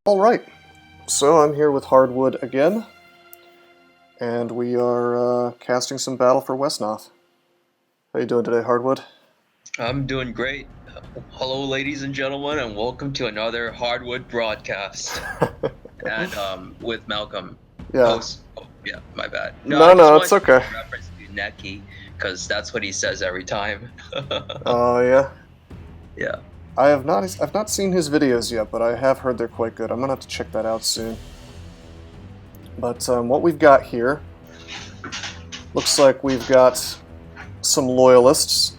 Alright, so I'm here with Hardwood again, and we are casting some Battle for Wesnoth. How you doing today, Hardwood? I'm doing great. Hello, ladies and gentlemen, and welcome to another Hardwood broadcast. And with Malcolm. Yeah. Yeah, my bad. No, it's okay. Reference to Neki, because that's what he says every time. Oh, yeah? Yeah. I've not seen his videos yet, but I have heard they're quite good. I'm gonna have to check that out soon. But what we've got here looks like we've got some Loyalists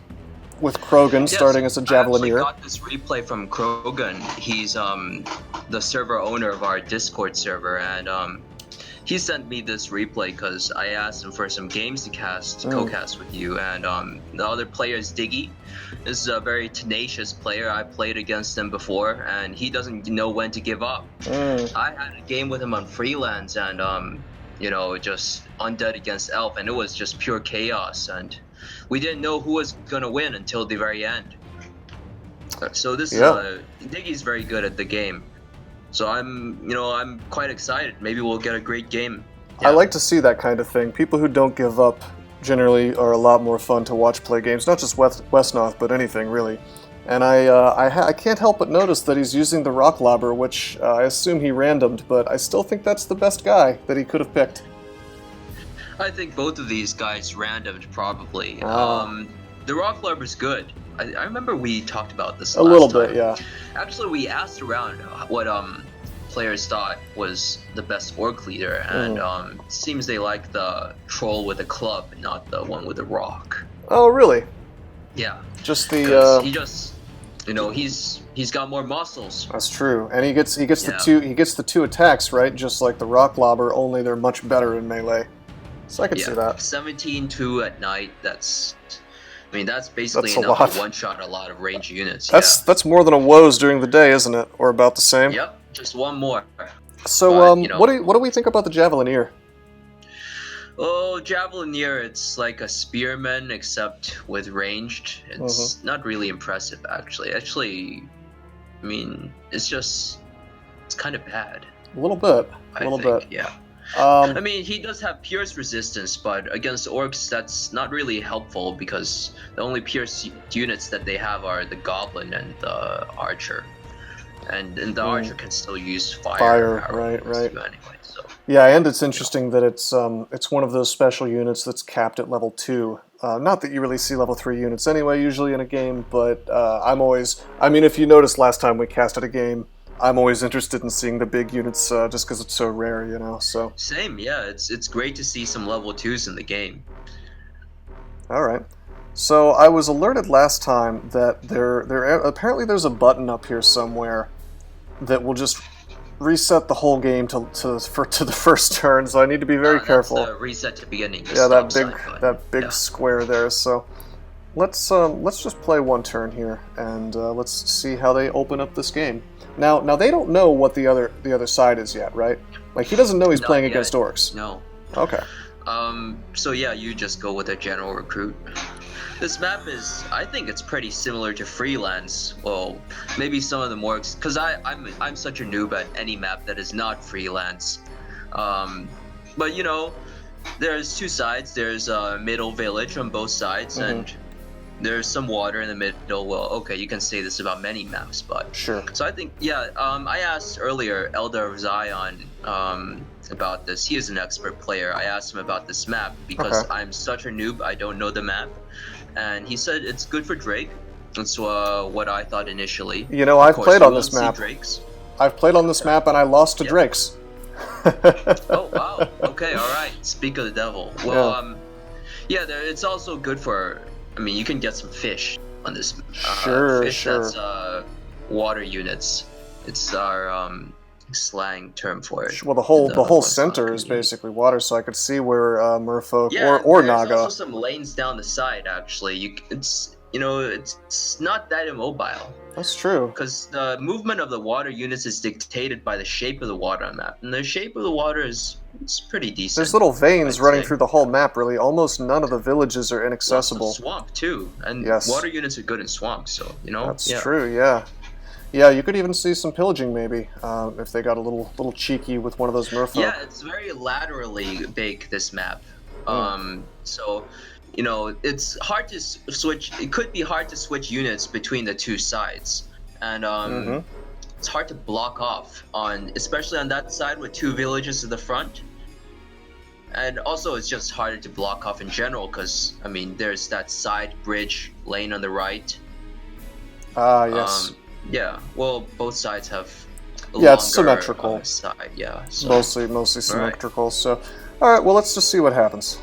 with Krogen starting as a Javelineer. I actually got this replay from Krogen. He's the server owner of our Discord server, and he sent me this replay because I asked him for some games to co-cast with you, and the other player is Diggy. This is a very tenacious player. I played against him before, and he doesn't know when to give up. I had a game with him on freelance, and just undead against elf, and it was just pure chaos, and we didn't know who was gonna win until the very end. So this Diggy's very good at the game. So I'm quite excited. Maybe we'll get a great game. Yeah. I like to see that kind of thing. People who don't give up generally are a lot more fun to watch play games, not just Wesnoth, but anything really. And I can't help but notice that he's using the rock lobber, which I assume he randomed, but I still think that's the best guy that he could have picked. I think both of these guys randomed probably. The rock lobber's good. I remember we talked about this last little time. bit, yeah. Actually, we asked around what players thought was the best orc leader, and seems they like the troll with a club, not the one with a rock. Oh, really? Yeah. Just the he's got more muscles. That's true, and he gets the two attacks, right? Just like the rock lobber, only they're much better in melee. So I can see that. 17-2 at night. That's basically enough to one-shot a lot of ranged units. That's more than a woes during the day, isn't it? Or about the same? Yep, just one more. So, what do we think about the Javelineer? Oh, Javelineer, it's like a spearman except with ranged. It's not really impressive, actually. It's kind of bad. A little bit. Yeah. He does have pierce resistance, but against orcs, that's not really helpful because the only pierce units that they have are the goblin and the archer, and the archer can still use fire. Right. Anyway, so. Yeah, and it's interesting that it's one of those special units that's capped at level 2. Not that you really see level 3 units anyway, usually in a game, but if you noticed last time we casted a game, I'm always interested in seeing the big units just because it's so rare, so. Same, yeah. It's great to see some level 2s in the game. Alright. So I was alerted last time that apparently there's a button up here somewhere that will just reset the whole game to the first turn, so I need to be very careful. That's the reset to beginning. Yeah, that big square there, so let's just play one turn here, and let's see how they open up this game. Now they don't know what the other side is yet, right? Like, he doesn't know he's playing against orcs. No. Okay. So yeah, you just go with a general recruit. This map I think it's pretty similar to Freelance. Well, maybe some of the more, because I'm such a noob at any map that is not Freelance. But there's two sides. There's a middle village on both sides, and there's some water in the middle. Well, okay, you can say this about many maps, but sure. So I think, I asked earlier Elder of Zion about this. He is an expert player. I asked him about this map because I'm such a noob. I don't know the map, and he said it's good for Drake. That's what I thought initially. I've played on this map. I've played on this map, and I lost to Drakes. Oh wow. Okay, all right. Speak of the devil. Well, it's also good for. You can get some fish on this. That's water units. It's our slang term for it. Well, the whole center is basically water, so I could see where Merfolk or Naga. There's also some lanes down the side. Actually, it's not that immobile. That's true. Because the movement of the water units is dictated by the shape of the water on the map, and the shape of the water it's pretty decent. There's little veins running through the whole map, really. Almost none of the villages are inaccessible. Swamp too, and water units are good in swamps, so That's true, yeah. Yeah, you could even see some pillaging maybe if they got a little cheeky with one of those merfolk. Yeah, it's very laterally big, this map. So, you know, it's hard to switch. It could be hard to switch units between the two sides, and it's hard to block off on, especially on that side with two villages to the front. And also, it's just harder to block off in general because, I mean, there's that side bridge lane on the right. Ah, yes. Yeah, well, both sides have a yeah, it's longer, symmetrical. Side, yeah. So. Mostly symmetrical. So, all right. Well, let's just see what happens.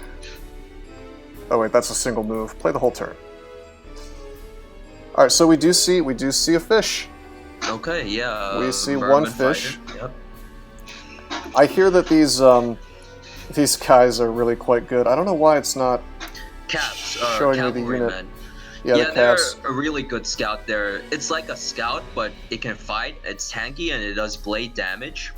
Oh wait, that's a single move. Play the whole turn. All right. So we do see a fish. Okay. Yeah. We see one fish. Yep. I hear that these guys are really quite good. I don't know why it's not showing me the unit. Men. Yeah, the they're Cavs. a really good scout. It's like a scout, but it can fight. It's tanky and it does blade damage.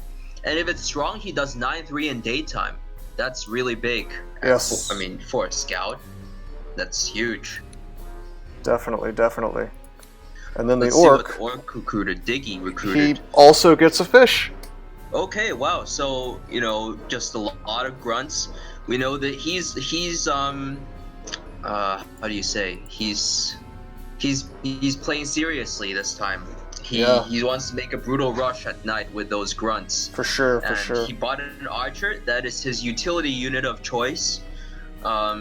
And if it's strong, he does 9-3 in daytime. That's really big. Yes. I mean, for a scout, that's huge. Definitely. And then Let's the orc. See what orc recruited. Diggy recruited. He also gets a fish. Okay, wow. So, you know, just a lot of grunts. We know that he's how do you say? He's playing seriously this time. He wants to make a brutal rush at night with those grunts. For sure. He bought an archer. That is his utility unit of choice.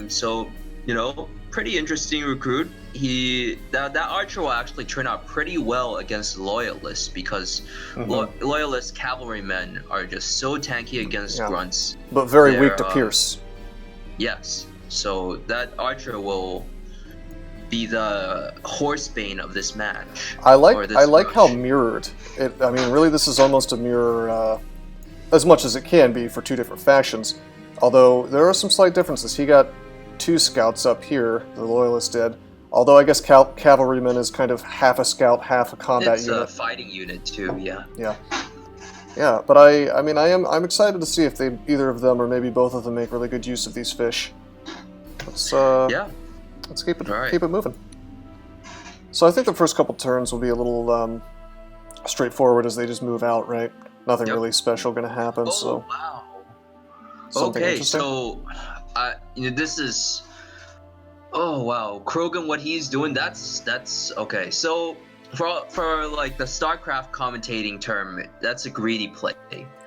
So, you know, pretty interesting recruit. That archer will actually turn out pretty well against loyalists because loyalist cavalrymen are just so tanky against grunts. But very weak to pierce. Yes. So that archer will be the horsebane of this match. I like how mirrored it. I mean, really, this is almost a mirror, as much as it can be for two different factions. Although there are some slight differences. He got 2 scouts up here. The loyalist did. Although I guess cavalryman is kind of half a scout, half a combat unit. It's a fighting unit too. Yeah. Yeah, but I'm excited to see if either of them or maybe both of them make really good use of these fish. Let's keep it moving. So I think the first couple turns will be a little straightforward as they just move out, right? Nothing really special going to happen. So wow. Okay, so this is. Oh wow, Krogen, what he's doing, that's okay. So for like the StarCraft commentating term, that's a greedy play.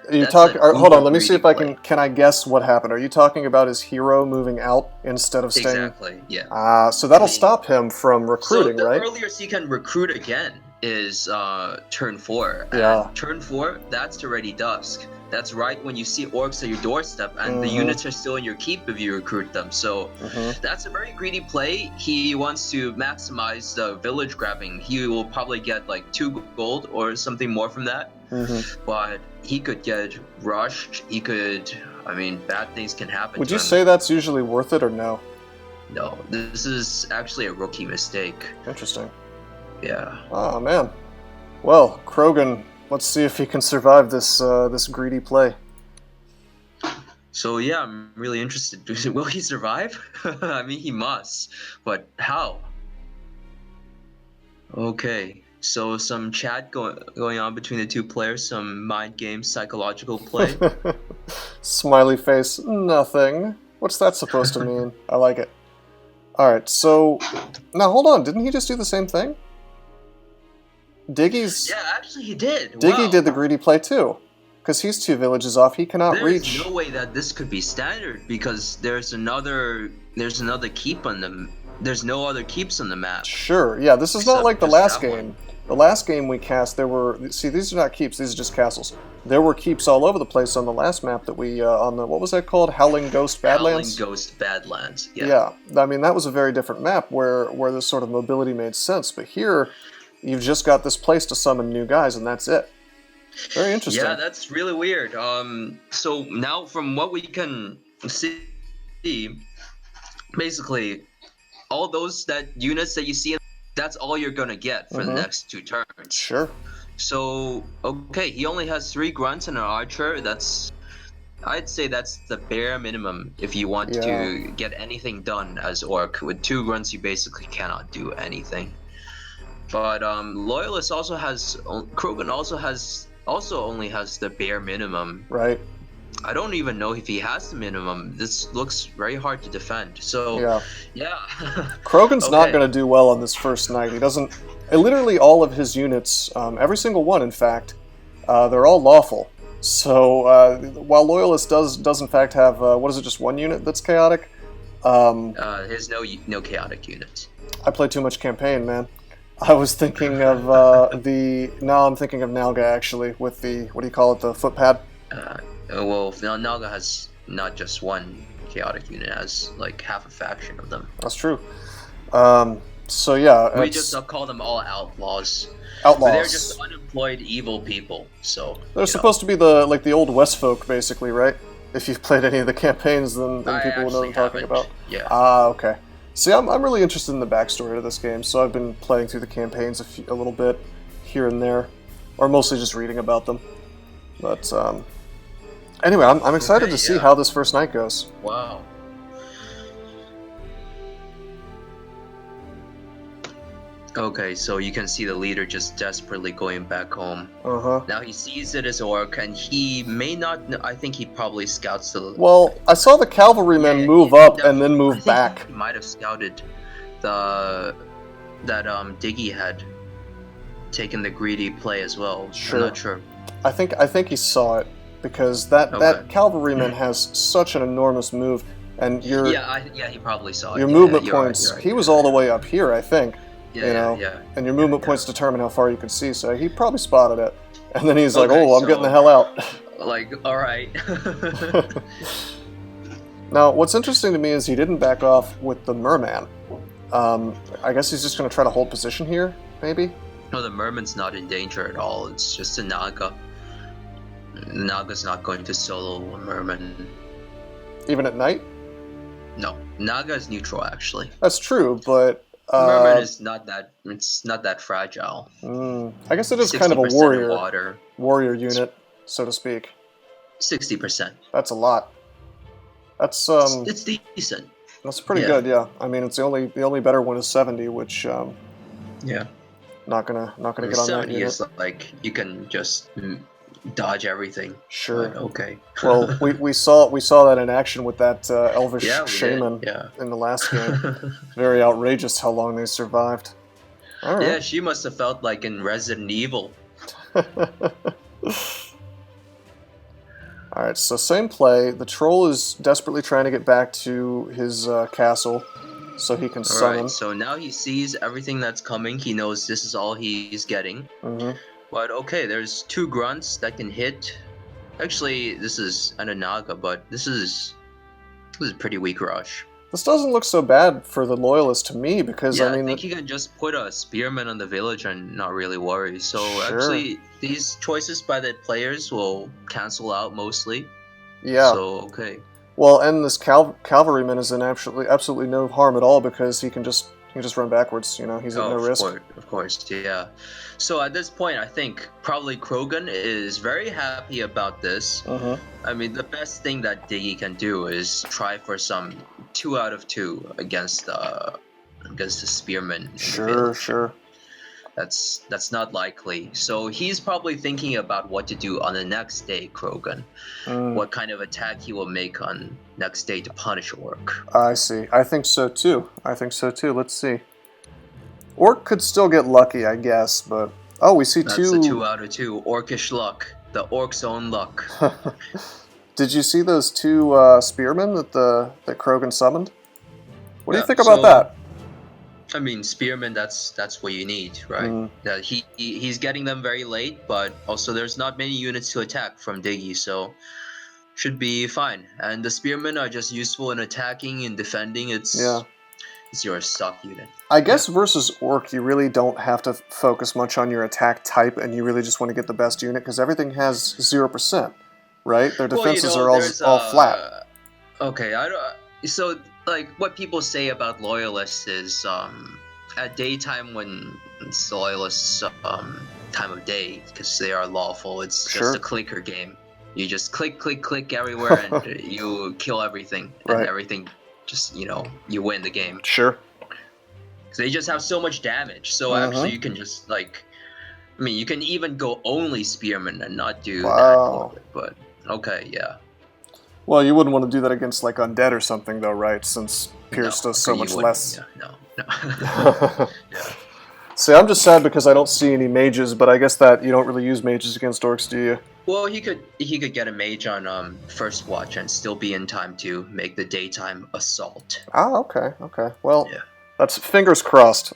Are you talking? Hold on, let me see if I can I guess what happened. Are you talking about his hero moving out instead of staying? Exactly. Yeah. So that'll stop him from recruiting, right? So the earliest he can recruit again is turn 4. Yeah. And turn 4, that's to ready dusk. That's right when you see orcs at your doorstep and the units are still in your keep if you recruit them. So that's a very greedy play. He wants to maximize the village grabbing. He will probably get like 2 gold or something more from that. But he could get rushed. He could, I mean, bad things can happen. Would you say that's usually worth it or no? No, this is actually a rookie mistake. Interesting. Yeah. Oh man. Well, Krogen, let's see if he can survive this this greedy play. So yeah, I'm really interested. Will he survive? I mean, he must, but how? Okay, so some chat going on between the two players, some mind games, psychological play. Smiley face, nothing. What's that supposed to mean? I like it. All right, so now hold on. Didn't he just do the same thing? Diggy's. Yeah, actually he did. Diggy did the greedy play too, because he's 2 villages off. He cannot reach. There's no way that this could be standard because there's another keep on them. There's no other keeps on the map. Sure. Yeah, this is not like the last game. The last game we cast, there were these are not keeps. These are just castles. There were keeps all over the place on the last map that we on the what was that called? Howling Ghost Badlands. Howling Ghost Badlands. Yeah. Yeah. I mean that was a very different map where this sort of mobility made sense. But here, you've just got this place to summon new guys, and that's it. Very interesting. Yeah, that's really weird. So now from what we can see, basically, all those units that you see, that's all you're gonna get for the next 2 turns. Sure. So okay, he only has 3 grunts and an archer. I'd say that's the bare minimum if you want to get anything done as orc. With 2 grunts, you basically cannot do anything. But Loyalist also has Krogen also only has the bare minimum. Right. I don't even know if he has the minimum. This looks very hard to defend. So, Yeah. yeah. Krogan's not Okay. going to do well on this first night. He doesn't. Literally all of his units, every single one, in fact, they're all lawful. So while Loyalist does in fact have what is it, just one unit that's chaotic? There's no chaotic units. I play too much campaign, man. I was thinking of now I'm thinking of Nalga actually with the what do you call it, the footpad. Well, Naga has not just one chaotic unit, it has like half a faction of them. That's true. So yeah, We just call them all outlaws. outlaws. But they're just unemployed evil people. So they're supposed to be the old West folk, basically, right? If you've played any of the campaigns, then people will know what I'm talking about. Yeah. Ah, okay. See, I'm really interested in the backstory to this game, so I've been playing through the campaigns a little bit here and there, or mostly just reading about them. But anyway, I'm excited to see how this first night goes. Wow. Okay, so you can see the leader just desperately going back home. Now he sees it as orc, and he may not. I think he probably scouts the. Well, I saw the cavalrymen move up and then move back. He might have scouted that Diggy had taken the greedy play as well. Sure. I'm not sure. I think he saw it because that cavalryman has such an enormous move, and your he probably saw it. Your movement you're points. Right. He was all the way up here, I think. Yeah. And your movement points determine how far you can see, so he probably spotted it. And then he's like, "Oh, I'm getting the hell out." Like, all right. Now, what's interesting to me is he didn't back off with the merman. I guess he's just going to try to hold position here, maybe. No, the merman's not in danger at all. It's just a naga. The naga's not going to solo a merman. Even at night? No, naga is neutral actually. That's true, but merman is not that fragile. I guess it is kind of a warrior unit, so to speak. 60%. That's a lot. That's it's decent. That's pretty good, yeah. I mean, it's the only better one is 70, which not gonna get on that unit. 70 is like you can just dodge everything. Sure. But, okay. Well, we saw that in action with that elvish shaman in the last game. Very outrageous how long they survived. All right. Yeah, she must have felt like in Resident Evil. All right, so same play. The troll is desperately trying to get back to his castle so he can summon. Alright, so now he sees everything that's coming. He knows this is all he's getting. But okay, there's 2 grunts that can hit. Actually, this is an Anaga, but this is a pretty weak rush. This doesn't look so bad for the Loyalists to me because I mean, I think you can just put a spearman on the village and not really worry. So actually, these choices by the players will cancel out mostly. Yeah. So okay. Well, and this cavalryman is in absolutely no harm at all because he can just run backwards. You know, he's at no risk. Of course, yeah. So at this point, I think probably Krogen is very happy about this. I mean, the best thing that Diggy can do is try for some 2 out of 2 against the spearman. Sure. That's not likely. So he's probably thinking about what to do on the next day, Krogen. What kind of attack he will make on next day to punish Orc. I see. I think so too. Let's see. Orc could still get lucky, I guess, but we see That's 2. That's a 2 out of 2. Orcish luck. The Orc's own luck. Did you see those 2 spearmen that Krogen summoned? What do you think about that? I mean, spearmen, that's what you need, right? That he's getting them very late, but also there's not many units to attack from Diggy, so should be fine. And the spearmen are just useful in attacking and defending. It's your stock unit. I guess versus Orc, you really don't have to focus much on your attack type, and you really just want to get the best unit because everything has 0%, right? Their defenses are all flat. Okay, so like what people say about Loyalists is at daytime when it's Loyalists time of day because they are lawful, it's just a clicker game. You just click everywhere and you kill everything and everything just you win the game. Sure. They just have so much damage. So actually, you can just like, I mean, you can even go only Spearman and not do that Corvette. But okay, yeah. Well, you wouldn't want to do that against like Undead or something, though, right? Since Pierce No, does so much less. Yeah, no. Yeah. See, I'm just sad because I don't see any mages, but I guess that you don't really use mages against orcs, do you? Well, he could get a mage on first watch and still be in time to make the daytime assault. Ah, okay, okay. Well, Yeah. that's fingers crossed.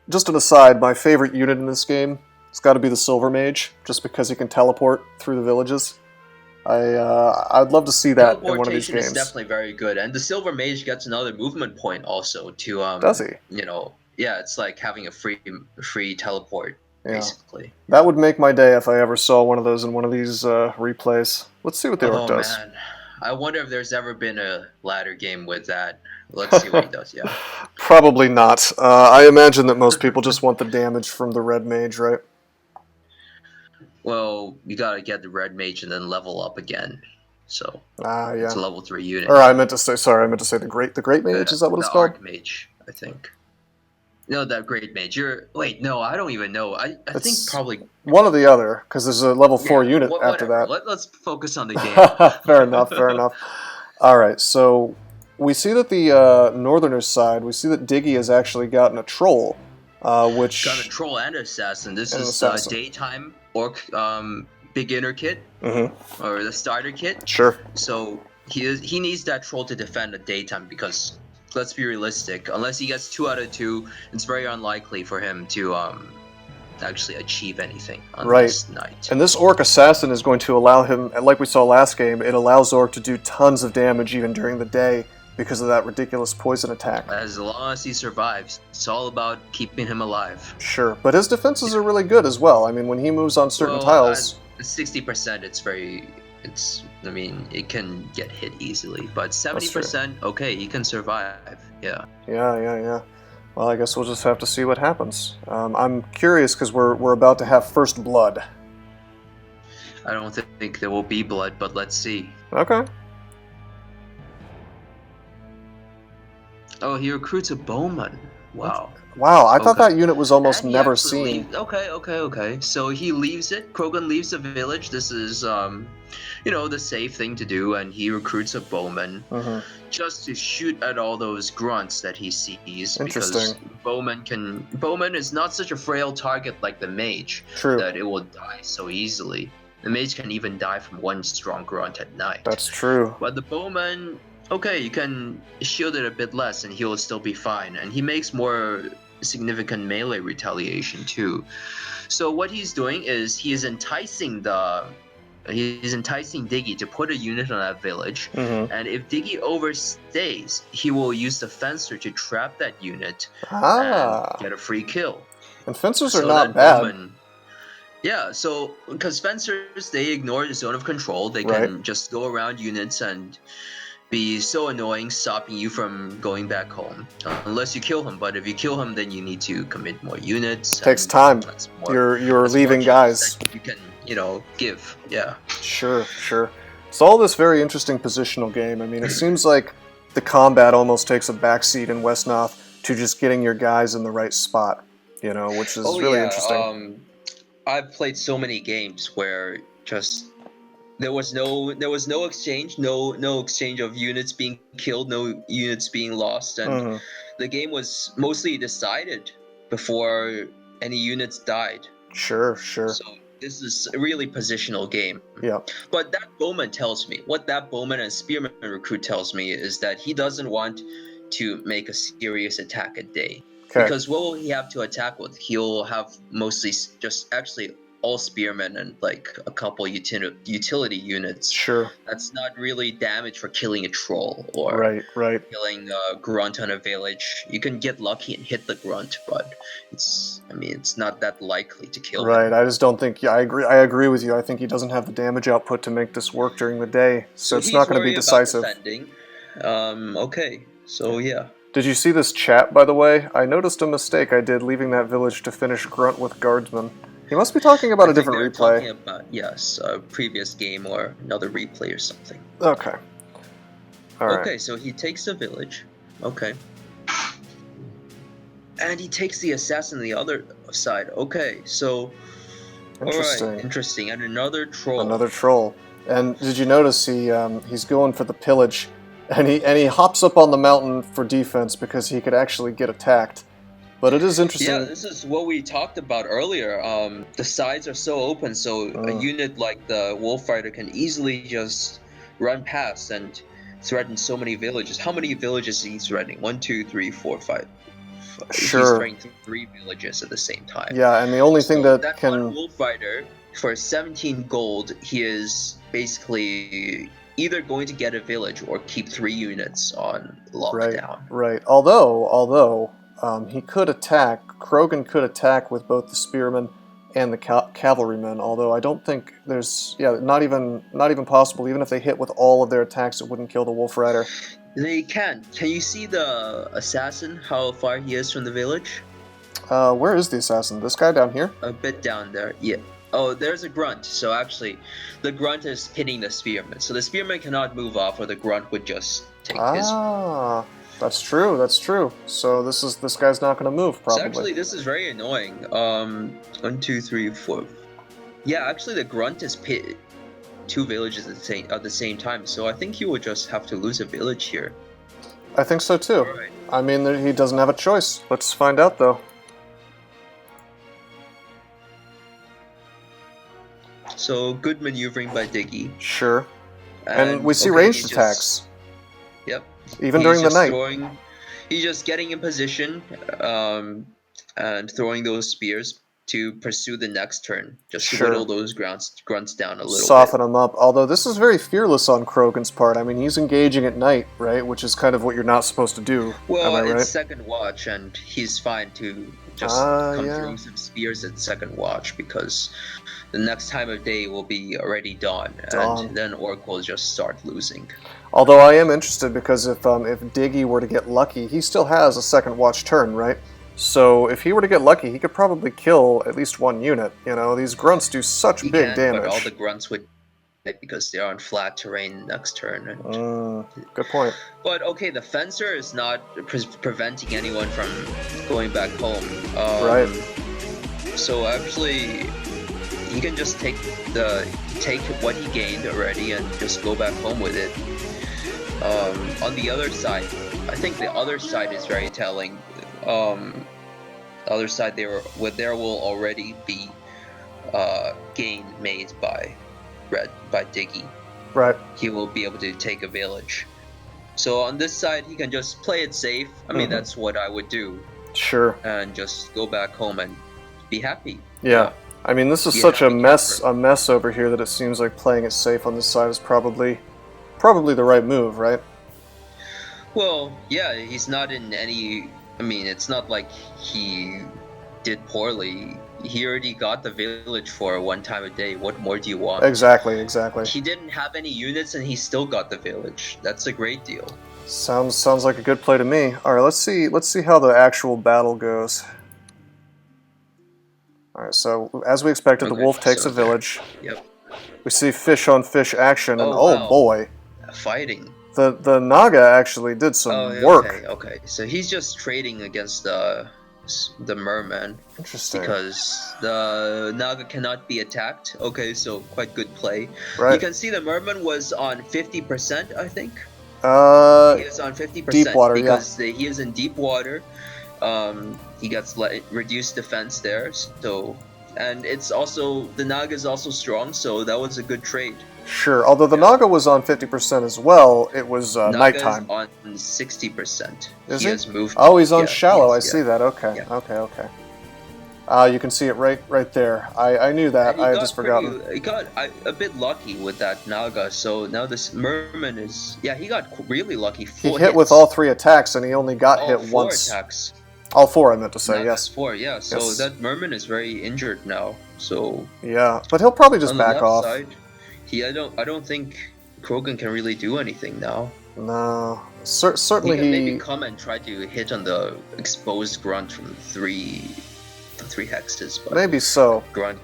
Just an aside, my favorite unit in this game, it's got to be the Silver Mage, just because he can teleport through the villages. I'd love to see that in one of these Teleportation games. is definitely very good, and the Silver Mage gets another movement point also to Does he? You know, yeah, it's like having a free teleport basically. That would make my day if I ever saw one of those in one of these replays. Let's see what the orc does. Oh man, I wonder if there's ever been a ladder game with that. Let's see what he does. Yeah. Probably not. I imagine that most people just want the damage from the red mage, right? Well, you gotta get the red mage and then level up again. So yeah. It's a level 3 unit. Or I meant to say the great mage. Is that what it's called? Archmage, I think. No, that great mage. Wait, no, I don't even know. I think probably one or the other, because there's a level 4 unit after that. Let's focus on the game. Fair enough. All right, so we see that the northerners side, we see that Diggy has actually gotten a troll, which got a troll and assassin. This is daytime orc beginner kit or the starter kit. Sure. So he needs that troll to defend the daytime because let's be realistic. Unless he gets 2 out of 2, it's very unlikely for him to actually achieve anything on this night. And this orc assassin is going to allow him, like we saw last game, it allows orc to do tons of damage even during the day because of that ridiculous poison attack. As long as he survives, it's all about keeping him alive. Sure, but his defenses are really good as well. I mean, when he moves on certain tiles... 60%, I mean, it can get hit easily, but 70%, okay, he can survive, yeah. Yeah. Well, I guess we'll just have to see what happens. I'm curious because we're about to have first blood. I don't think there will be blood, but let's see. Okay. Oh, he recruits a bowman. Wow. Wow, I thought that unit was almost never seen. Okay. So he leaves it. Krogen leaves the village. This is, the safe thing to do, and he recruits a bowman just to shoot at all those grunts that he sees. Interesting. Because bowman is not such a frail target like the mage. True. That it will die so easily. The mage can even die from one strong grunt at night. That's true. But the bowman, okay, you can shield it a bit less and he will still be fine. And he makes more significant melee retaliation too. So what he's doing is he's enticing Diggy to put a unit on that village. And if Diggy overstays, he will use the fencer to trap that unit and get a free kill. And fencers are not bad. Yeah, so because fencers, they ignore the zone of control. They can just go around units and be so annoying, stopping you from going back home. Unless you kill him, but if you kill him, then you need to commit more units. Takes time. You're leaving guys. You can, give. Yeah. Sure. It's all this very interesting positional game. I mean, it seems like the combat almost takes a backseat in Wesnoth to just getting your guys in the right spot, which is really interesting. I've played so many games where just there was no exchange, no exchange of units being killed, no units being lost, and the game was mostly decided before any units died. Sure. So this is a really positional game. Yeah. But that bowman and spearman recruit tells me is that he doesn't want to make a serious attack a day. Okay. Because what will he have to attack with? He'll have mostly just actually all spearmen and like a couple utility units. Sure. That's not really damage for killing a troll or killing a grunt on a village. You can get lucky and hit the grunt, but it's not that likely to kill him. I just don't think. Yeah, I agree with you. I think he doesn't have the damage output to make this work during the day, so it's not going to be decisive. Okay. So yeah. Did you see this chat, by the way? I noticed a mistake I did leaving that village to finish grunt with guardsmen. He must be talking about a different replay. Talking about, a previous game or another replay or something. Okay. All right. Okay, so he takes a village. Okay. and he takes the assassin on the other side. Okay, so Interesting. alright, interesting. And another troll. Another troll. And did you notice he's going for the pillage, and he hops up on the mountain for defense because he could actually get attacked. But it is interesting. Yeah, this is what we talked about earlier. The sides are so open, so a unit like the Wolf Rider can easily just run past and threaten so many villages. How many villages is he threatening? 1, 2, 3, 4, 5. Sure. He's threatening 3 villages at the same time. Yeah, and the only thing that can... one Wolf Rider, for 17 gold, he is basically either going to get a village or keep 3 units on lockdown. Right. Although he could attack. Krogen could attack with both the spearmen and the cavalrymen. Although I don't think there's not even possible. Even if they hit with all of their attacks, it wouldn't kill the Wolf Rider. They can. Can you see the assassin? How far he is from the village? Where is the assassin? This guy down here? A bit down there. Yeah. Oh, there's a grunt. So actually, the grunt is hitting the spearman. So the spearman cannot move off, or the grunt would just take his. Ah, that's true. So this guy's not going to move, probably. So actually, this is very annoying. 1, 2, 3, 4. Yeah, actually, the grunt is 2 villages at the same time. So I think he will just have to lose a village here. I think so too. Right. I mean, he doesn't have a choice. Let's find out, though. So good maneuvering by Diggy. Sure. And we see ranged attacks. Yep. Even during the night. He's just getting in position and throwing those spears to pursue the next turn. Just to whittle those grunts down a little bit. Soften them up. Although this is very fearless on Krogan's part. I mean, he's engaging at night, right? Which is kind of what you're not supposed to do. Well, Am I right? It's second watch, and he's fine to just come through some spears at second watch, because the next time of day will be already dawn. And then Orc will just start losing. Although I am interested, because if Diggy were to get lucky, he still has a second watch turn, right? So if he were to get lucky, he could probably kill at least 1 unit. You know, these grunts do such big damage. But all the grunts would, because they're on flat terrain next turn. And good point. But okay, the fencer is not preventing anyone from going back home. Right. So actually, he can just take what he gained already and just go back home with it. On the other side, I think the other side is very telling. Other side, there will already be gain made by Diggy. Right. He will be able to take a village. So on this side, he can just play it safe. I mean, that's what I would do. Sure. And just go back home and be happy. Yeah. I mean, this is such a mess over here that it seems like playing it safe on this side is probably the right move, right? Well, yeah, he's not in any... I mean, it's not like he did poorly. He already got the village for 1 time a day. What more do you want? Exactly. He didn't have any units, and he still got the village. That's a great deal. Sounds like a good play to me. All right, let's see how the actual battle goes. All right, so as we expected, the wolf takes a village. Yep. We see fish on fish action, and wow. Boy, fighting. The Naga actually did some work. Okay. So he's just trading against the merman. Interesting. Because the Naga cannot be attacked. Okay, so quite good play. Right. You can see the merman was on 50%, I think. He is on 50% deep water, because he is in deep water. He gets reduced defense there. So, and it's also, the Naga is also strong, so that was a good trade. Sure, although the Naga was on 50% as well, it was nighttime. Naga's on 60%. Is he he? Has moved. Oh, he's on shallow. I see that. Okay, okay. You can see it right there. I knew that. I had just forgotten. He got a bit lucky with that Naga, so now this merman is... Yeah, he got really lucky. He hit with all 3 attacks, and he only got hit once. 4 attacks. All 4, I meant to say, Naga's yes. 4, yeah. So yes. that merman is very injured now. So yeah, but he'll probably just back off. Side, I don't think Krogen can really do anything now. No, certainly he can maybe come and try to hit on the exposed grunt from 3 hexes. But maybe so. Grunt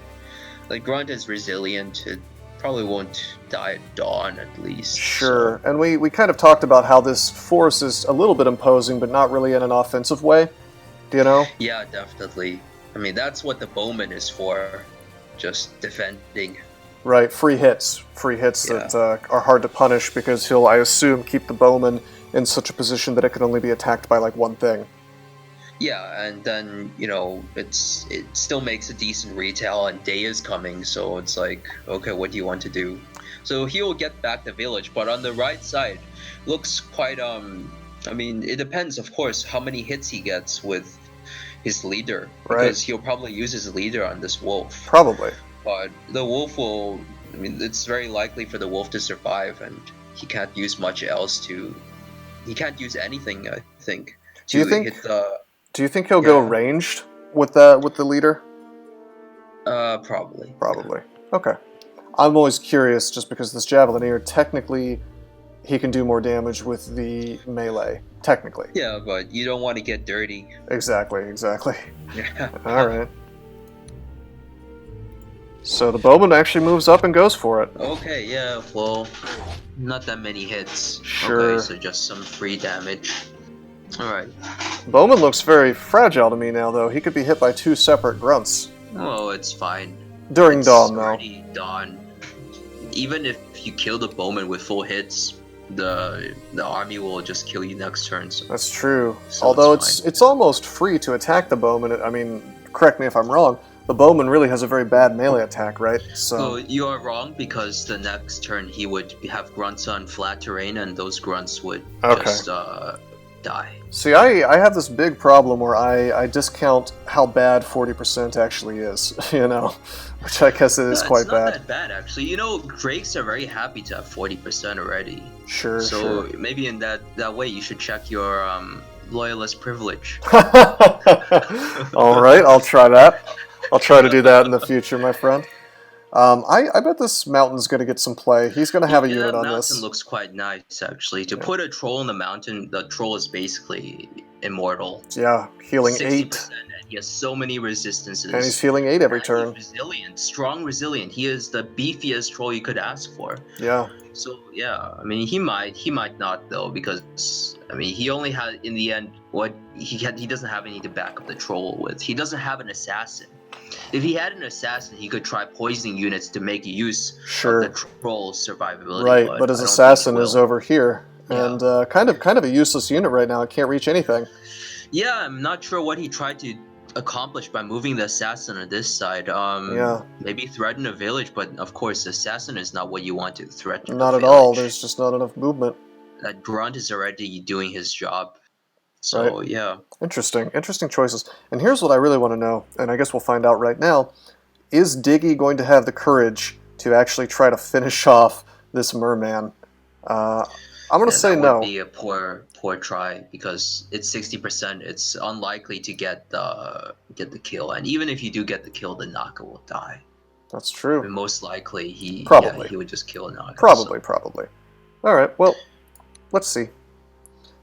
is resilient. It probably won't die at dawn, at least. Sure, so. And we kind of talked about how this force is a little bit imposing, but not really in an offensive way. you know? Yeah, definitely. I mean, that's what the bowman is for, just defending. Right, free hits Yeah. that are hard to punish because he'll, I assume, keep the bowman in such a position that it can only be attacked by like one thing. Yeah, and then it still makes a decent retail, and day is coming, so it's like, okay, what do you want to do? So he will get back the village, but on the right side, looks quite I mean, it depends, of course, how many hits he gets with his leader, Right. because he'll probably use his leader on this wolf. Probably. But the wolf will, I mean, it's very likely for the wolf to survive, and he can't use much else to. He can't use anything, I think, Do you to think? hit the. Do you think he'll go Yeah. ranged with the leader? Probably. Probably. Okay. I'm always curious, just because this Javelineer, technically, he can do more damage with the melee. Technically. Yeah, but you don't want to get dirty. Exactly. Yeah. All right. So the bowman actually moves up and goes for it. Okay, yeah, well, not that many hits. Sure. Okay, so just some free damage. Alright. Bowman looks very fragile to me now, though. He could be hit by 2 separate grunts. Oh, it's fine. During It's dawn, though. already dawn. Even if you kill the bowman with full hits, the army will just kill you next turn. So. That's true. So Although it's it's almost free to attack the bowman. I mean, correct me if I'm wrong. The bowman really has a very bad melee attack, right? So you are wrong, because the next turn he would have grunts on flat terrain, and those grunts would just die. See, I have this big problem where I discount how bad 40% actually is, which I guess it is quite it's not bad. that bad, actually. Drakes are very happy to have 40% already. Sure, So maybe in that way you should check your loyalist privilege. All right, I'll try that. I'll try to do that in the future, my friend. I bet this mountain's going to get some play. He's going to have a unit on this. The mountain looks quite nice, actually. To put a troll in the mountain, the troll is basically immortal. Yeah, healing 60%, 8. And he has so many resistances. And he's healing 8 every turn. He's resilient, strong, resilient. He is the beefiest troll you could ask for. Yeah. So yeah, I mean, he might not though, because I mean, he only had in the end what he doesn't have any to back up the troll with. He doesn't have an assassin. If he had an assassin, he could try poisoning units to make use of the troll's survivability. Right, but his assassin is over here, and kind of a useless unit right now. It can't reach anything. Yeah, I'm not sure what he tried to accomplish by moving the assassin on this side. Maybe threaten a village, but of course, assassin is not what you want to threaten. Not at all. There's just not enough movement. That grunt is already doing his job. So yeah. Interesting choices. And here's what I really want to know, and I guess we'll find out right now. Is Diggy going to have the courage to actually try to finish off this merman? I'm going to say no. That would be a poor try, because it's 60%. It's unlikely to get the kill, and even if you do get the kill, the Naka will die. That's true. I mean, most likely he would just kill a Naka. Probably. All right. Well, let's see.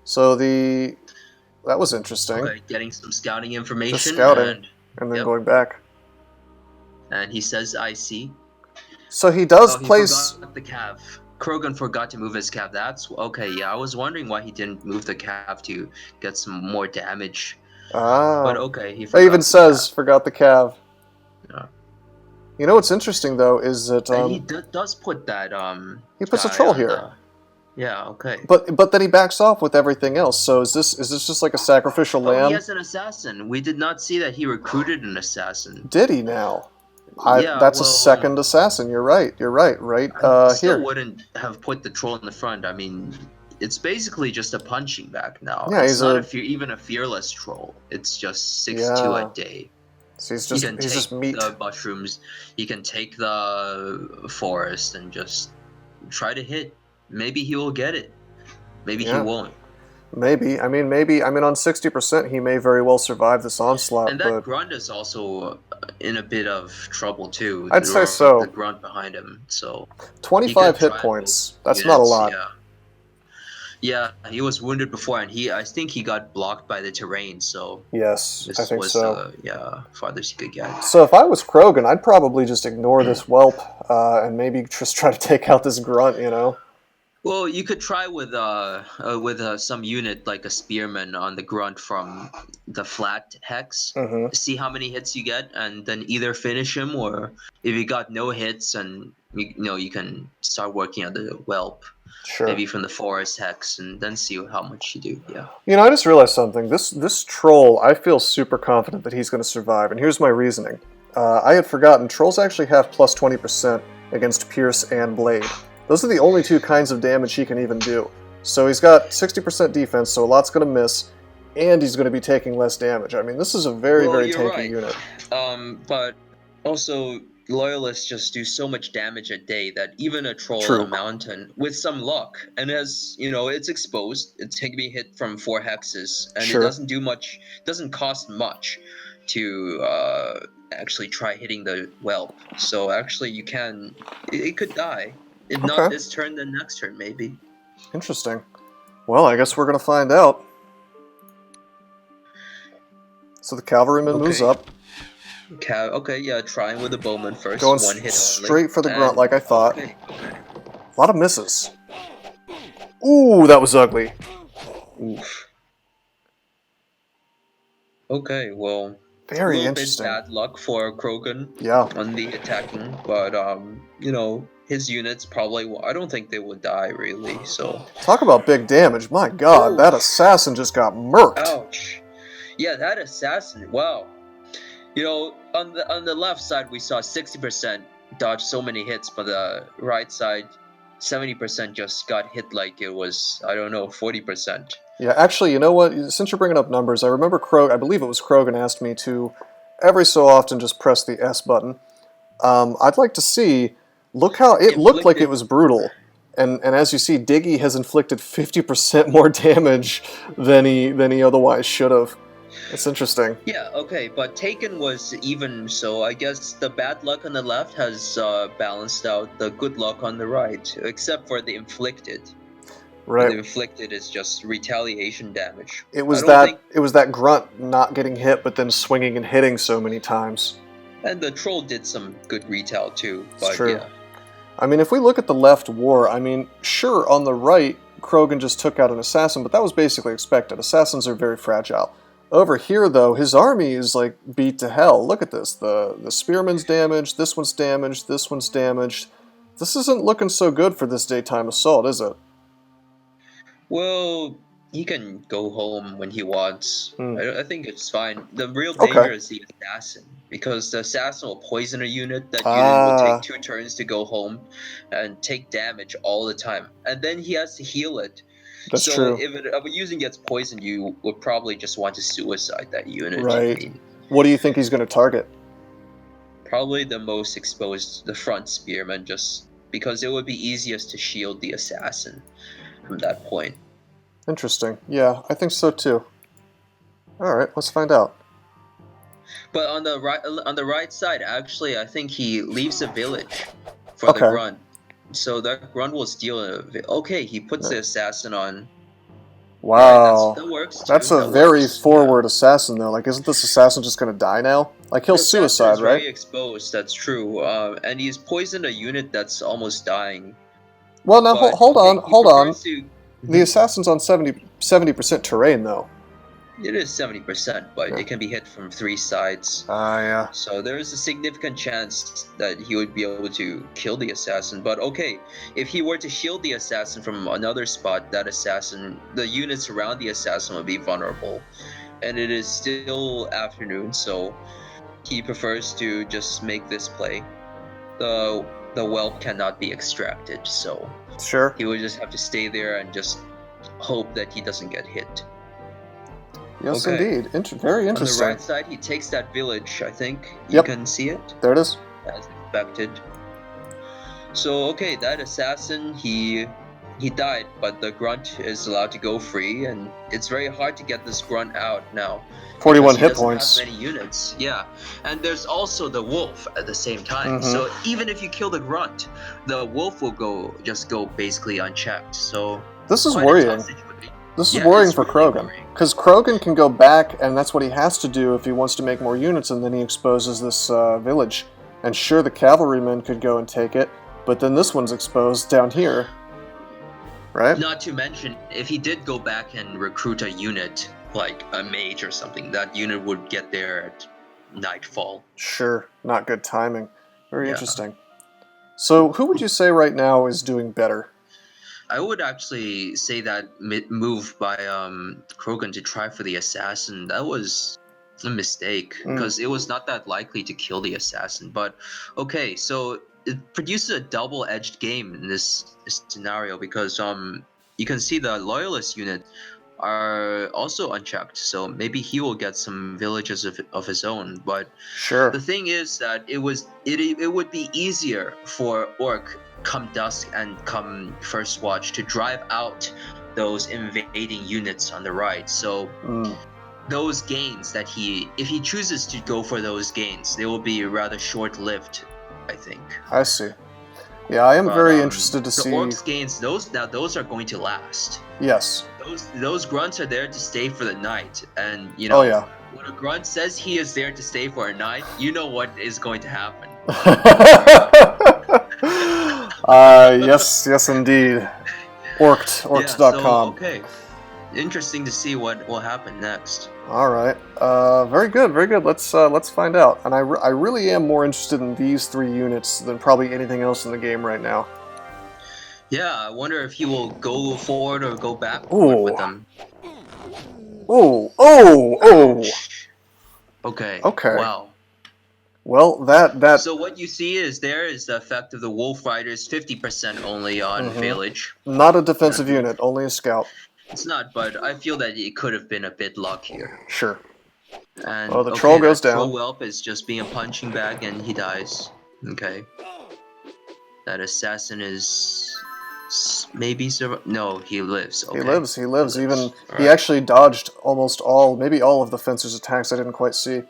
So that was interesting. Okay, getting some scouting information. Just scouting, and then going back. And he says, "I see." So he does place. He forgot the cav. Krogen forgot to move his cav. That's okay. Yeah, I was wondering why he didn't move the cav to get some more damage. But okay, he forgot. It even says forgot the cav. Yeah. You know what's interesting though is that he does put that he puts a troll here. Yeah, okay. But then he backs off with everything else. So is this just like a sacrificial lamb? He has an assassin. We did not see that he recruited an assassin. Did he now? That's a second assassin. You're right. Right I still here. wouldn't have put the troll in the front. I mean, it's basically just a punching bag now. Yeah, it's not even a fearless troll. It's just 6-2 a day. So he's just meat. The mushrooms. He can take the forest and just try to hit. Maybe he will get it. Maybe he won't. Maybe. I mean, on 60%, he may very well survive this onslaught. And that grunt is also in a bit of trouble, too. I'd say so. The grunt behind him, so... 25 hit points. That's not a lot. Yeah, he was wounded before, and I think he got blocked by the terrain, so... Yes, I think so. Farthest he could get. So if I was Krogen, I'd probably just ignore this whelp, and maybe just try to take out this grunt, Well, you could try with some unit like a spearman on the grunt from the flat hex. Mm-hmm. See how many hits you get, and then either finish him, or if you got no hits, and you can start working on the whelp, Sure. maybe from the forest hex, and then see how much you do. Yeah. You know, I just realized something. This troll, I feel super confident that he's going to survive, and here's my reasoning. I had forgotten, trolls actually have plus 20% against Pierce and Blade. Those are the only two kinds of damage he can even do. So he's got 60% defense, so a lot's going to miss, and he's going to be taking less damage. I mean, this is a very, very You're tanky right. unit. But also Loyalists just do so much damage a day that even a troll True. on a mountain, with some luck, and as it's exposed, it can be hit from 4 hexes, and Sure. it doesn't do much, doesn't cost much to actually try hitting the whelp. So actually, it could die. If not this turn, then next turn maybe. Interesting. Well, I guess we're going to find out. So the cavalryman moves up. Okay, yeah, trying with the bowman first. Going one hit straight only. for the grunt like I thought. Okay. A lot of misses. Ooh, that was ugly. Oof. Okay, well, Very a little interesting. bit bad luck for Krogen on the attacking, but his units probably I don't think they will die really. So talk about big damage. My God, that assassin just got murked. Ouch. Yeah, that assassin. Wow. On the left side we saw 60% dodge so many hits, but the right side 70% just got hit like it was, I don't know, 40%. Yeah, actually, you know what? Since you're bringing up numbers, I remember I believe it was Krogen asked me to every so often just press the S button. I'd like to see, look how it looked like it was brutal. And as you see, Diggy has inflicted 50% more damage than he otherwise should have. It's interesting. Yeah, okay, but Taken was even, so I guess the bad luck on the left has balanced out the good luck on the right, except for the inflicted. Right. The inflicted is just retaliation damage. It was that grunt not getting hit, but then swinging and hitting so many times. And the troll did some good retail too. But it's true. Yeah. I mean, if we look at the left war, I mean, sure, on the right, Krogen just took out an assassin, but that was basically expected. Assassins are very fragile. Over here, though, his army is, like, beat to hell. Look at this. The spearman's damaged, this one's damaged, this one's damaged. This isn't looking so good for this daytime assault, is it? Well, he can go home when he wants. I think it's fine. The real danger is the assassin, because the assassin will poison a unit. That unit will take 2 turns to go home and take damage all the time. And then he has to heal it. That's true. If a unit gets poisoned, you would probably just want to suicide that unit. Right. I mean, what do you think he's going to target? Probably the most exposed, the front spearman, just because it would be easiest to shield the assassin from that point. Interesting. Yeah, I think so too. All right, let's find out. But on the right side, actually, I think he leaves a village for the grunt. So that grunt will steal it. Okay, he puts the assassin on. Wow. That works too. That's a very forward assassin, though. Like, isn't this assassin just going to die now? Like, he'll suicide, right? Very exposed, that's true. And he's poisoned a unit that's almost dying. Well, now, hold on. The assassin's on 70% terrain, though. It is 70%, but it can be hit from 3 sides. Yeah. So there is a significant chance that he would be able to kill the assassin. But okay, if he were to shield the assassin from another spot, that assassin, the units around the assassin would be vulnerable. And it is still afternoon, so he prefers to just make this play. The whelp cannot be extracted, so sure, he would just have to stay there and just hope that he doesn't get hit. Yes, indeed. Very interesting. On the right side, he takes that village, I think. You can see it. There it is. As expected. So, okay, that assassin, he died, but the grunt is allowed to go free, and it's very hard to get this grunt out now. 41 hit points. Have many units, yeah. And there's also the wolf at the same time. So even if you kill the grunt, the wolf will go basically unchecked. So this is worrying. This is worrying for Krogen, because Krogen can go back, and that's what he has to do if he wants to make more units, and then he exposes this village. And sure, the cavalrymen could go and take it, but then this one's exposed down here. right? Not to mention, if he did go back and recruit a unit, like a mage or something, that unit would get there at nightfall. Sure, not good timing. Very Yeah. interesting. So, who would you say right now is doing better? I would actually say that move by Krogen to try for the assassin, that was a mistake because it was not that likely to kill the assassin. But okay, so it produces a double-edged game in this scenario because you can see the loyalist unit are also unchecked, so maybe he will get some villages of his own. But Sure. the thing is that it would be easier for Orc come dusk and come first watch to drive out those invading units on the right. So those gains that if he chooses to go for those gains, they will be rather short-lived, I think. I see. Yeah, I am very interested to the see. The Orcs gains, those are going to last. Yes. Those grunts are there to stay for the night, and Oh yeah. When a grunt says he is there to stay for a night, you know what is going to happen. Yes, indeed. Orct.com. Yeah, so, okay. Interesting to see what will happen next. All right. Very good. Let's find out. And I really am more interested in these 3 units than probably anything else in the game right now. Yeah, I wonder if he will go forward or go backward with them. Oh! Okay. Okay. Wow. Well, that. So what you see is the effect of the Wolf Riders 50% only on Village. Not a defensive unit, only a scout. It's not, but I feel that it could have been a bit luckier. Sure. And the troll goes down. Troll Whelp is just being a punching bag and he dies. Okay. That assassin is maybe no, he lives. Okay. He lives. Even he actually dodged almost maybe all of the fencer's attacks. I didn't quite see.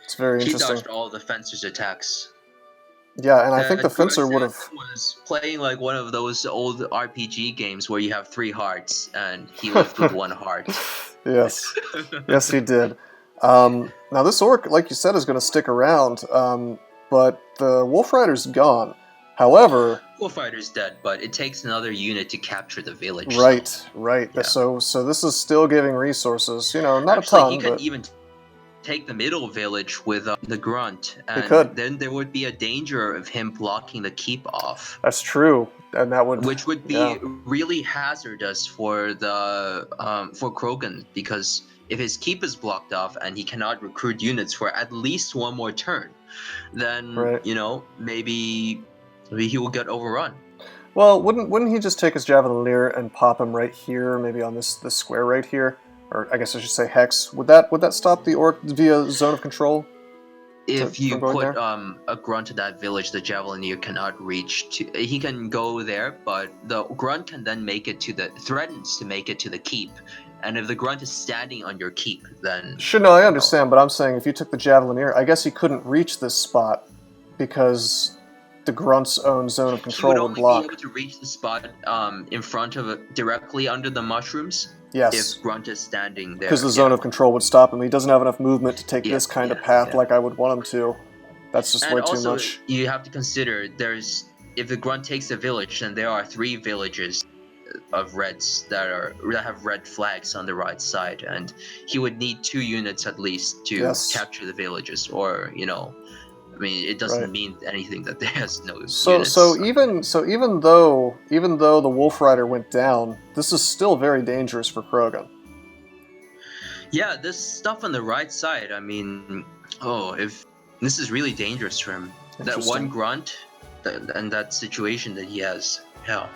It's very interesting. He dodged all the fencer's attacks. Yeah, and I think the fencer would have was playing like one of those old RPG games where you have 3 hearts and he lived with 1 heart. Yes. Yes, he did. Now this orc, like you said, is going to stick around, but the Wolf Rider's gone. However, Wolf Rider's dead, but it takes another unit to capture the village. Right. Yeah. So this is still giving resources. Not actually, a ton. He could even take the middle village with the grunt, and then there would be a danger of him blocking the keep off. That's true, and which would be really hazardous for the for Krogen, because if his keep is blocked off and he cannot recruit units for at least 1 more turn, then maybe he will get overrun. Well, wouldn't he just take his Javelineer and pop him right here, maybe on this square right here? Or I guess I should say hex. Would that stop the orc via zone of control? If you put a grunt to that village, the Javelineer cannot reach to. He can go there, but the grunt can then threatens to make it to the keep. And if the grunt is standing on your keep, then sure. No, I understand, but I'm saying if you took the Javelineer, I guess he couldn't reach this spot because the grunt's own zone of control would block. He would only be able to reach the spot in front of it, directly under the mushrooms. Yes. If Grunt is standing there. Because the zone of control would stop him. He doesn't have enough movement to take this kind of path like I would want him to. That's just way too much. You have to consider if the Grunt takes the village, then there are 3 villages of reds that have red flags on the right side, and he would need 2 units at least to capture the villages, or I mean, it doesn't mean anything that there has no units. So even though the Wolf Rider went down, this is still very dangerous for Krogen. Yeah, this stuff on the right side, I mean, if this is really dangerous for him. That 1 grunt and that situation that he has. Yeah.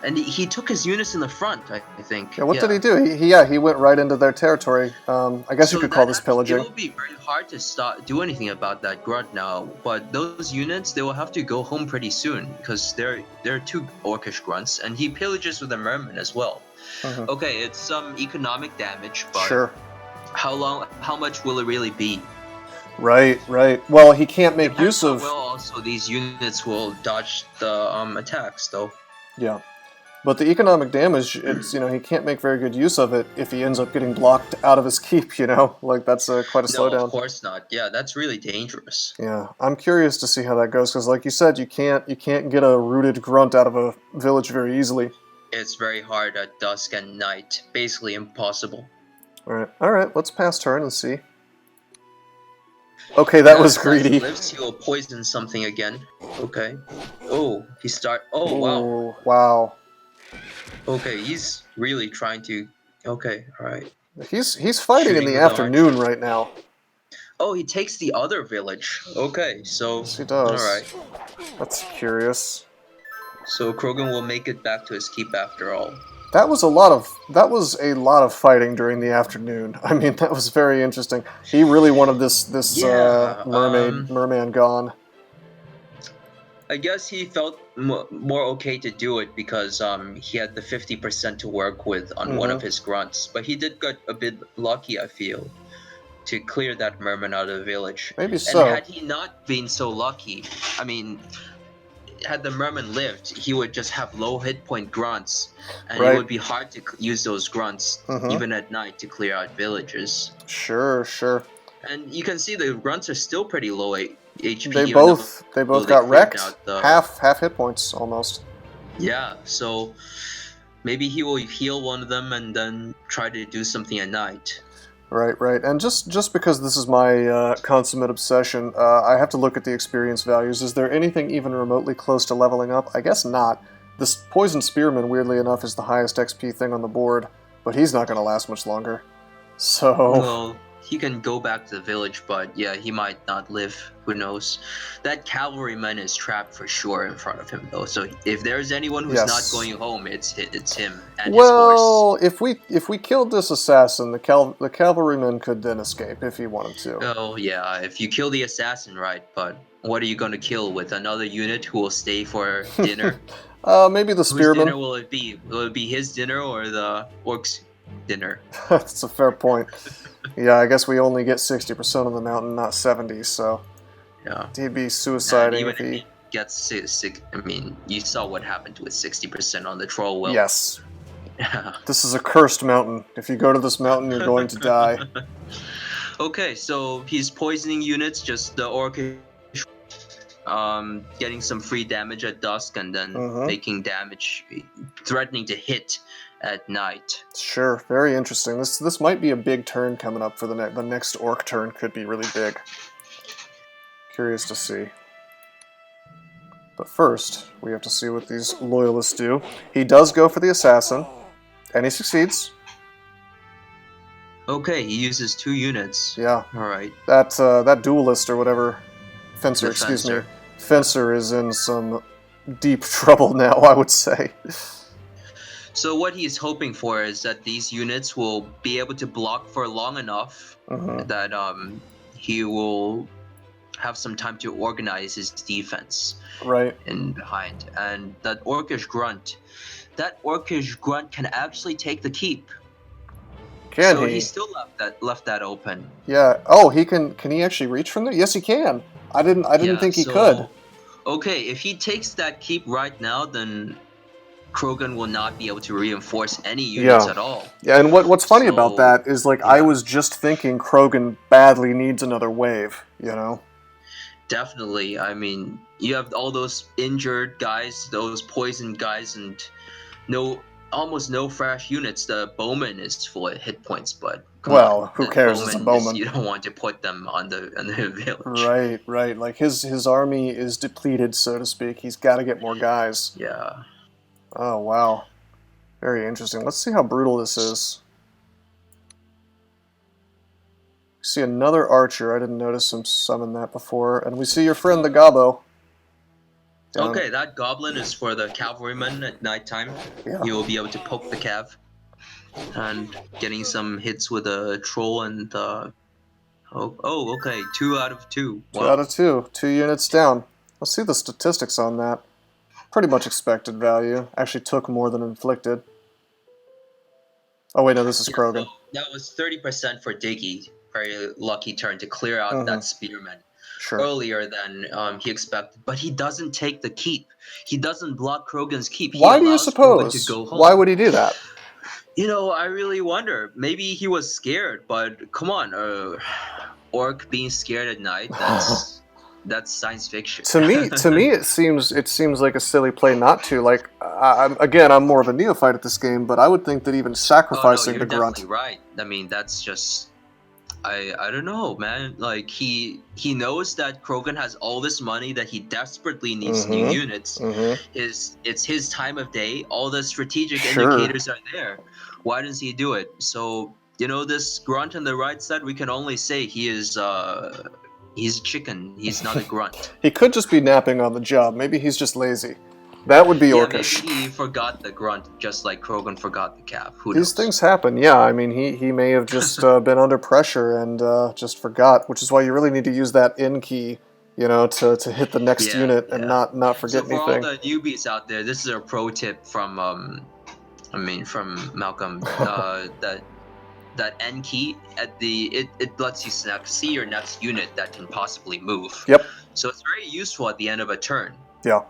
And he took his units in the front, I think. Yeah, what did he do? He went right into their territory. I guess you could call this pillaging. It will be very hard to do anything about that grunt now, but those units, they will have to go home pretty soon, because there are 2 orcish grunts, and he pillages with a merman as well. Okay, it's some economic damage, but how much will it really be? Right. Well, he can't make use of... Well, also, these units will dodge the attacks, though. Yeah. But the economic damage, it's he can't make very good use of it if he ends up getting blocked out of his keep, Like, that's quite a slowdown. No, of course not. Yeah, that's really dangerous. Yeah, I'm curious to see how that goes, because like you said, you can't get a rooted grunt out of a village very easily. It's very hard at dusk and night. Basically impossible. Alright, let's pass turn and see. Okay, that was As long as he greedy. lives, he will poison something again. Okay. Oh, oh, wow. Ooh, wow. Okay, he's really trying to... Okay, alright. He's fighting in Shooting the with the archer. afternoon right now. Oh, he takes the other village. Okay, so... Yes, he does. Alright. That's curious. So Krogen will make it back to his keep after all. That was a lot of fighting during the afternoon. I mean, that was very interesting. He really wanted this Yeah, merman gone. I guess he felt more okay to do it because he had the 50% to work with on one of his grunts. But he did get a bit lucky, I feel, to clear that merman out of the village. Maybe And so. had he not been so lucky, I mean, had the merman lived, he would just have low hit point grunts, and it would be hard to use those grunts even at night to clear out villages. Sure. And you can see the grunts are still pretty low HP. They both got wrecked. Half hit points almost. Yeah, so maybe he will heal one of them and then try to do something at night. Right. And just because this is my consummate obsession, I have to look at the experience values. Is there anything even remotely close to leveling up? I guess not. This Poison Spearman, weirdly enough, is the highest XP thing on the board, but he's not going to last much longer. So... Well, he can go back to the village, but yeah, he might not live. Who knows? That cavalryman is trapped for sure in front of him, though. So if there's anyone who's not going home, it's him and his horse. Well, if we killed this assassin, the cavalryman could then escape if he wanted to. Oh yeah, if you kill the assassin, right? But what are you going to kill with another unit who will stay for dinner? Maybe the spearman. Whose dinner will it be? Will it be his dinner or the orc's dinner? That's a fair point. Yeah, I guess we only get 60% of the mountain, not 70, so... Yeah. He'd be suiciding even if he... gets sick. I mean, you saw what happened with 60% on the troll will. Yes. This is a cursed mountain. If you go to this mountain, you're going to die. Okay, so he's poisoning units, just the orcish... getting some free damage at dusk and then making damage, threatening to hit at night. Sure, very interesting. This might be a big turn coming up for the next orc turn. Could be really big. Curious to see. But first, we have to see what these loyalists do. He does go for the assassin, and he succeeds. Okay, he uses 2 units. Yeah. All right. That duelist or whatever, fencer, excuse me, fencer is in some deep trouble now, I would say. So what he's hoping for is that these units will be able to block for long enough that he will have some time to organize his defense in behind. And that orcish grunt can actually take the keep. So he still left that open. Yeah. Oh, he can he actually reach from there? Yes, he can. I didn't think he could. Okay, if he takes that keep right now, then Krogen will not be able to reinforce any units at all. Yeah, and what's funny about that is, like, I was just thinking Krogen badly needs another wave, you know? Definitely. I mean, you have all those injured guys, those poisoned guys, and almost no fresh units. The bowman is full of hit points, but who cares? It's a bowman. You don't want to put them on the village. Right. Like his army is depleted, so to speak. He's got to get more guys. Yeah. Oh, wow. Very interesting. Let's see how brutal this is. See another archer. I didn't notice him summon that before. And we see your friend, the Gobbo. Okay, that goblin is for the cavalryman at nighttime. Yeah. He will be able to poke the cav. And getting some hits with a troll and... okay. 2 out of 2. Wow. 2 out of 2. 2 units down. Let's see the statistics on that. Pretty much expected value. Actually took more than inflicted. Oh wait, no, this is Krogen. So that was 30% for Diggy. Very lucky turn to clear out that spearman. Sure. Earlier than he expected. But he doesn't take the keep. He doesn't block Krogen's keep. Why do you suppose? To go home. Why would he do that? You know, I really wonder. Maybe he was scared, but come on, orc being scared at night, that's That's science fiction. To me, it seems like a silly play not to. Like, I'm more of a neophyte at this game, but I would think that even Oh no, sacrificing you're the grunt. definitely right. I mean, that's just I don't know, man. Like he knows that Krogen has all this money that he desperately needs new units. It's his time of day. All the strategic Sure. indicators are there. Why doesn't he do it? So this grunt on the right side, we can only say he's a chicken. He's not a grunt. He could just be napping on the job. Maybe he's just lazy. That would be Yeah, orcish. maybe he forgot the grunt, just like Krogen forgot the calf. Who These knows? things happen, yeah. I mean, he may have just been under pressure and just forgot, which is why you really need to use that in key, to hit the next unit and not forget So for anything. all the newbies out there, this is a pro tip from from Malcolm. That N key it lets you see your next unit that can possibly move. Yep. So it's very useful at the end of a turn. Yeah.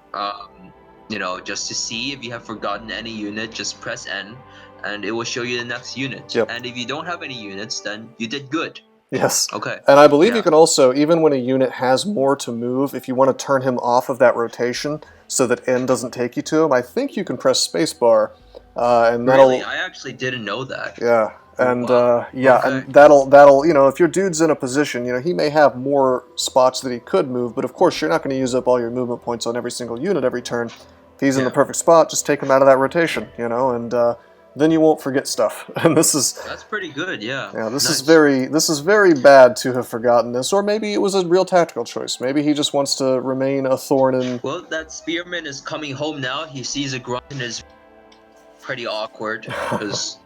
Just to see if you have forgotten any unit, just press N, and it will show you the next unit. Yep. And if you don't have any units, then you did good. Yes. Okay. And I believe you can also, even when a unit has more to move, if you want to turn him off of that rotation so that N doesn't take you to him, I think you can press spacebar, and that'll. Really, I actually didn't know that. Yeah. And Wow. and that'll if your dude's in a position, he may have more spots that he could move, but of course you're not going to use up all your movement points on every single unit every turn. If he's in the perfect spot, just take him out of that rotation, and then you won't forget stuff. And That's pretty good, yeah. Yeah, this Nice. is very bad to have forgotten this, or maybe it was a real tactical choice. Maybe he just wants to remain a thorn in. Well, that spearman is coming home now. He sees a grunt and is pretty awkward because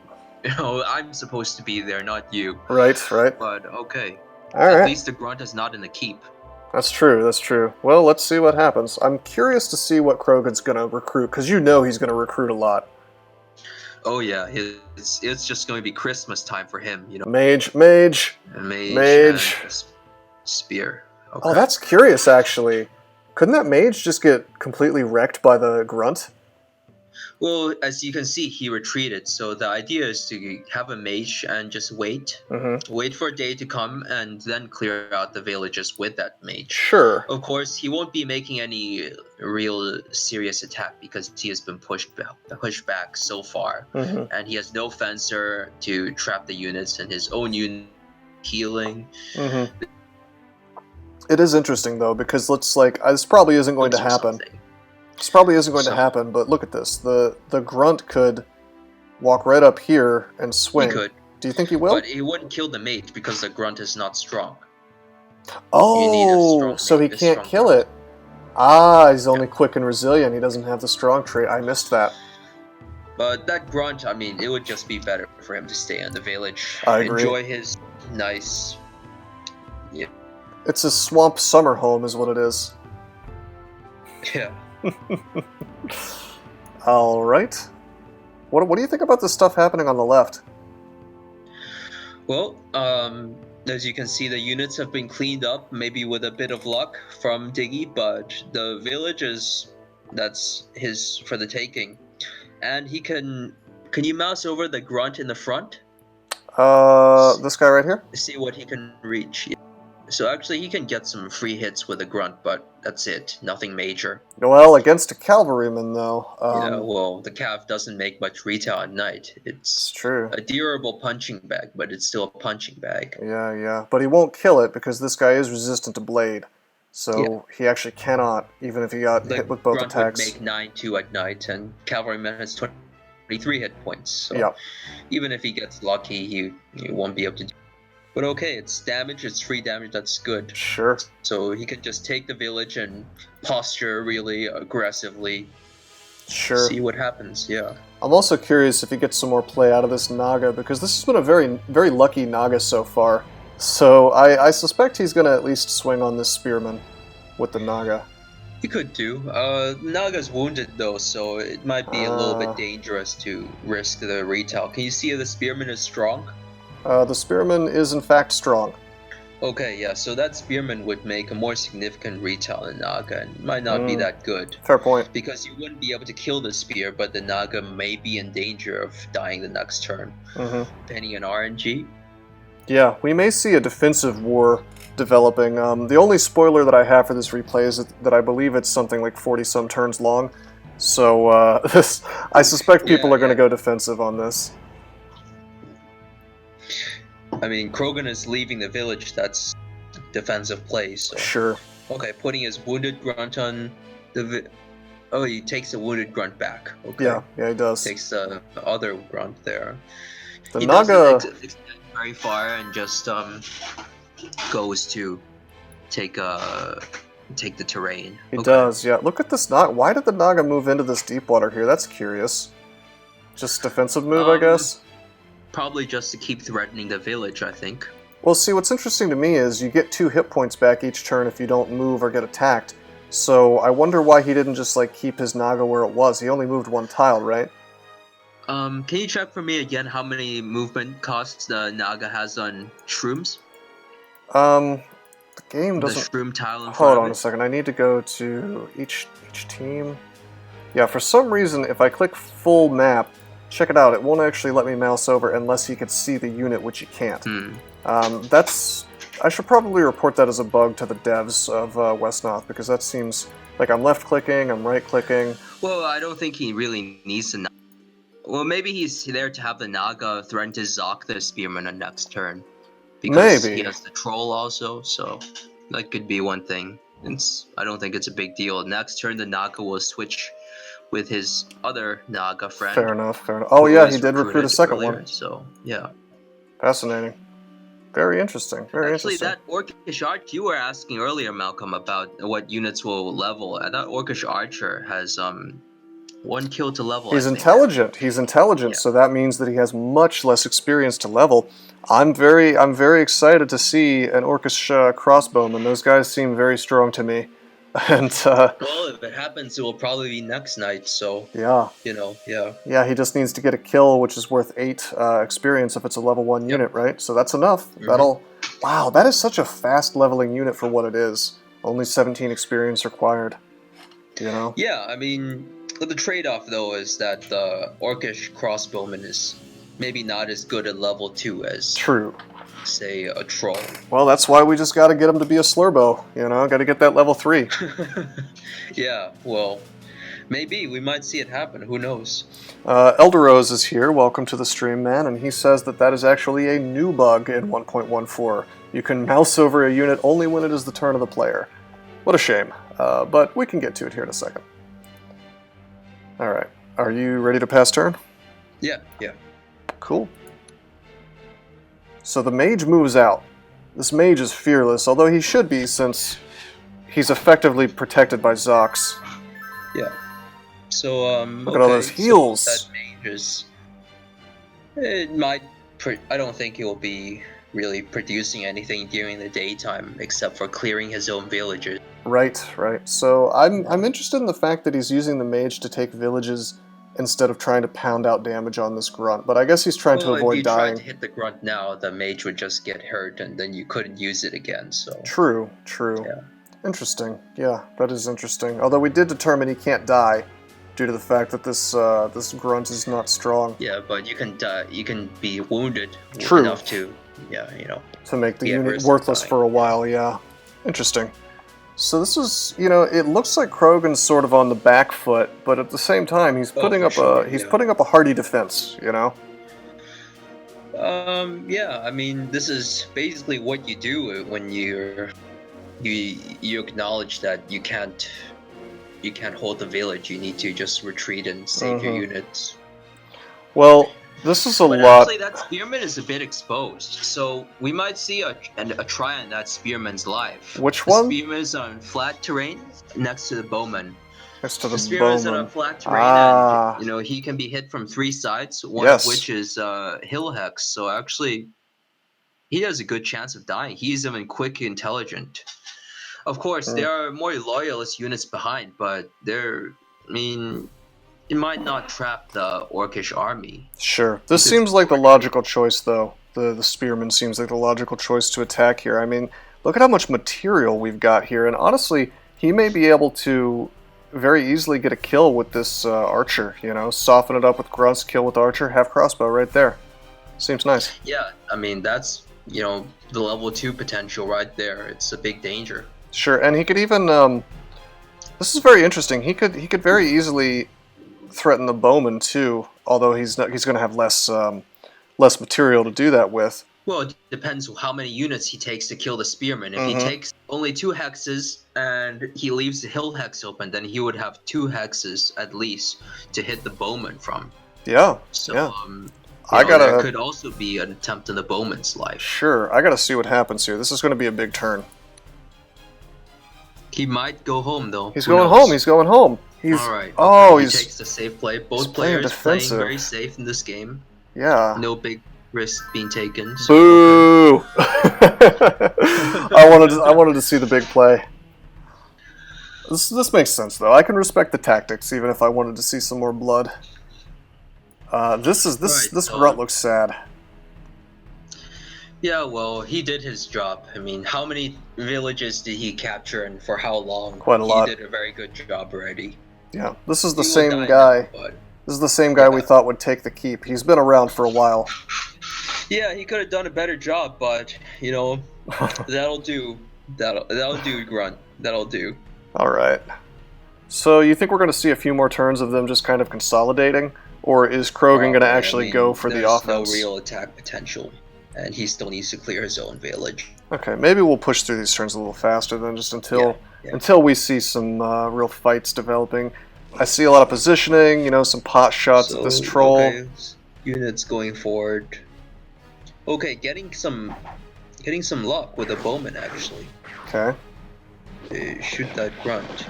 I'm supposed to be there, not you. Right. But okay. All right. At least the grunt is not in the keep. That's true. Well, let's see what happens. I'm curious to see what Krogan's going to recruit, because he's going to recruit a lot. Oh yeah, it's just going to be Christmas time for him, Mage. And spear. Okay. Oh, that's curious, actually. Couldn't that mage just get completely wrecked by the grunt? Well, as you can see, he retreated. So the idea is to have a mage and just wait for day to come, and then clear out the villages with that mage. Sure. Of course, he won't be making any real serious attack because he has been pushed back so far, and he has no fencer to trap the units, and his own unit healing. It is interesting though, because this probably isn't going to happen. This probably isn't going to happen, but look at this. The grunt could walk right up here and swing. He could. Do you think he will? But he wouldn't kill the mage because the grunt is not strong. Oh, so he can't kill it. Ah, he's only quick and resilient. He doesn't have the strong trait. I missed that. But that grunt, I mean, it would just be better for him to stay in the village. I agree. Enjoy his nice... Yeah. It's a swamp summer home is what it is. Yeah. All right. What do you think about this stuff happening on the left? Well, as you can see, the units have been cleaned up, maybe with a bit of luck from Diggy, but the village that's his for the taking. And he can you mouse over the grunt in the front? This guy right here? See what he can reach. Yeah. So actually, he can get some free hits with a grunt, but that's it. Nothing major. Well, against a cavalryman, though. Well, the cav doesn't make much retail at night. It's true. A durable punching bag, but it's still a punching bag. Yeah. But he won't kill it because this guy is resistant to blade. So he actually cannot, even if he got hit with both attacks. The grunt would make 9-2 at night, and cavalryman has 23 hit points. So even if he gets lucky, he won't be able to do. But okay, it's damage, it's free damage, that's good. Sure. So he can just take the village and posture really aggressively. Sure. See what happens, yeah. I'm also curious if he gets some more play out of this Naga, because this has been a very, very lucky Naga so far. So I suspect he's going to at least swing on this Spearman with the Naga. He could do. Naga's wounded though, so it might be a little bit dangerous to risk the retail. Can you see if the Spearman is strong? The Spearman is in fact strong. Okay, yeah, so that Spearman would make a more significant retail than Naga, and it might not be that good. Fair point. Because you wouldn't be able to kill the spear, but the Naga may be in danger of dying the next turn. Depending on RNG. Yeah, we may see a defensive war developing. The only spoiler that I have for this replay is that I believe it's something like 40-some turns long. So I suspect people are going to go defensive on this. I mean, Krogen is leaving the village. That's defensive play. So. Sure. Okay, putting his wounded grunt on the. Oh, he takes the wounded grunt back. Okay. Yeah, he does. Takes the other grunt there. The Naga doesn't extend very far and just goes to take the terrain. He does, yeah. Look at this Naga. Why did the Naga move into this deep water here? That's curious. Just defensive move, I guess? Probably just to keep threatening the village, I think. Well, see, what's interesting to me is you get 2 hit points back each turn if you don't move or get attacked. So I wonder why he didn't just, like, keep his Naga where it was. He only moved 1 tile, right? Can you check for me again how many movement costs the Naga has on shrooms? The game doesn't... The shroom tile in front Hold of on it? a second. I need to go to each team. Yeah, for some reason, if I click full map, check it out. It won't actually let me mouse over unless you can see the unit, which you can't. That's... I should probably report that as a bug to the devs of Wesnoth, because that seems like I'm left-clicking, I'm right-clicking. Well, I don't think he really needs to... Well, maybe he's there to have the Naga threaten to Zoc the Spearman on next turn. Because Maybe. he has the Troll also, so that could be one thing. I don't think it's a big deal. Next turn, the Naga will switch with his other Naga friend. Fair enough, fair enough. Oh yeah, he did recruit a second one. So, yeah. Fascinating. Very interesting, very Actually, interesting. that Orcish Archer, you were asking earlier, Malcolm, about what units will level. And that Orcish Archer has 1 kill to level. He's intelligent. He's intelligent, so that means that he has much less experience to level. I'm very excited to see an Orcish crossbowman. Those guys seem very strong to me. And well, if it happens, it will probably be next night. So yeah, yeah. He just needs to get a kill, which is worth 8 experience if it's a level 1 unit, right? So that's enough. Wow, that is such a fast leveling unit for what it is. Only 17 experience required. You know? Yeah, I mean, the trade-off though is that the Orcish crossbowman is maybe not as good at level 2 as say a troll. Well, that's why we just got to get him to be a slurbo. You know, got to get that level 3. Yeah, well, maybe we might see it happen. Who knows? Elderose is here. Welcome to the stream, man. And he says that is actually a new bug in 1.14. You can mouse over a unit only when it is the turn of the player. What a shame. But we can get to it here in a second. All right. Are you ready to pass turn? Yeah. Cool. So the mage moves out. This mage is fearless, although he should be, since he's effectively protected by Zox. Yeah. So, look at all those heals. So that mage is... It might... I don't think he'll be really producing anything during the daytime, except for clearing his own villages. Right. So I'm interested in the fact that he's using the mage to take villages instead of trying to pound out damage on this grunt. But I guess he's trying to avoid dying. If you tried to hit the grunt now, the mage would just get hurt, and then you couldn't use it again. So True. Yeah. Interesting. Yeah, that is interesting. Although we did determine he can't die due to the fact that this grunt is not strong. Yeah, but you can die. You can be wounded enough to, to make the unit worthless for a while. Yeah. Interesting. So this is, it looks like Krogen's sort of on the back foot, but at the same time, he's putting up a hearty defense, Yeah, I mean, this is basically what you do when you acknowledge that you can't hold the village. You need to just retreat and save your units. Well, this is lot. Actually, that spearman is a bit exposed, so we might see a try on that spearman's life. Which one? The spearman is on flat terrain next to the bowman. Next to the spearman is on flat terrain, and he can be hit from 3 sides. One of which is hill hex. So actually, he has a good chance of dying. He's even quick, intelligent. Of course, there are more loyalist units behind, but it might not trap the Orcish army. Sure. This seems like the logical choice, though. The spearman seems like the logical choice to attack here. I mean, look at how much material we've got here, and honestly, he may be able to very easily get a kill with this archer, Soften it up with grunts, kill with archer, half crossbow right there. Seems nice. Yeah, I mean, that's the level 2 potential right there. It's a big danger. Sure, and he could even this is very interesting. He could very easily threaten the bowman too, although he's going to have less material to do that with. Well, it depends how many units he takes to kill the spearman. If he takes only 2 hexes and he leaves the hill hex open, then he would have 2 hexes at least to hit the bowman from. Yeah. So yeah. there could also be an attempt in the bowman's life. Sure, I gotta see what happens here. This is going to be a big turn. He might go home though. He's going home. He's going home. He's all right. Oh, he takes the safe play. Both players playing very safe in this game. Yeah. No big risk being taken. So boo! I wanted to see the big play. This makes sense though. I can respect the tactics even if I wanted to see some more blood. This grunt looks sad. Yeah, well, he did his job. I mean, how many villages did he capture and for how long? Quite a lot. He did a very good job already. Yeah, this is the same guy. This is the same guy we thought would take the keep. He's been around for a while. Yeah, he could have done a better job, but that'll do. That'll do, Grunt. That'll do. All right. So you think we're going to see a few more turns of them just kind of consolidating, or is Krogen going to actually go for the offense? There's no real attack potential, and he still needs to clear his own village. Okay, maybe we'll push through these turns a little faster then, just until we see some real fights developing. I see a lot of positioning, some pot shots at this troll. Okay, units going forward. Okay, getting some luck with a bowman actually. Okay. Shoot that grunt,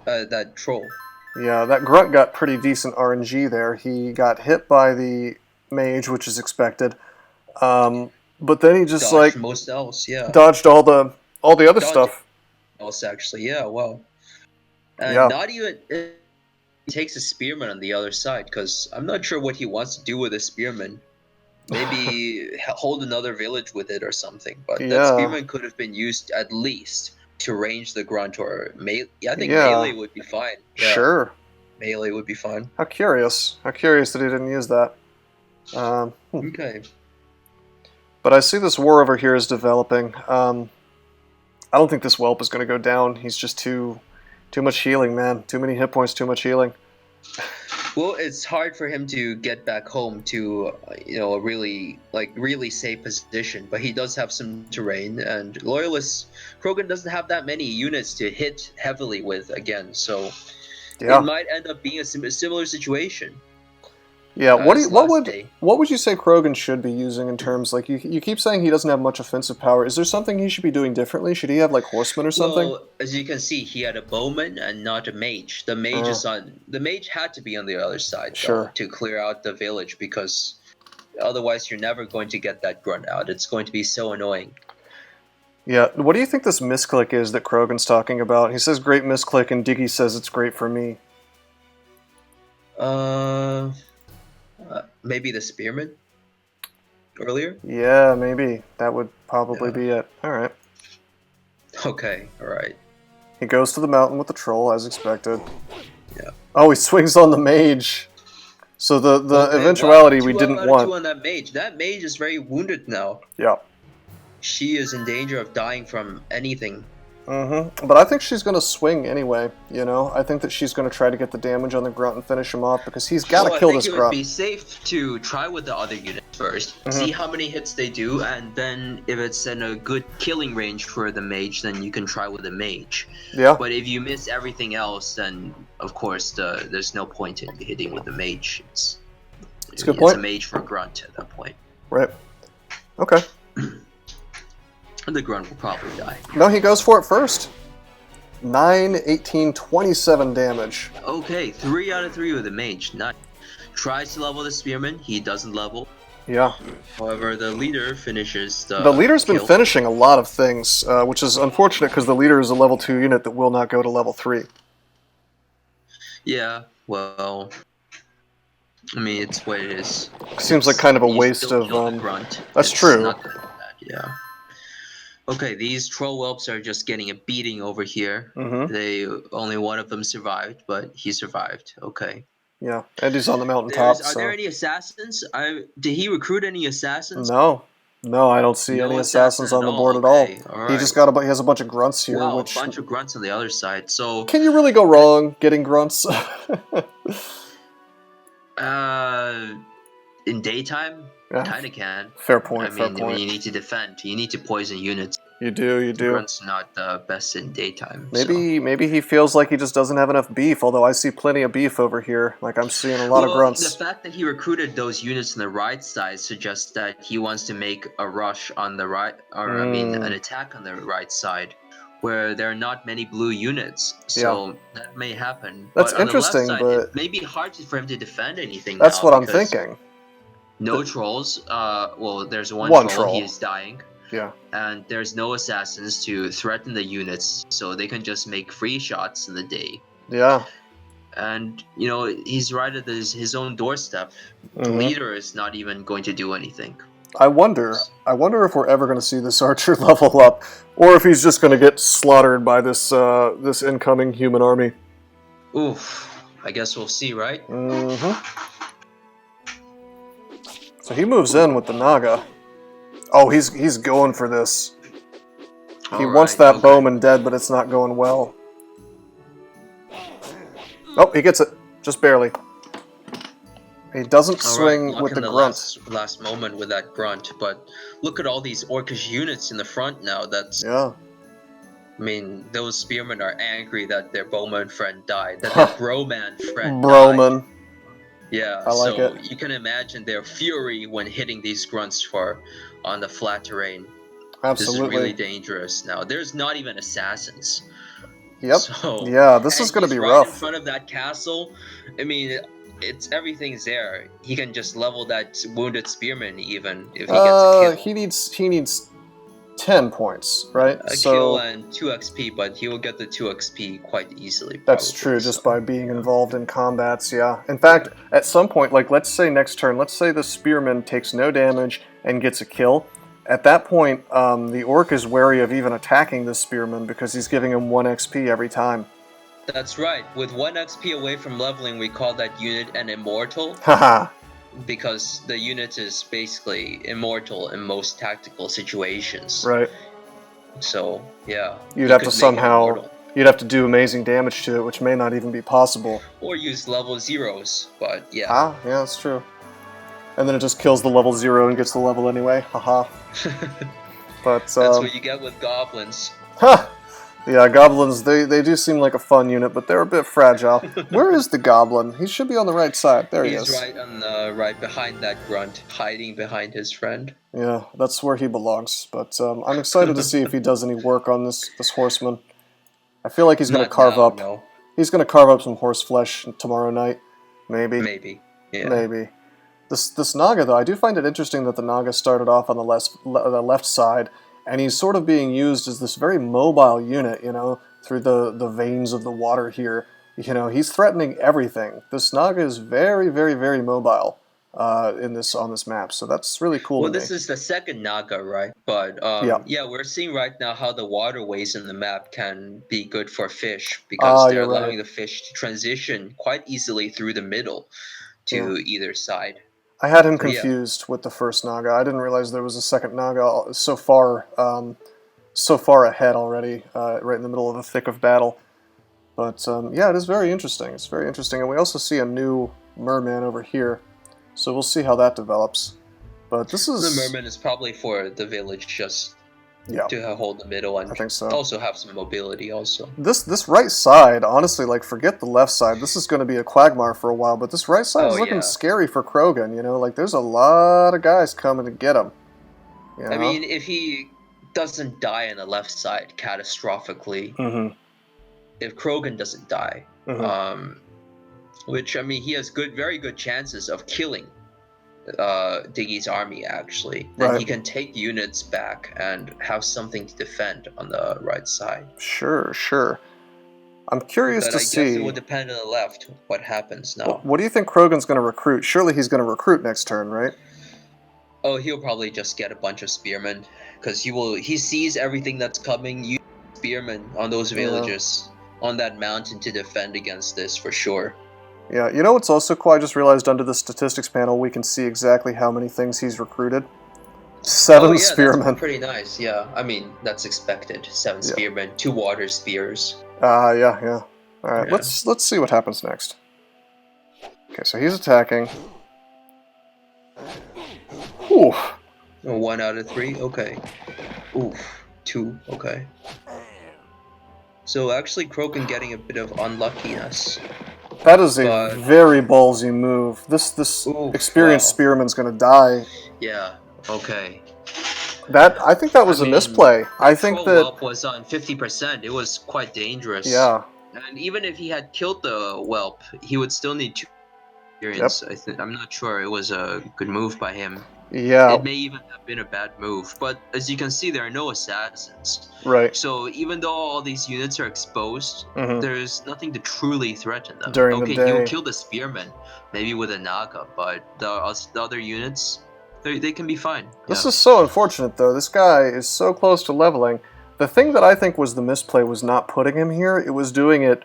that troll. Yeah, that grunt got pretty decent RNG there. He got hit by the mage, which is expected, but then he just dodged most else, yeah. Dodged all the other stuff. Else actually, yeah, well, and not even. He takes a spearman on the other side because I'm not sure what he wants to do with a spearman. Maybe hold another village with it or something. But that spearman could have been used at least to range the grunt or melee. I think melee would be fine. Yeah. Sure. Melee would be fine. How curious. How curious that he didn't use that. Okay. But I see this war over here is developing. I don't think this whelp is going to go down. He's just too much healing, man. Too many hit points, too much healing. Well, it's hard for him to get back home to, a really safe position. But he does have some terrain, and Loyalists, Krogen doesn't have that many units to hit heavily with again. So it might end up being a similar situation. Yeah, what would you say Krogen should be using in terms, like, you keep saying he doesn't have much offensive power. Is there something he should be doing differently? Should he have, like, horsemen or something? Well, as you can see, he had a bowman and not a mage. The mage had to be on the other side though, to clear out the village, because otherwise you're never going to get that grunt out. It's going to be so annoying. Yeah, what do you think this misclick is that Krogen's talking about? He says great misclick, and Diggy says it's great for me. Maybe the spearman earlier? Yeah, maybe. That would probably be it. Alright. Okay, alright. He goes to the mountain with the troll, as expected. Yeah. Oh, he swings on the mage. So the eventuality we didn't want. 2 on that mage. That mage is very wounded now. Yeah. She is in danger of dying from anything. But I think she's going to swing anyway, I think that she's going to try to get the damage on the grunt and finish him off, because he's got to kill this grunt. It would be safe to try with the other units first, see how many hits they do, and then if it's in a good killing range for the mage, then you can try with the mage. Yeah. But if you miss everything else, then of course there's no point in hitting with the mage. It's a good point. It's a mage for a grunt at that point. Right. Okay. The grunt will probably die. No, he goes for it first. 9, 18, 27 damage. Okay, 3 out of 3 with the mage. Nice. Tries to level the spearman. He doesn't level. Yeah. However, the leader finishes the leader's been finishing a lot of things, which is unfortunate because the leader is a level 2 unit that will not go to level 3. Yeah, well, I mean, it's what it is. Seems like kind of a waste of... grunt. That's true. Not that bad, yeah. Okay, these troll whelps are just getting a beating over here. Only one of them survived, but he survived. Okay. Yeah, and he's on the mountaintop. Are there any assassins? Did he recruit any assassins? No. No, I don't see any No assassins assassin on at the all. board at all. Okay, all He right. just got he has a bunch of grunts here, Wow, a which bunch of grunts on the other side. So, can you really go wrong getting grunts? uh, in daytime, Yeah, kind of can. fair I point, fair mean, when point. you need to defend, you need to poison units. You do, you do. Grunt's not the best in daytime, so. Maybe he feels like he just doesn't have enough beef, although I see plenty of beef over here. Like, I'm seeing a lot of Well, the grunts. fact that he recruited those units on the right side suggests that he wants to make a rush on the right, or I mean, an attack on the right side, where there are not many blue units. So Yeah. that may happen. That's But on the left interesting, side, it but may be hard for him to defend anything that's now what I'm because thinking. no trolls. Well, there's one troll. Troll. He is dying. Yeah. And there's no assassins to threaten the units, so they can just make free shots in the day. Yeah. And, you know, he's right at his own doorstep. The leader is not even going to do anything. I wonder if we're ever going to see this archer level up, or if he's just going to get slaughtered by this this incoming human army. Oof. I guess we'll see, right? So he moves in with the Naga. Oh, he's going for this. He wants that bowman dead, but it's not going well. Oh, he gets it. Just barely. He doesn't swing with the grunt. Last moment with that grunt, but look at all these orcish units in the front now. That's yeah. I mean, those spearmen are angry that their bowman friend died, that their broman friend Broman. died. Yeah, I like so it. you can imagine their fury when hitting these grunts on the flat terrain. Absolutely. This is really dangerous now. There's not even assassins. Yep. So, yeah, this is going to be right rough. in front of that castle. I mean, everything's there. He can just level that wounded spearman even if he gets a kill. He needs 10 points, right? A kill and 2 XP, but he will get the 2 XP quite easily. Probably, that's true, just by being involved in combats, yeah. In fact, at some point, like let's say next turn, let's say the spearman takes no damage and gets a kill. At that point, the orc is wary of even attacking the spearman because he's giving him 1 XP every time. That's right. With 1 XP away from leveling, we call that unit an immortal. Haha. Because the unit is basically immortal in most tactical situations. Right. So, yeah. You'd have to do amazing damage to it, which may not even be possible. Or use level 0s, but yeah. Ah, yeah, that's true. And then it just kills the level 0 and gets the level anyway. Haha. But that's what you get with goblins. Huh! Yeah, goblins, they do seem like a fun unit, but they're a bit fragile. Where is the goblin? He should be on the right side. There he is. He's right on the right behind that grunt, hiding behind his friend. Yeah, that's where he belongs. But I'm excited to see if he does any work on this horseman. I feel like he's going to carve up. No. He's going to carve up some horse flesh tomorrow night. Maybe. Maybe. Yeah. Maybe. This Naga, though, I do find it interesting that the Naga started off on the left side, and he's sort of being used as this very mobile unit, you know, through the veins of the water here. You know, he's threatening everything. This Naga is very, very, very mobile on this map, so that's really cool. Well, this is the second Naga, right? But yeah, we're seeing right now how the waterways in the map can be good for fish because they're allowing the fish to transition quite easily through the middle to either side. I had him confused with the first Naga. I didn't realize there was a second Naga so far ahead already, right in the middle of the thick of battle. But yeah, it is very interesting. It's very interesting, and we also see a new merman over here, so we'll see how that develops. But this is the merman is probably for the village, just to hold the middle and I think so. Also have some mobility. Also, this right side, honestly, like forget the left side. This is going to be a quagmire for a while, but this right side is looking scary for Krogen. You know, like there's a lot of guys coming to get him. You know? I mean, if he doesn't die on the left side catastrophically, if Krogen doesn't die, which I mean, he has very good chances of killing Diggy's army actually. Then he can take units back and have something to defend on the right side. Sure. I'm curious to see. I guess it would depend on the left what happens now. What do you think Krogen's going to recruit? Surely he's going to recruit next turn, right? Oh, he'll probably just get a bunch of spearmen because he sees everything that's coming. Use spearmen on those villages on that mountain to defend against this for sure. Yeah, you know what's also cool? I just realized under the statistics panel we can see exactly how many things he's recruited. 7 yeah, that's spearmen. pretty nice. Yeah, I mean that's expected. 7 Yeah. spearmen, 2 water spears. Yeah. All right, Yeah. let's see what happens next. Okay, so he's attacking. Ooh. 1 out of 3. Okay. Oof. 2. Okay. So actually, Krogen getting a bit of unluckiness. That is a But very ballsy move. This oof. experienced Wow. spearman's gonna die. Yeah. Okay. I think that was I a mean, misplay. I think control that whelp was on 50%. It was quite dangerous. yeah. And even if he had killed the whelp, he would still need 2 Yep. experience. I'm not sure it was a good move by him. Yeah. It may even have been a bad move, but as you can see, there are no assassins. Right. So even though all these units are exposed, Mhm. there's nothing to truly threaten them. During the Okay, he'll day. kill the spearman, maybe with a naga, but the other units, they can be fine. This Yeah. is so unfortunate, though. This guy is so close to leveling. The thing that I think was the misplay was not putting him here. It was doing it,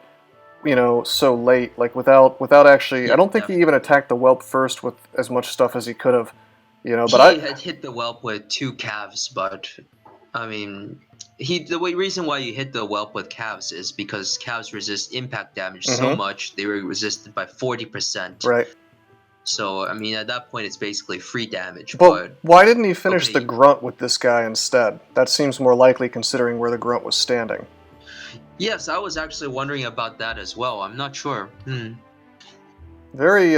so late, like without actually. I don't think Yeah. he even attacked the whelp first with as much stuff as he could have. But He had hit the whelp with 2 calves, but I mean, reason why you hit the whelp with calves is because calves resist impact damage so much they were resisted by 40%. Right. So I mean, at that point, it's basically free damage. But But why didn't he finish the okay, grunt with this guy instead? That seems more likely considering where the grunt was standing. yes, I was actually wondering about that as well. I'm not sure. Very,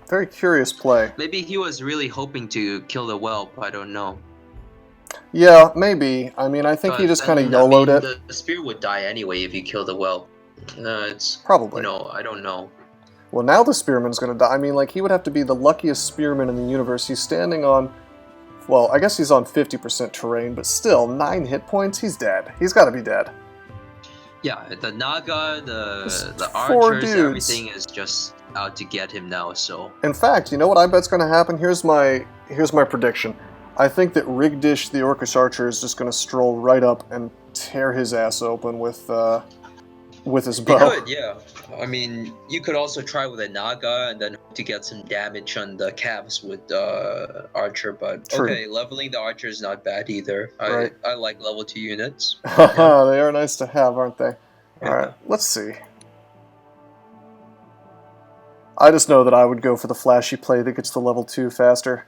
very curious play. Maybe he was really hoping to kill the whelp. I don't know. Yeah, maybe. I mean, I think he just kind of YOLO'd it. The spear would die anyway if you kill the whelp. It's Probably. I don't know. Well, now the spearman's gonna die. I mean, like, he would have to be the luckiest spearman in the universe. He's standing on, well, I guess he's on 50% terrain, but still, 9 hit points, he's dead. He's gotta be dead. Yeah, the naga, the 4 archers, dudes. everything is just out to get him now. So In fact, you know what I bet's gonna happen? Here's my prediction. I think that Rigdish, the Orcish archer, is just gonna stroll right up and tear his ass open with his bow. you could, yeah. I mean, you could also try with a naga and then hope to get some damage on the calves with archer. But True. okay, leveling the archer is not bad either. Right. I like level 2 units. Haha, they are nice to have, aren't they? Yeah. Alright, let's see. I just know that I would go for the flashy play that gets to level 2 faster.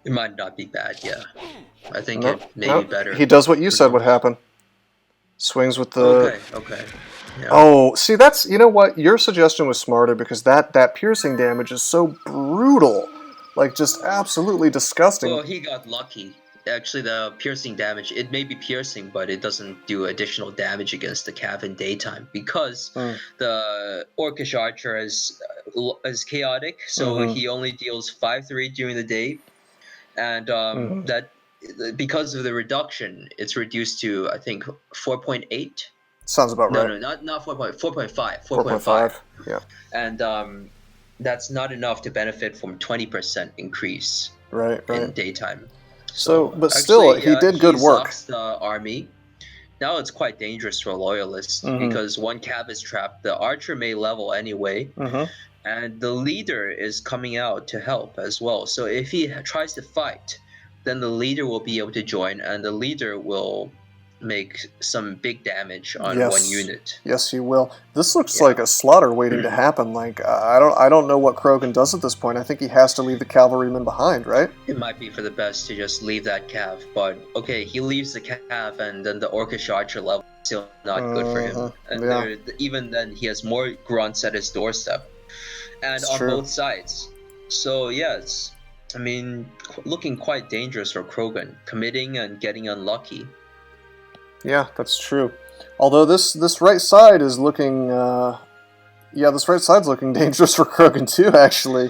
It might not be bad, yeah. I think it may be better. He does what you said would happen. Swings with the... Okay. Yeah. Oh, see, that's... You know what? Your suggestion was smarter because that piercing damage is so brutal. Like, just absolutely disgusting. Well, he got lucky. Actually, the piercing damage, it may be piercing, but it doesn't do additional damage against the cav in daytime because the Orcish archer is chaotic, so he only deals 5-3 during the day, and that because of the reduction, it's reduced to I think 4.8. Sounds about right. No, not 4.5. 4.5. Yeah. And that's not enough to benefit from 20% increase in daytime. So, but still, he did good work. The army. Now it's quite dangerous for loyalists because one cav is trapped. The archer may level anyway, and the leader is coming out to help as well. So if he tries to fight, then the leader will be able to join, and the leader will make some big damage on one unit. Yes, he will. This looks like a slaughter waiting to happen. Like I don't know what Krogen does at this point. I think he has to leave the cavalrymen behind, right? It might be for the best to just leave that cav, but okay, he leaves the cav, and then the Orcish archer level is still not good for him. And even then, he has more grunts at his doorstep, and on both sides. So yes, I mean, looking quite dangerous for Krogen, committing and getting unlucky. Yeah, that's true. Although this right side is looking, this right side's looking dangerous for Krogen too, actually.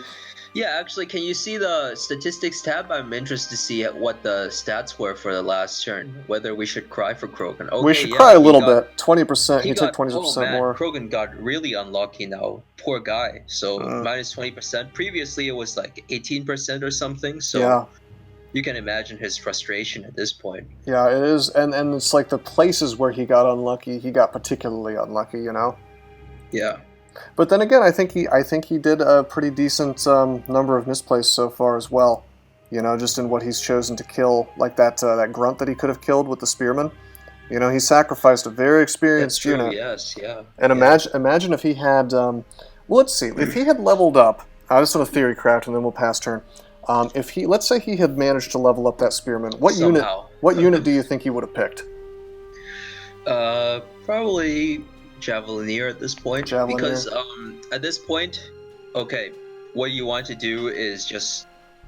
Yeah, actually, can you see the statistics tab? I'm interested to see what the stats were for the last turn. Whether we should cry for Krogen. Okay, we should cry a little bit. 20%. He took 20% more. Krogen got really unlucky now. Poor guy. So minus 20%. Previously, it was like 18% or something. So you can imagine his frustration at this point. Yeah, it is, and it's like the places where he got unlucky, he got particularly unlucky, you know. Yeah. But then again, I think he did a pretty decent number of misplays so far as well. You know, just in what he's chosen to kill, like that grunt that he could have killed with the spearman. You know, he sacrificed a very That's experienced true. unit. Yes. Yeah. And Yeah. imagine if he had. Well, let's see. If he had leveled up, I just have a theory craft, and then we'll pass turn. If he, let's say, he had managed to level up that spearman, what unit? Somehow. What unit do you think he would have picked? Probably Javelineer at this point. Javelineer. Because at this point, okay, what you want to do is just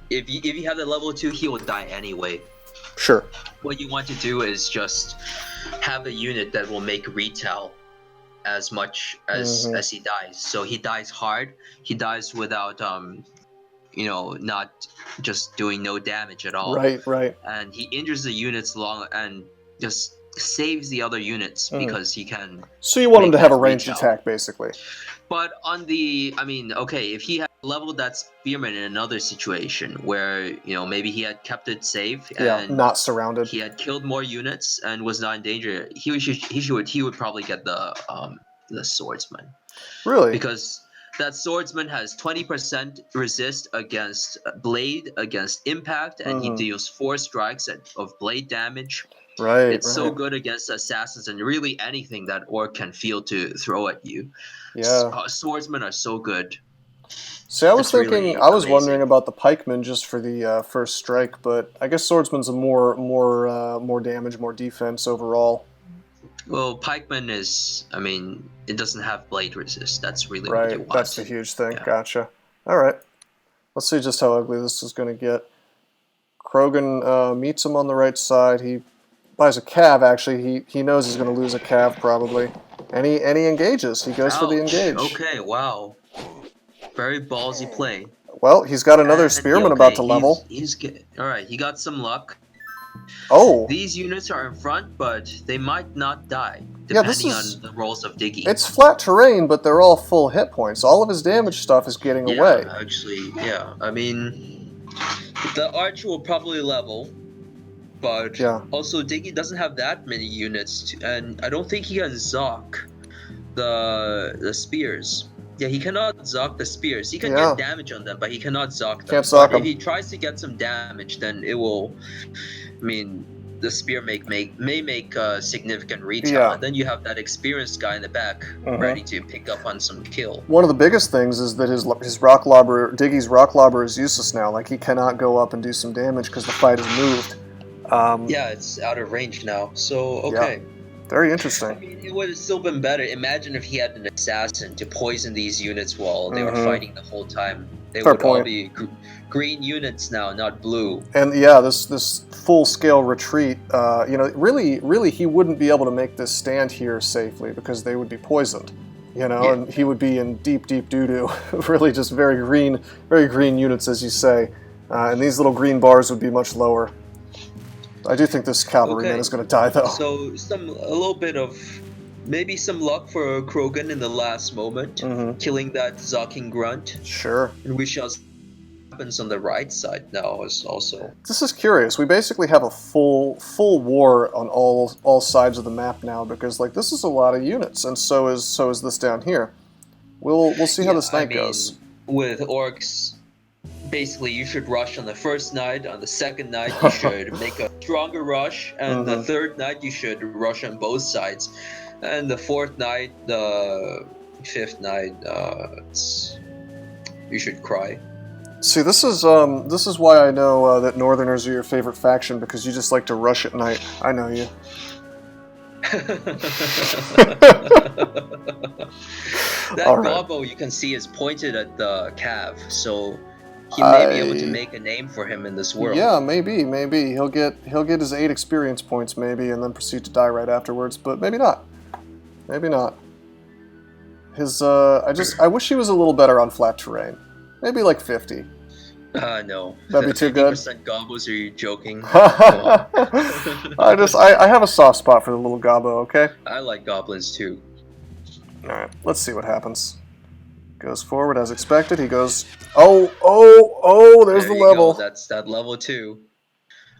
if you have the level 2, he will die anyway. Sure. What you want to do is just have a unit that will make retail as much as he dies. So he dies hard. He dies without not just doing no damage at all. Right. And he injures the units long and just saves the other units because he can. So you want him to have a that ranged retail. attack, basically. But if he had leveled that spearman in another situation where maybe he had kept it safe and not surrounded, he had killed more units and was not in danger, he would probably get the swordsman. Really? Because that swordsman has 20% resist against blade, against impact, and he deals 4 strikes of blade damage. Right. It's so good against assassins and really anything that orc can feel to throw at you. Yeah. Swordsmen are so good. See, I was It's thinking, really I was amazing. wondering about the pikeman just for the first strike, but I guess swordsman's a more damage, more defense overall. Well, pikeman is, it doesn't have blade resist. That's really right. what you want. That's the huge thing. Yeah. Gotcha. All right. Let's see just how ugly this is going to get. Krogen meets him on the right side. He buys a cav. Actually, he knows he's going to lose a cav probably, and he engages. He goes for the engage. Okay, wow, very ballsy play. Well, he's got another spearman about to level. All right. He got some luck. Oh. These units are in front, but they might not die depending on the rolls of Diggy. It's flat terrain, but they're all full hit points. All of his damage stuff is getting away. Actually, yeah. The arch will probably level, but also Diggy doesn't have that many units, and I don't think he can Zoc the spears. Yeah, he cannot Zoc the spears. He can get damage on them, but he cannot Zoc them. Can't Zoc them. If he tries to get some damage, then it will. The spear may make a significant retail, and then you have that experienced guy in the back ready to pick up on some kill. One of the biggest things is that his rock lobber, Diggy's rock lobber, is useless now. Like, he cannot go up and do some damage because the fight is moved. It's out of range now. So okay. Yeah. Very interesting. It would have still been better. Imagine if he had an assassin to poison these units while they were fighting the whole time. They would all be green units now, not blue. And this full-scale retreat, really he wouldn't be able to make this stand here safely because they would be poisoned, and he would be in deep doo-doo. Really just very green units, as you say. And these little green bars would be much lower. I do think this cavalryman is going to die, though. So a little bit of maybe some luck for Krogen in the last moment, killing that Zocking grunt. Sure. And we shall see what happens on the right side now is also. This is curious. We basically have a full war on all sides of the map now because this is a lot of units, and so is this down here. We'll see how this night goes. With orcs. Basically, you should rush on the first night. On the second night, you should make a stronger rush. And the third night, you should rush on both sides. And the fourth night, the fifth night, you should cry. See, this is why I know that Northerners are your favorite faction, because you just like to rush at night. I know you. That gobbo you can see is pointed at the cav, so he may be able to make a name for him in this world. Yeah, maybe he'll get his 8 experience points maybe, and then proceed to die right afterwards. But maybe not. His I wish he was a little better on flat terrain. Maybe 50. No. That'd be too good. 50% gobbos? Are you joking? I have a soft spot for the little gobbo. Okay. I like goblins too. All right. Let's see what happens. Goes forward as expected. He goes. Oh! There's the level. That's that level 2.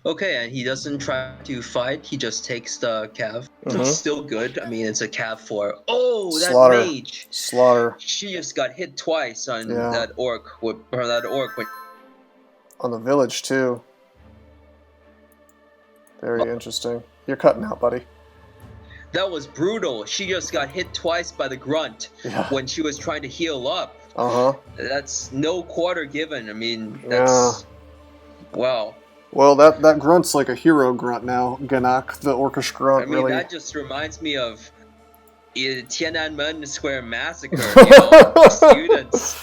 Okay, and he doesn't try to fight. He just takes the cav. Still good. It's a cav 4. Oh, that mage. Slaughter. She just got hit twice on that orc. On the village, too. Very interesting. You're cutting out, buddy. That was brutal. She just got hit twice by the grunt when she was trying to heal up. That's no quarter given. I mean, that's... Wow. Well, that grunt's like a hero grunt now. Ganak, the orcish grunt, I mean, really. that just reminds me of Tiananmen Square Massacre, you know, students.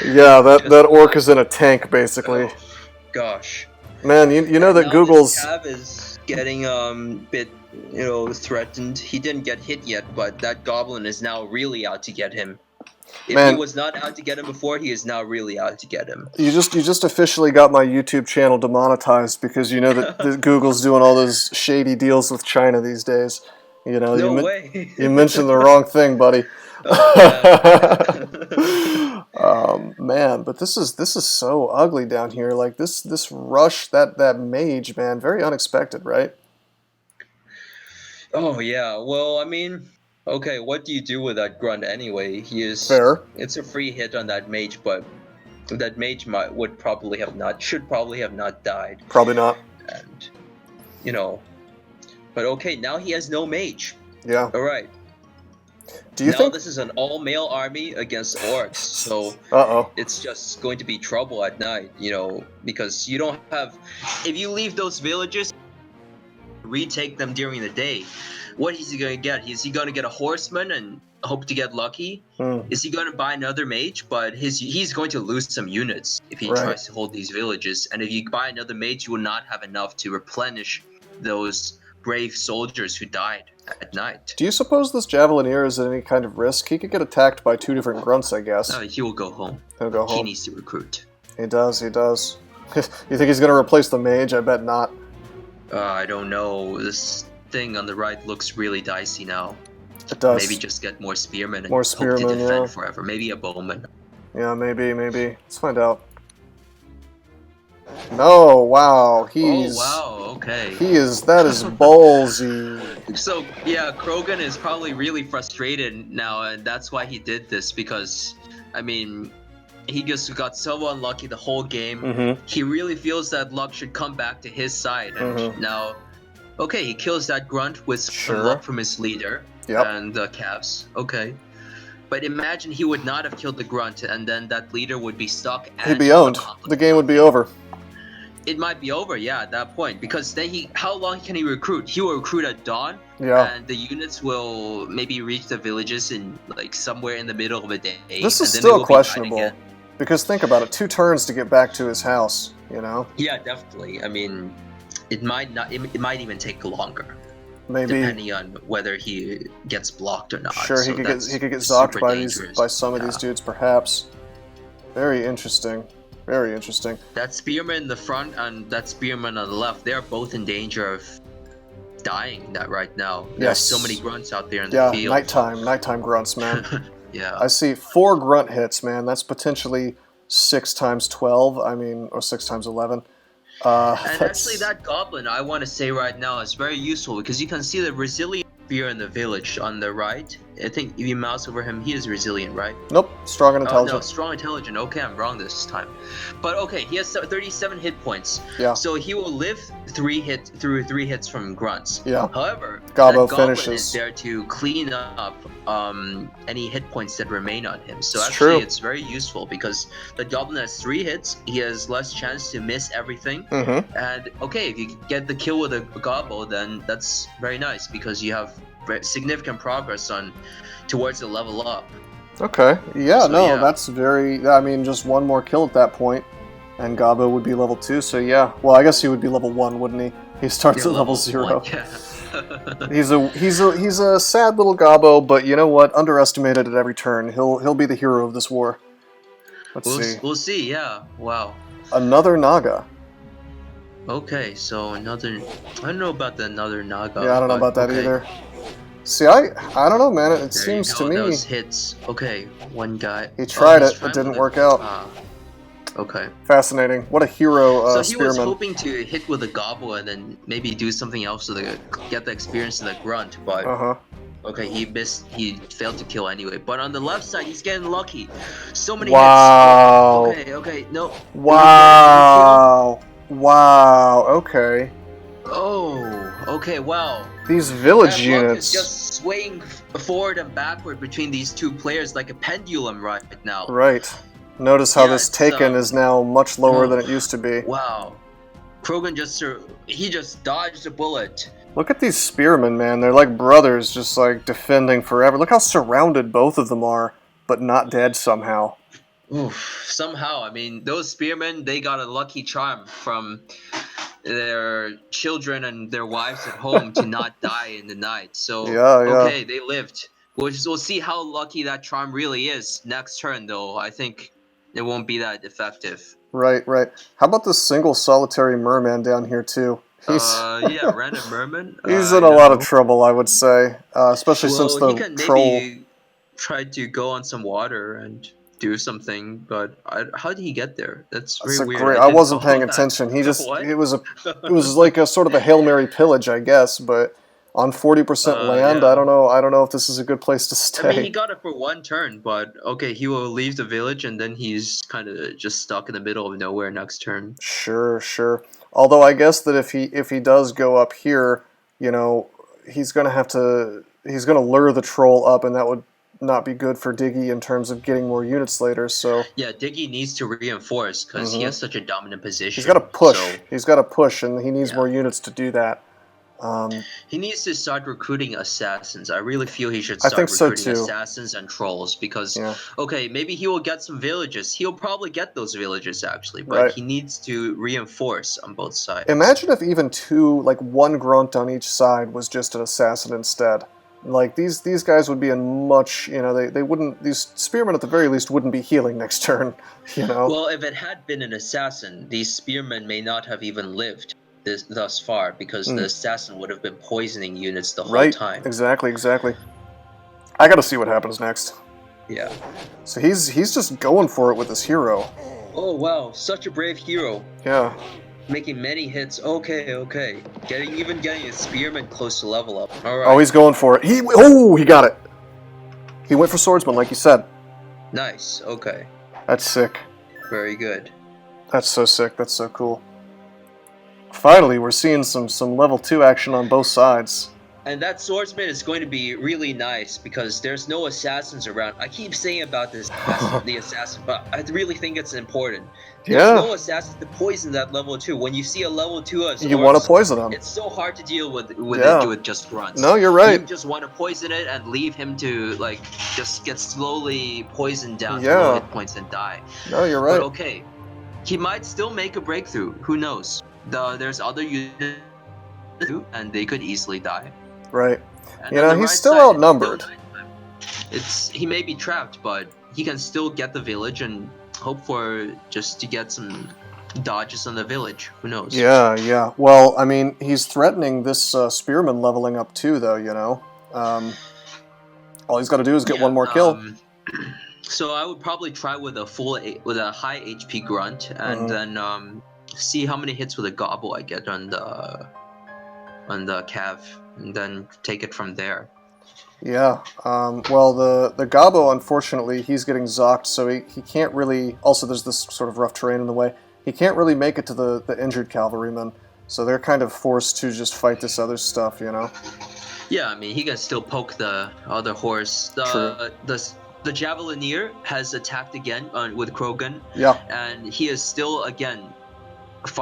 Yeah, that orc is in a tank, basically. Oh, gosh. Man, you know that now Google's... This cab is getting bit, you know, threatened. He didn't get hit yet, but that goblin is now really out to get him. If he was not out to get him before, he is now really out to get him. You just officially got my YouTube channel demonetized because you know that Google's doing all those shady deals with China these days. You know, no way. You mentioned the wrong thing, buddy. Man, but this is so ugly down here. Like this rush, that mage, man, very unexpected, right? Oh yeah. Well, I mean, okay, what do you do with that grunt anyway? He is fair. It's a free hit on that mage, but that mage should probably have not died. Probably not. And you know, but okay, now he has no mage. Yeah. All right. Do you think this is an all-male army against orcs, so it's just going to be trouble at night, you know, because you don't have... If you leave those villages, retake them during the day, what is he going to get? Is he going to get a horseman and hope to get lucky? Is he going to buy another mage? But he's going to lose some units if he tries to hold these villages. And if you buy another mage, you will not have enough to replenish those brave soldiers who died at night. Do you suppose this Javelineer is at any kind of risk? He could get attacked by 2 different grunts, I guess. He will go home. He'll go home. He needs to recruit. He does. You think he's going to replace the mage? I bet not. I don't know. This thing on the right looks really dicey now. It does. Maybe just get more spearmen and hope to defend forever. Maybe a bowman. Yeah, maybe. Let's find out. No, wow, he's... Oh, wow, okay. That is ballsy. So, yeah, Krogen is probably really frustrated now, and that's why he did this, because, I mean, he just got so unlucky the whole game. He really feels that luck should come back to his side, and now, okay, he kills that grunt with some luck from his leader and the calves, okay. But imagine he would not have killed the grunt, and then that leader would be stuck. He'd be owned. The game would be over. It might be over, yeah, at that point, because then how long can he recruit? He will recruit at dawn, and the units will maybe reach the villages in like somewhere in the middle of the day. This is still questionable, because think about it, 2 turns to get back to his house, you know? Yeah, definitely. I mean, it might not. It might even take longer. Maybe depending on whether he gets blocked or not. Sure, he could get zocked by some of these dudes, perhaps. Very interesting. Very interesting. That spearman in the front and that spearman on the left, they're both in danger of dying right now. There's so many grunts out there in the field. Yeah, nighttime grunts, man. Yeah. I see 4 grunt hits, man. That's potentially 6 times 12, or 6 times 11. And actually that goblin, I want to say right now, is very useful because you can see the resilient spear in the village on the right. I think if you mouse over him, he is resilient, right? Nope, strong and intelligent. Oh, no, strong intelligent. Okay, I'm wrong this time. But okay, he has 37 hit points. Yeah. So he will live 3 hits from grunts. Yeah. However, Gobbo that goblin finishes. is there to clean up any hit points that remain on him. So it's very useful because the goblin has 3 hits. He has less chance to miss everything. And okay, if you get the kill with a Gobbo, then that's very nice because you have significant progress towards the level up. Okay, that's very... just 1 more kill at that point, and Gobbo would be level 2, so yeah. Well, I guess he would be level 1, wouldn't he? He starts at level 0. 1, yeah. He's a sad little Gobbo, but you know what? Underestimated at every turn. He'll be the hero of this war. Let's see. We'll see, yeah. Wow. Another Naga. Okay, so another... I don't know about the another Naga. Yeah, I don't know about that either. See, I don't know, man. It seems to me... Those hits. Okay, one guy... He tried it. It didn't work out. Okay. Fascinating. What a hero so he spearman. was hoping to hit with a Gobbo and then maybe do something else to get the experience in the grunt, but... Okay, he missed. He failed to kill anyway. But on the left side, he's getting lucky. So many hits. Wow. Okay. No. Do we get another kill? Wow. Wow. Okay. Oh. Okay. Wow. These village That luck is units. just swaying forward and backward between these two players like a pendulum right now. Right. Notice how Yeah, this it's Taken is now much lower than it used to be. Wow. Krogen he just dodged a bullet. Look at these spearmen, man. They're like brothers, just like defending forever. Look how surrounded both of them are, but not dead somehow. Oof. Somehow, I mean, those spearmen, they got a lucky charm from their children and their wives at home to not die in the night. So, okay, they lived. We'll see how lucky that charm really is next turn, though. I think it won't be that effective. Right. How about this single solitary merman down here, too? Yeah, random merman. He's in a lot of trouble, I would say, especially since the he can troll. Maybe try to go on some water and do something, but how did he get there? That's very weird. I wasn't paying attention. He just it was like a sort of a Hail Mary pillage, I guess, but on 40% land, yeah. I don't know if this is a good place to stay. I mean, he got it for one turn, but okay, he will leave the village and then he's kind of just stuck in the middle of nowhere next turn. Sure. Although I guess that if he does go up here, you know, he's gonna lure the troll up, and that would not be good for Diggy in terms of getting more units later. So yeah, Diggy needs to reinforce because he has such a dominant position. He's got to push. He's got to push, and he needs more units to do that. He needs to start recruiting assassins. I really feel he should start recruiting assassins and trolls because, okay, maybe he will get some villages. He'll probably get those villages, actually, but he needs to reinforce on both sides. Imagine if even one grunt on each side was just an assassin instead. Like, these guys would be in much, they wouldn't, these spearmen at the very least wouldn't be healing next turn, Well, if it had been an assassin, these spearmen may not have even lived thus far because the assassin would have been poisoning units the whole time. Exactly. I gotta see what happens next. Yeah. So he's just going for it with his hero. Oh wow, such a brave hero. Yeah. Making many hits. Okay. Getting a spearman close to level up. All right. Oh, he's going for it. He got it. He went for swordsman, like you said. Nice. Okay. That's sick. Very good. That's so sick. That's so cool. Finally, we're seeing some level 2 action on both sides. And that swordsman is going to be really nice because there's no assassins around. I keep saying about this, the assassin, but I really think it's important. There's no assassins to poison that level 2. When you see a level 2 as you want to poison him. It's so hard to deal with just grunts. No, you're right. You just want to poison it and leave him to just get slowly poisoned down to low hit points and die. No, you're right. But okay, he might still make a breakthrough. Who knows? There's other units too, and they could easily die. Right. And he's still outnumbered. He may be trapped, but he can still get the village and hope for just to get some dodges on the village. Who knows? Yeah. Well, I mean, he's threatening this spearman leveling up too, though. All he's got to do is get one more kill. So I would probably try with a high HP grunt, and then see how many hits with a gobble I get on the cav, and then take it from there. Yeah. Well, the Gabo, unfortunately, he's getting zocked, so he can't really... Also, there's this sort of rough terrain in the way. He can't really make it to the injured cavalrymen, so they're kind of forced to just fight this other stuff, Yeah, I mean, he can still poke the other horse. The Javelineer has attacked again with Krogen. Yeah. And he is still, again,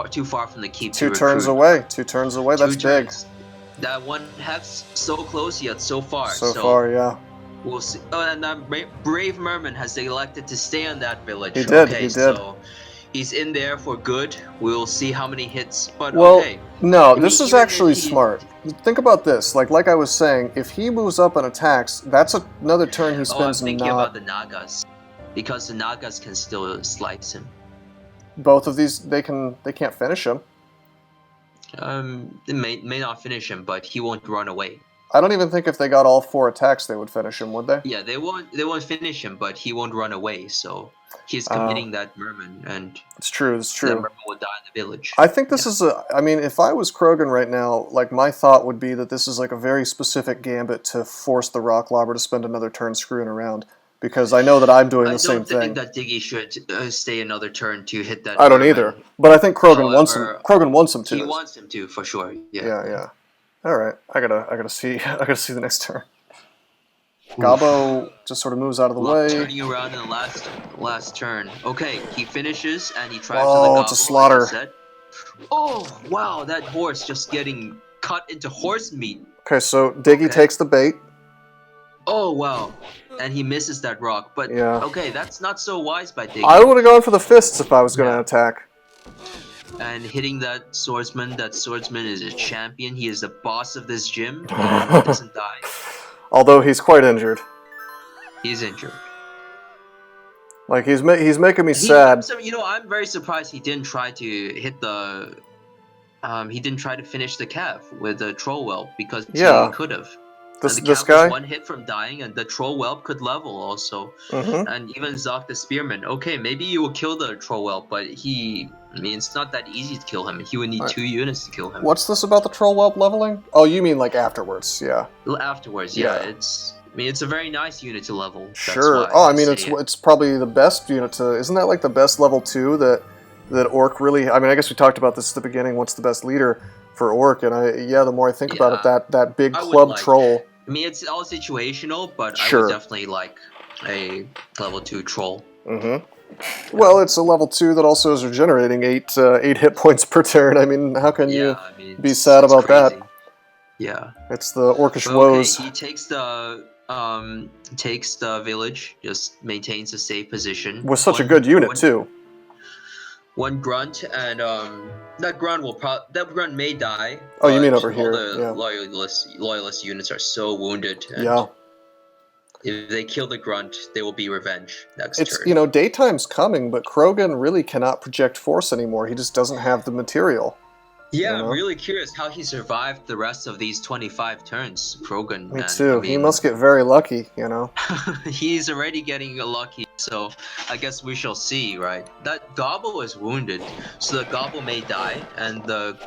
too far from the keep. 2 turns away. 2 turns away. That's big. That one hex so close yet so far. So far, yeah. We'll see. Oh, and Brave Merman has elected to stay on that village. He did. So he's in there for good. We'll see how many hits. But no, this is actually smart. Think about this. Like I was saying, if he moves up and attacks, that's another turn he spends. I'm thinking about the Nagas, because the Nagas can still slice him. Both of these, they can't finish him. It may not finish him, but he won't run away. I don't even think if they got all 4 attacks, they would finish him, would they? Yeah, they won't finish him, but he won't run away. So he's committing that merman, and it's true. It's that true. merman will die in the village. I think this is a. I mean, if I was Krogen right now, like my thought would be that this is like a very specific gambit to force the rock lobber to spend another turn screwing around, because I know that I'm doing the same thing. I don't think that Diggy should stay another turn to hit that. I don't merman. either, but I think Krogen wants him. However, Krogen wants him to. He wants him to for sure. Yeah. All right, I gotta see. I gotta see the next turn. Gabo just sort of moves out of the way. Turning around in the last turn. Okay, he finishes and he tries to Oh, the it's a gobble, slaughter. like I said. Oh, wow, that horse just getting cut into horse meat. Okay, so Diggy takes the bait. Oh, wow. And he misses that rock. But, okay, that's not so wise by Diggy. I would have gone for the fists if I was going to attack. And hitting that swordsman is a champion. He is the boss of this gym. And he doesn't die. Although he's quite injured. He's injured. Like, he's making me sad. You know, I'm very surprised he didn't try to hit the... he didn't try to finish the cav with the troll whelp, because he could have. This guy? Was one hit from dying, and the troll whelp could level also. And even Zoc the spearman. Okay, maybe you will kill the troll whelp, but I mean, it's not that easy to kill him. He would need 2 units to kill him. What's this about the troll whelp leveling? Oh, you mean like afterwards? Yeah. Afterwards, yeah. It's a very nice unit to level. Sure. Oh, I mean, it's probably the best unit to. Isn't that like the best level 2 that Orc really? I mean, I guess we talked about this at the beginning. What's the best leader for Orc? And the more I think about it, that big club troll. I mean, it's all situational, but I would definitely like a level 2 troll. Well, it's a level 2 that also is regenerating 8 hit points per turn. I mean, how can you be sad about that? Yeah. It's the Orcish woes. He takes the village, just maintains a safe position. With such a good unit too. One grunt, and that grunt may die. Oh, you mean over here? All the loyalist units are so wounded. And if they kill the grunt, they will be revenge next turn. You know, daytime's coming, but Krogen really cannot project force anymore. He just doesn't have the material. Yeah, I'm really curious how he survived the rest of these 25 turns, Krogen. Me too. I mean, he must get very lucky, you know. He's already getting lucky, so I guess we shall see, right? That Gobble is wounded, so the Gobble may die, and the...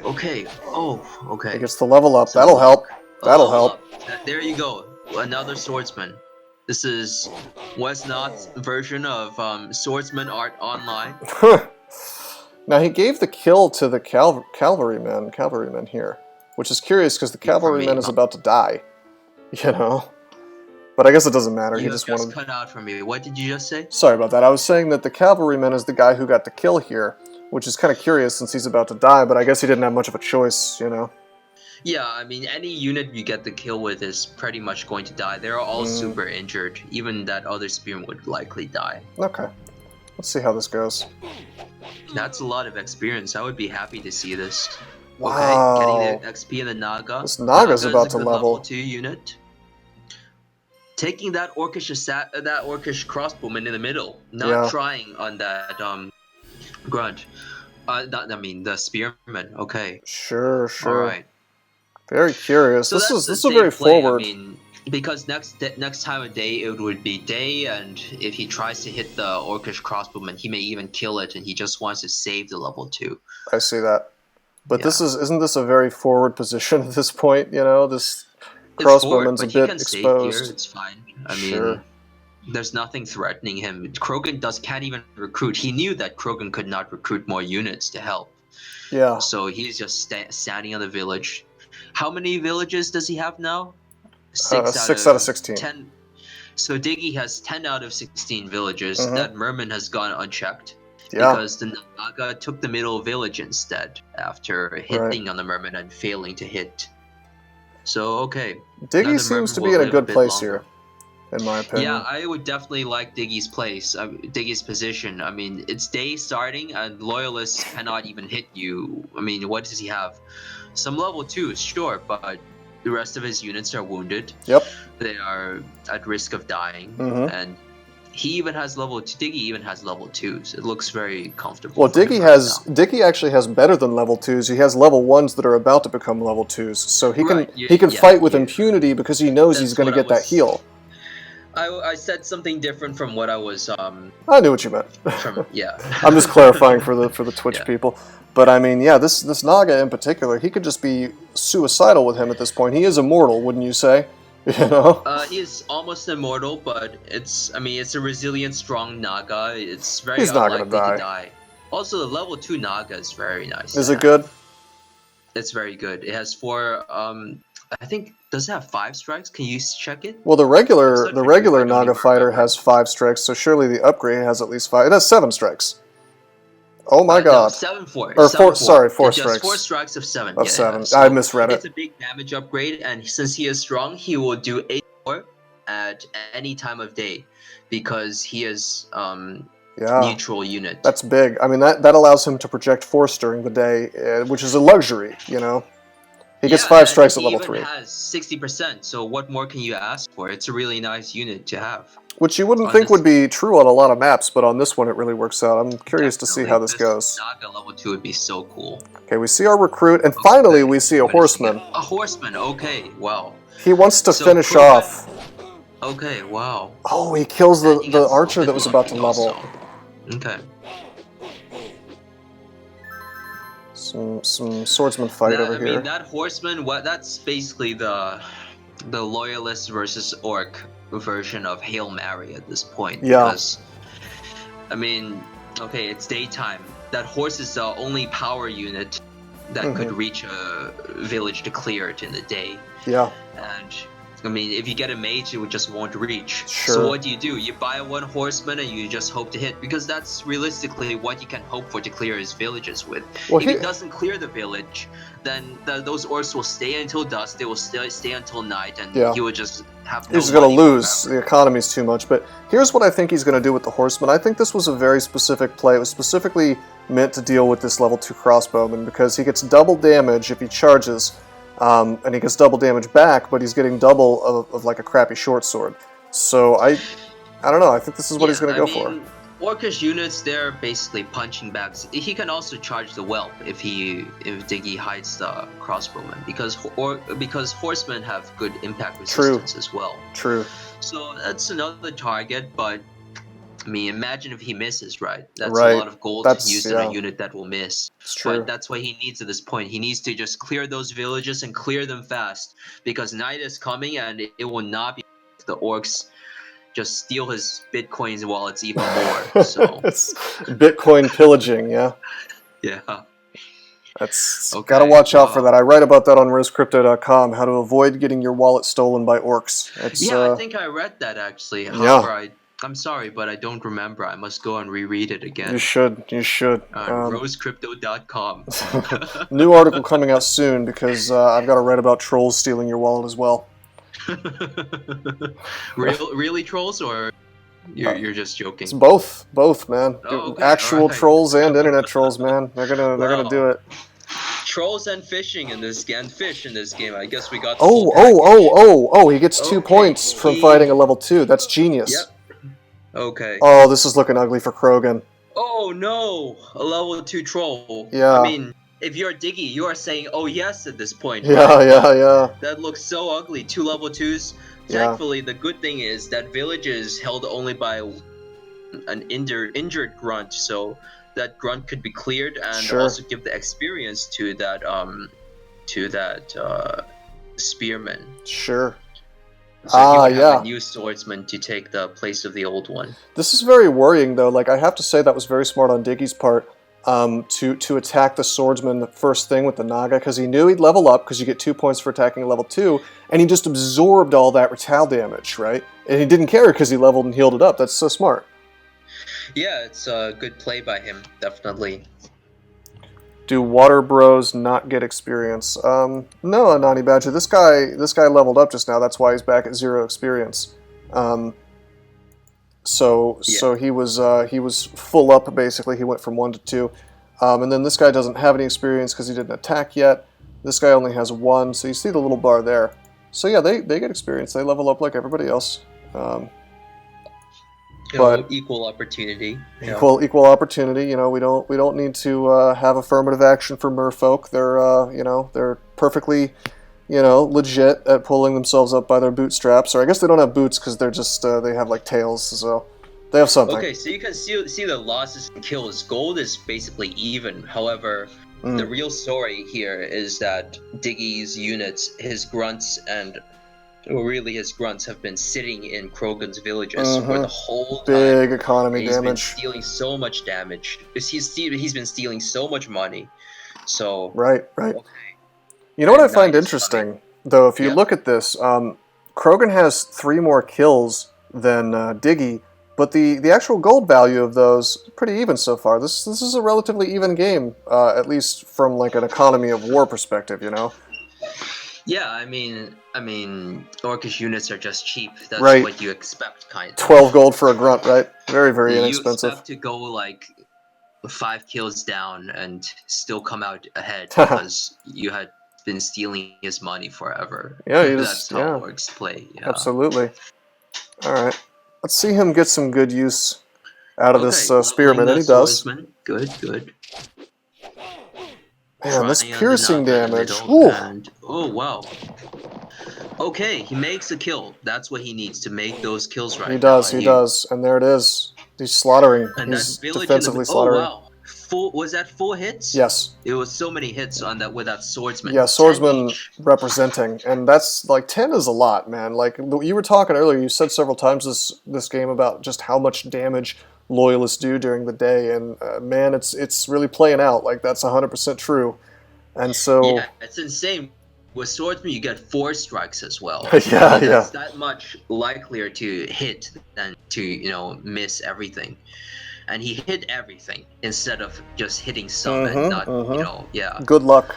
Okay, okay. He gets the level up. So that'll help. That'll help. There you go. Another swordsman. This is Wesnoth's version of Swordsman Art Online. Now, he gave the kill to the cavalryman here, which is curious because the cavalryman is about to die, you know? But I guess it doesn't matter. He just wanted... cut out from me. What did you just say? Sorry about that. I was saying that the cavalryman is the guy who got the kill here, which is kind of curious since he's about to die, but I guess he didn't have much of a choice, you know? Yeah, I mean, any unit you get the kill with is pretty much going to die. They're all super injured. Even that other spearman would likely die. Okay. Let's see how this goes. That's a lot of experience. I would be happy to see this. Wow. Okay, getting the XP in the Naga. This Naga's about to level. 2 unit. Taking that orcish crossbowman in the middle. Not trying on that grunt. The spearman. Okay. Sure. All right. Very curious. So this is a very play. forward. I mean, because next time of day it would be day, and if he tries to hit the orcish crossbowman, he may even kill it, and he just wants to save the level 2. I see that. But isn't this a very forward position at this point? You know, this crossbowman's a bit exposed. Here, it's fine. I mean, there's nothing threatening him. Krogen can't even recruit. He knew that Krogen could not recruit more units to help. Yeah. So he's just standing on the village. How many villages does he have now? 6 out of 16. 10. So Diggy has 10 out of 16 villages. That merman has gone unchecked. Yeah. Because the Naga took the middle village instead after hitting on the merman and failing to hit. So, okay. Diggy seems to be in a good place here, in my opinion. Yeah, I would definitely like Diggy's place, Diggy's position. I mean, it's day starting and Loyalists cannot even hit you. I mean, what does he have? Some level 2s, sure, but the rest of his units are wounded. Yep. They are at risk of dying, and he even has level 2. Diggy even has level 2s. It looks very comfortable. Well, for him right now. Diggy actually has better than level 2s. He has level 1s that are about to become level 2s. So he Right, can fight with impunity because he knows he's That's going to what get that heal. I said something different from what I was I knew what you meant. yeah. I'm just clarifying for the Twitch Yeah. people. But I mean, yeah, this Naga in particular, he could just be suicidal with him at this point. He is immortal, wouldn't you say? You know? He is almost immortal, but it's a resilient, strong Naga. It's very He's not gonna unlikely to die. Also, the level 2 Naga is very nice. Is it good? It's very good. It has 4. I think, does it have 5 strikes? Can you check it? Well, the regular Naga fighter has 5 strikes, so surely the upgrade has at least 5. It has 7 strikes. Oh my god. No, 7 4. Or 7, 4, sorry, 4 it strikes. Just 4 strikes of 7. Of yeah, 7. So I misread it. It's a big damage upgrade, and since he is strong, he will do 8 more at any time of day because he is neutral unit. That's big. I mean, that allows him to project force during the day, which is a luxury, you know? He gets 5 strikes at level 3. He even has 60%, so what more can you ask for? It's a really nice unit to have. Which you wouldn't think would be true on a lot of maps, but on this one it really works out. I'm curious to see how this goes. Naga level 2 would be so cool. Okay, we see our recruit, and finally we see a horseman. A horseman, okay, wow. He wants to finish off. Okay, wow. Oh, he kills the archer that was about to level. Okay. Some swordsman fight over here. I mean, that horseman, that's basically the Loyalist versus Orc version of Hail Mary at this point. Yeah. Because, I mean, okay, it's daytime. That horse is the only power unit that could reach a village to clear it in the day. Yeah. And, I mean, if you get a mage, it just won't reach. Sure. So what do? You buy one horseman and you just hope to hit, because that's realistically what you can hope for to clear his villages with. Well, if it doesn't clear the village, then those orcs will stay until dusk, they will stay until night, and you will just have no He's going to lose. The economy's too much. But here's what I think he's going to do with the horseman. I think this was a very specific play. It was specifically meant to deal with this level 2 crossbowman, because he gets double damage if he charges. And he gets double damage back, but he's getting double of like a crappy short sword. So I don't know. I think this is what he's going to go for. Orcish units, they're basically punching bags. He can also charge the whelp if Diggy hides the crossbowman, because horsemen have good impact resistance as well. True. So that's another target, but I mean, imagine if he misses, right? That's a lot of gold used in a unit that will miss. It's true. But that's what he needs at this point. He needs to just clear those villages and clear them fast, because night is coming and it will not be the orcs just steal his bitcoins while it's even more. So it's Bitcoin pillaging, yeah. Yeah. That's gotta watch out for that. I write about that on rosecrypto.com, how to avoid getting your wallet stolen by orcs. I think I read that actually. However, I'm sorry, but I don't remember. I must go and reread it again. You should. Rosecrypto.com. New article coming out soon, because I've got to write about trolls stealing your wallet as well. Really trolls, or you're just joking? It's both, man. Actual trolls and internet trolls, man. They're gonna do it. Trolls and fishing in this game. Fish in this game. I guess we got. He gets 2 points from fighting a level 2. That's genius. Yep. Okay. Oh, this is looking ugly for Krogen. Oh no, a level 2 troll. Yeah. I mean, if you're Diggy, you are saying, "Oh yes" at this point. Yeah, right? yeah. That looks so ugly. 2 level 2s. Thankfully, the good thing is that village is held only by an injured grunt, so that grunt could be cleared and also give the experience to that spearman. Sure. So he would have a new swordsman to take the place of the old one. This is very worrying, though. Like, I have to say that was very smart on Diggy's part to attack the swordsman the first thing with the Naga, because he knew he'd level up, because you get 2 points for attacking level 2, and he just absorbed all that retaliation damage, right? And he didn't care because he leveled and healed it up. That's so smart. Yeah, it's a good play by him, definitely. Do water bros not get experience? No, Anani Badger. This guy leveled up just now. That's why he's back at 0 experience. So he was full up basically. He went from 1 to 2, and then this guy doesn't have any experience because he didn't attack yet. This guy only has 1. So you see the little bar there. So yeah, they get experience. They level up like everybody else. But equal opportunity. Yeah. equal opportunity. You know, we don't need to have affirmative action for merfolk. They're they're perfectly legit at pulling themselves up by their bootstraps. Or I guess they don't have boots because they're just they have like tails, so they have something. Okay, so you can see the losses and kills. Gold is basically even. However, the real story here is that Diggy's units, his grunts have been sitting in Krogen's villages for the whole time. Big economy damage. He's been stealing so much damage. He's been stealing so much money. So right. Okay. You know what I find interesting, though, if you look at this, Krogen has 3 more kills than Diggy, but the actual gold value of those pretty even so far. This is a relatively even game, at least from like an economy of war perspective, you know. Yeah, I mean, Orcish units are just cheap. That's what you expect, kind of. 12 gold for a grunt, right? Very, very inexpensive. You expect to go like 5 kills down and still come out ahead because you had been stealing his money forever. Yeah, that's how orcs play. Yeah. Absolutely. All right, let's see him get some good use out of this spearman, and he does. Good. Man, this piercing damage. Oh wow. Okay, he makes a kill. That's what he needs to make those kills right. He does, and there it is. He's slaughtering. And he's defensively slaughtering. Oh wow. Was that 4 hits? Yes. It was so many hits on that with that swordsman. Yeah, swordsman representing, and that's like 10 is a lot, man. Like you were talking earlier, you said several times this game about just how much damage Loyalists do during the day, and man, it's really playing out. Like that's 100% true, and so yeah, it's insane. With swordsman, you get 4 strikes as well. yeah. It's that much likelier to hit than to miss everything. And he hit everything instead of just hitting some and not, Good luck.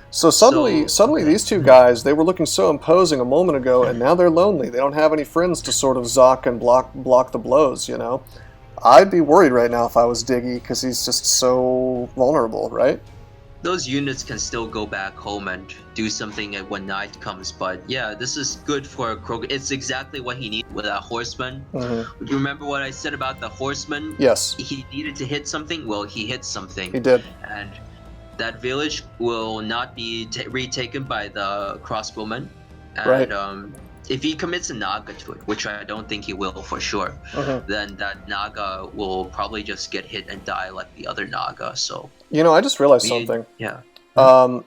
So suddenly these two guys, they were looking so imposing a moment ago, and now they're lonely. They don't have any friends to sort of zock and block the blows, you know? I'd be worried right now if I was Diggy, because he's just so vulnerable, right? Those units can still go back home and do something when night comes, but yeah, this is good for Krogen. It's exactly what he needed with that horseman. Remember what I said about the horseman? Yes. He needed to hit something. Well, he hit something. He did. And that village will not be retaken by the crossbowmen. And if he commits a Naga to it, which I don't think he will for sure, then that Naga will probably just get hit and die like the other Naga. So I just realized something. Yeah.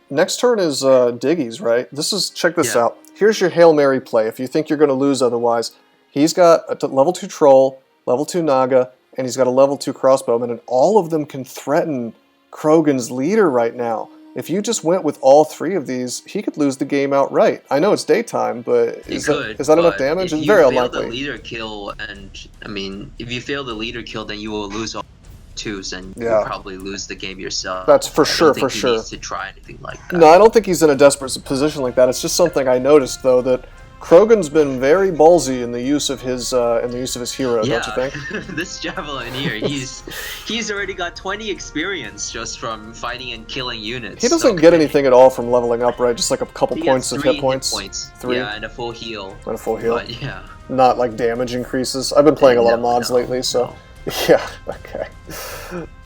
Next turn is Diggy's, right? Check this out. Here's your Hail Mary play. If you think you're going to lose otherwise, he's got a level 2 troll, level 2 Naga, and he's got a level 2 crossbowman, and all of them can threaten Krogen's leader right now. If you just went with all 3 of these, he could lose the game outright. I know it's daytime, but is that enough damage? It's very unlikely. If you fail the leader kill, if you fail the leader kill, then you will lose all 2s, and you'll probably lose the game yourself. That's for sure. He needs to try anything like that. No, I don't think he's in a desperate position like that. It's just something I noticed, though, that Krogen's been very ballsy in the use of his hero, don't you think? This javelin here, he's already got 20 experience just from fighting and killing units. He doesn't get anything at all from leveling up, right? Just like a couple points of hit points. 3. Yeah, and a full heal. But, yeah. Not like damage increases. I've been playing a lot of mods lately, so yeah. Okay.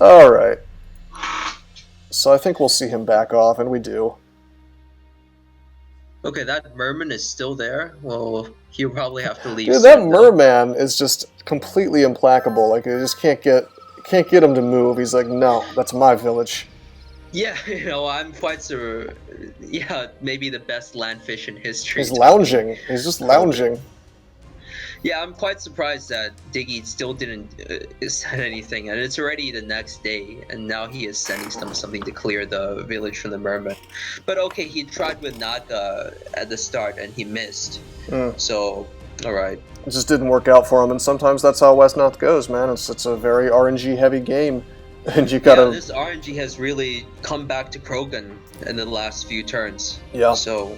All right. So I think we'll see him back off, and we do. Okay, that merman is still there. Well, he'll probably have to leave. Dude, that merman is just completely implacable. Like, you just can't get him to move. He's like, no, that's my village. Yeah, I'm quite sure. Yeah, maybe the best landfish in history. He's lounging. He's just lounging. Yeah, I'm quite surprised that Diggy still didn't send anything, and it's already the next day, and now he is sending something to clear the village from the merman. But okay, he tried with Naga at the start, and he missed. So, alright. It just didn't work out for him, and sometimes that's how Wesnoth goes, man. It's a very RNG-heavy game, and you gotta... Yeah, this RNG has really come back to Krogen in the last few turns. Yeah. So...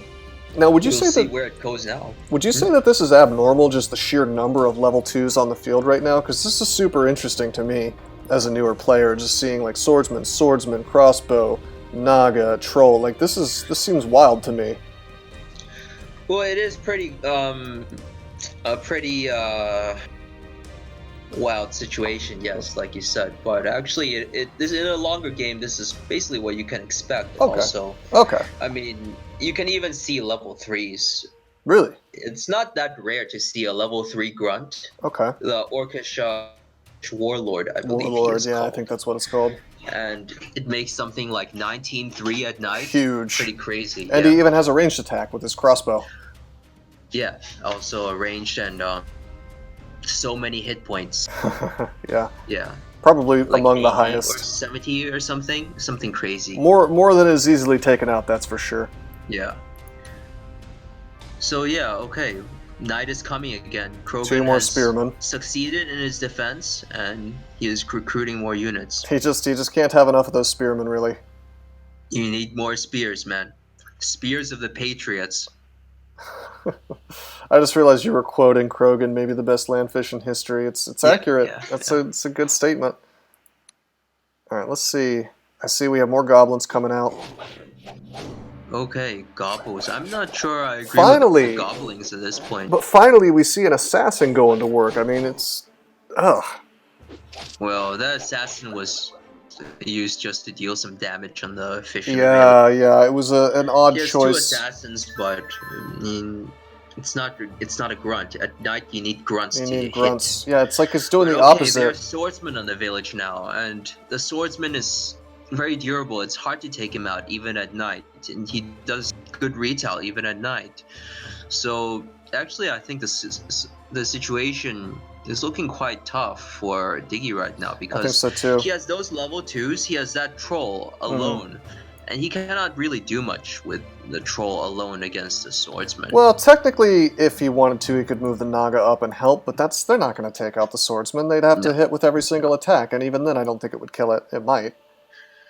Now, would you say where it goes now? Would you say that this is abnormal, just the sheer number of level 2s on the field right now? Because this is super interesting to me as a newer player, just seeing like swordsman, crossbow, Naga, troll. Like this seems wild to me. Well, it is pretty wild situation, yes, like you said. But actually, this in a longer game, this is basically what you can expect. Okay. Also, Okay. I mean, you can even see level 3s. Really? It's not that rare to see a level 3 grunt. Okay. The Orcish Warlord, I believe he Warlord, is yeah, I called. think that's what it's called. And it makes something like 19-3 at night. Huge. Pretty crazy. And he even has a ranged attack with his crossbow. Yeah, also a ranged and so many hit points. Yeah. Yeah. Probably Like among the 80 highest. or 70 or something crazy. More than is easily taken out, that's for sure. Yeah. So yeah, okay. Night is coming again. Krogen 2 more has spearmen. succeeded in his defense, and he is recruiting more units. He just can't have enough of those spearmen, really. You need more spears, man. Spears of the Patriots. I just realized you were quoting Krogen, maybe the best landfish in history. It's accurate. It's a good statement. All right, let's see. I see we have more goblins coming out. Okay, gobbles. I'm not sure I agree Finally! with the gobblings at this point. But finally, we see an assassin going to work. I mean, it's... Ugh. Well, that assassin was used just to deal some damage on the fish. Yeah, it was an odd He has choice. 2 assassins, but I mean, it's not a grunt. At night, you need grunts You to need hit. grunts. Yeah, it's like it's doing But the okay, opposite. there's swordsman on the village now, and the swordsman is very durable. It's hard to take him out even at night, and he does good retail even at night. So actually, I think the situation is looking quite tough for Diggy right now, I think because so too. he has those level 2s, he has that troll alone, and he cannot really do much with the troll alone against the swordsman. Well, technically, if he wanted to, he could move the Naga up and help, but they're not going to take out the swordsman. They'd have to hit with every single attack, and even then, I don't think it would kill it. It might.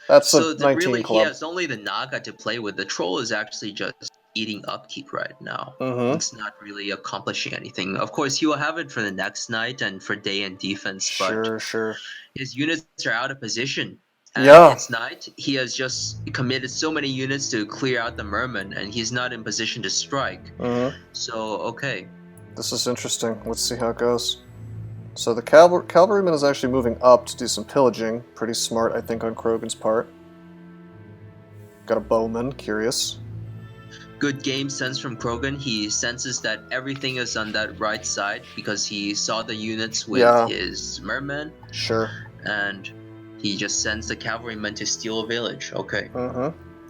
That's So a 19 really, club. he has only the Naga to play with. The troll is actually just eating upkeep right now. It's not really accomplishing anything. Of course, he will have it for the next night and for day and defense, but Sure. his units are out of position. And Yeah. it's night. He has just committed so many units to clear out the merman, and he's not in position to strike. So, okay. This is interesting. Let's see how it goes. So the cavalryman is actually moving up to do some pillaging. Pretty smart, I think, on Krogan's part. Got a bowman, curious. Good game sense from Krogen. He senses that everything is on that right side because he saw the units with his merman. Sure. And he just sends the cavalryman to steal a village. Okay.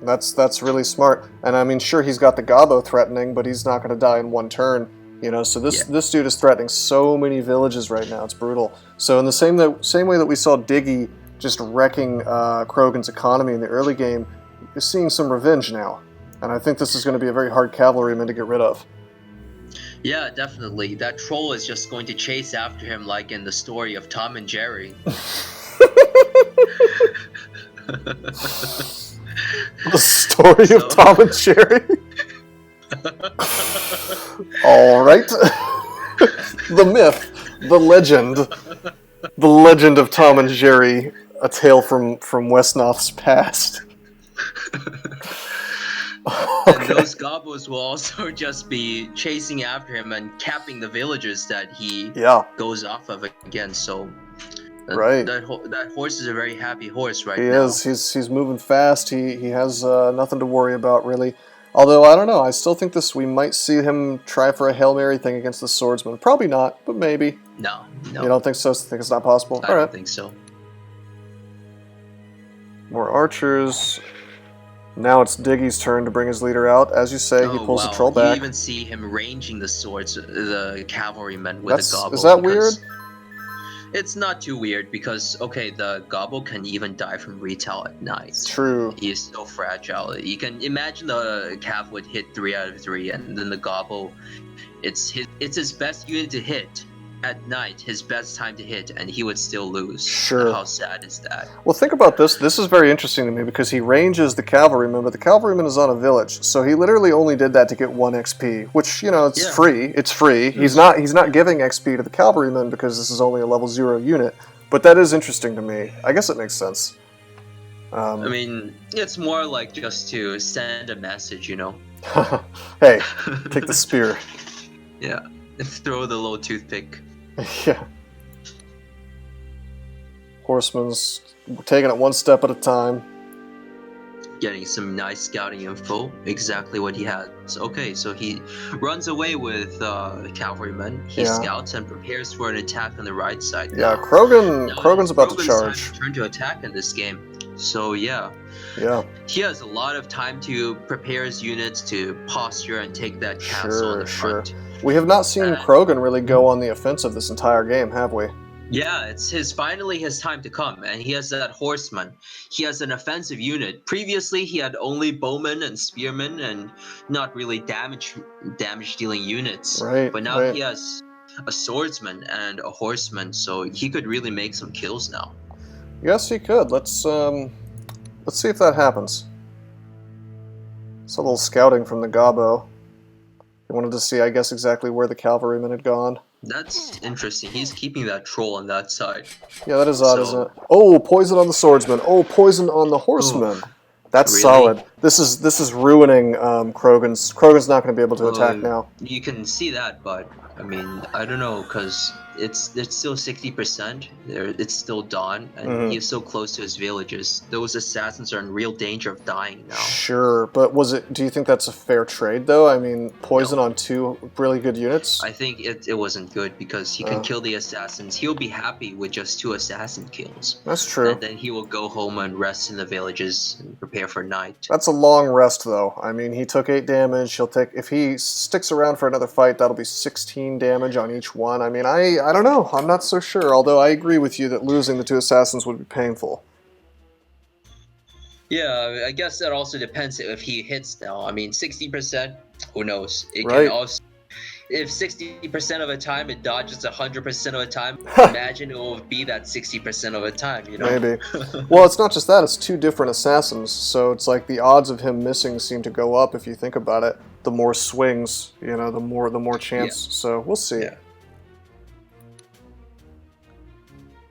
That's really smart. And I mean, sure, he's got the Gobbo threatening, but he's not going to die in one turn. You know, so this dude is threatening so many villages right now. It's brutal. So in the same way that we saw Diggy just wrecking Krogan's economy in the early game, you're seeing some revenge now. And I think this is going to be a very hard cavalryman to get rid of. Yeah, definitely. That troll is just going to chase after him like in the story of Tom and Jerry. The story of Tom and Jerry? All right. The myth, the legend of Tom and Jerry, a tale from Wesnoth's past. And those gobos will also just be chasing after him and capping the villages that he goes off of again. So that horse is a very happy horse right now. He is. He's moving fast. He has nothing to worry about really. Although I don't know, I still think we might see him try for a Hail Mary thing against the swordsman. Probably not, but maybe. No. You don't think so? Think it's not possible? I don't think so. More archers. Now it's Diggy's turn to bring his leader out. As you say, he pulls the troll back. You even see him ranging the swords, the cavalrymen with the gobbo. Is that weird? It's not too weird because, okay, the gobbo can even die from retail at night. True. He is so fragile. You can imagine the cav would hit 3 out of 3, and then the gobbo, it's his best unit to hit at night, his best time to hit, and he would still lose. Sure. How sad is that? Well, think about this. This is very interesting to me because he ranges the cavalryman, but the cavalryman is on a village, so he literally only did that to get 1 XP, which, you know, it's free. It's free. He's not giving XP to the cavalryman because this is only a level 0 unit, but that is interesting to me. I guess it makes sense. I mean, it's more like just to send a message, you know? Hey, take the spear. Yeah, throw the little toothpick. Yeah. Horseman's taking it one step at a time. Getting some nice scouting info, exactly what he has. Okay, so he runs away with cavalrymen. He scouts and prepares for an attack on the right side. Yeah, Krogan's about to charge. Time to turn to attack in this game. So yeah, he has a lot of time to prepare his units to posture and take that castle in the front. We have not seen Krogan really go on the offensive this entire game, have we? Yeah, it's finally his time to come, and he has that horseman. He has an offensive unit. Previously, he had only bowmen and spearmen, and not really damage dealing units. Right. But now he has a swordsman and a horseman, so he could really make some kills now. Yes, he could. Let's see if that happens. It's a little scouting from the Gobbo. He wanted to see, I guess, exactly where the cavalrymen had gone. That's interesting. He's keeping that troll on that side. Yeah, that is odd, isn't it? Oh, poison on the swordsman. Oh, poison on the horseman. That's really solid. This is ruining Krogan's. Krogan's not going to be able to attack now. You can see that, but I mean, I don't know, because it's still 60%. It's still dawn, and he's so close to his villages. Those assassins are in real danger of dying now. Sure, but do you think that's a fair trade, though? I mean, poison on 2 really good units? I think it wasn't good, because he can kill the assassins. He'll be happy with just 2 assassin kills. That's true. And then he will go home and rest in the villages and prepare for night. That's a long rest, though. I mean, he took 8 damage. If he sticks around for another fight, that'll be 16 damage on each one. I mean, I don't know. I'm not so sure, although I agree with you that losing the 2 assassins would be painful. Yeah, I guess that also depends if he hits now. I mean, 60%, who knows? It right. Can also, if 60% of the time it dodges 100% of the time, imagine it will be that 60% of the time, you know? Maybe. Well, it's not just that, it's 2 different assassins, so it's like the odds of him missing seem to go up if you think about it. The more swings, you know, the more chance. Yeah. So we'll see. Yeah.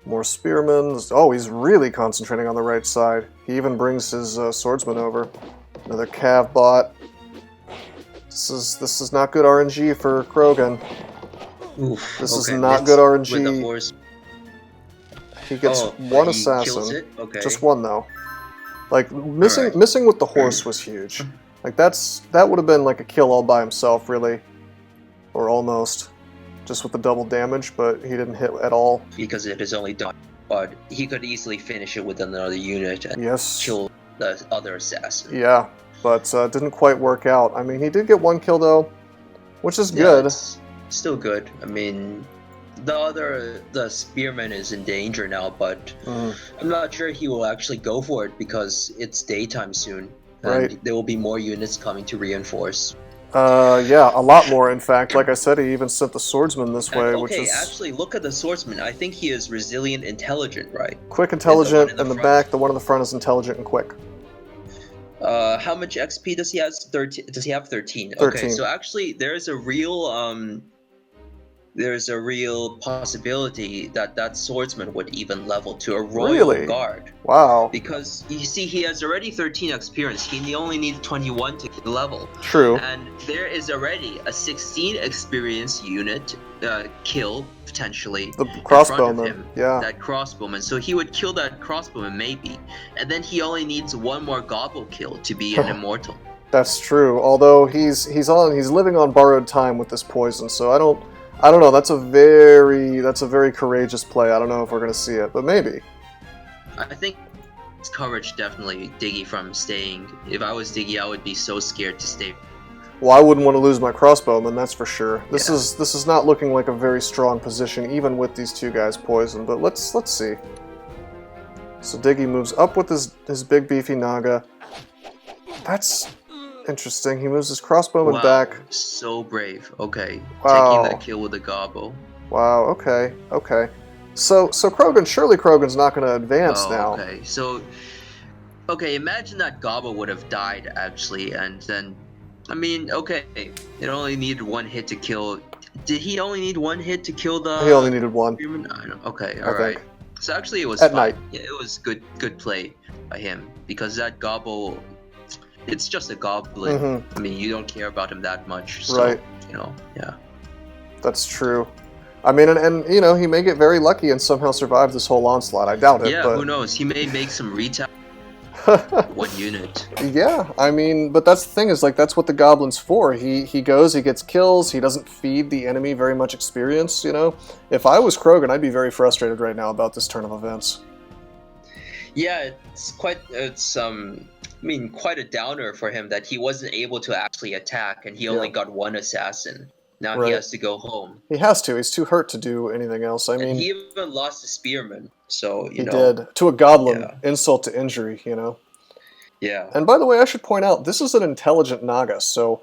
More spearmen. Oh, he's really concentrating on the right side. He even brings his swordsman over. Another cav bot. This is not good RNG for Krogan. Oof, this is not good RNG. With the horse. He gets 1 assassin. Okay. Just 1 though. Like missing with the horse was huge. Like that would have been like a kill all by himself, really, or almost. Just with the double damage, but he didn't hit at all. Because it is only done. But he could easily finish it with another unit and kill the other assassin. Yeah, but didn't quite work out. I mean, he did get 1 kill though, which is good. It's still good. I mean, the spearman is in danger now, but I'm not sure he will actually go for it because it's daytime soon. And there will be more units coming to reinforce. Yeah, a lot more, in fact. Like I said, he even sent the swordsman this way, which is... actually, look at the swordsman. I think he is resilient, intelligent, right? Quick, intelligent, in the back. The one in the front is intelligent and quick. How much XP does he have? 13. Does he have 13? 13. Okay, so actually, there's a real possibility that swordsman would even level to a royal guard. Wow. Because you see, he has already 13 experience. He only needs 21 to level. True. And there is already a 16 experience unit kill potentially. The crossbowman. Yeah. That crossbowman. So he would kill that crossbowman maybe, and then he only needs 1 more gobble kill to be an immortal. That's true. Although he's living on borrowed time with this poison, so I don't know. That's a very courageous play. I don't know if we're going to see it, but maybe. I think it's courage definitely Diggy from staying. If I was Diggy, I would be so scared to stay. Well, I wouldn't want to lose my crossbowman, that's for sure. This is not looking like a very strong position, even with these 2 guys poisoned. But let's see. So Diggy moves up with his big beefy Naga. That's interesting. He moves his crossbowman back. So brave. Okay. Wow. Taking that kill with the gobbo. Wow. Okay. So Krogan, surely Krogan's not going to advance now. Okay. So, imagine that gobbo would have died actually, and then, I mean, okay, it only needed 1 hit to kill. Did he only need 1 hit to kill the? He only needed 1. I don't, okay. All right. So actually, it was at fine. night. Yeah, it was good play by him because that gobbo. It's just a goblin. I mean, you don't care about him that much. So, right. You know, yeah. That's true. I mean, and you know, he may get very lucky and somehow survive this whole onslaught. I doubt it, Yeah, but who knows? He may make some retail one unit. yeah, I mean, but that's the thing is like that's what the goblin's for. He goes, he gets kills, he doesn't feed the enemy very much experience, you know. If I was Krogan, I'd be very frustrated right now about this turn of events. Yeah, I mean, quite a downer for him that he wasn't able to actually attack and he only got one assassin. Now he Right. has to go home. He has to. He's too hurt to do anything else. I And mean, he even lost a spearman, so he did to a goblin. Yeah. Insult to injury, you know. Yeah. And by the way, I should point out this is an intelligent Naga, so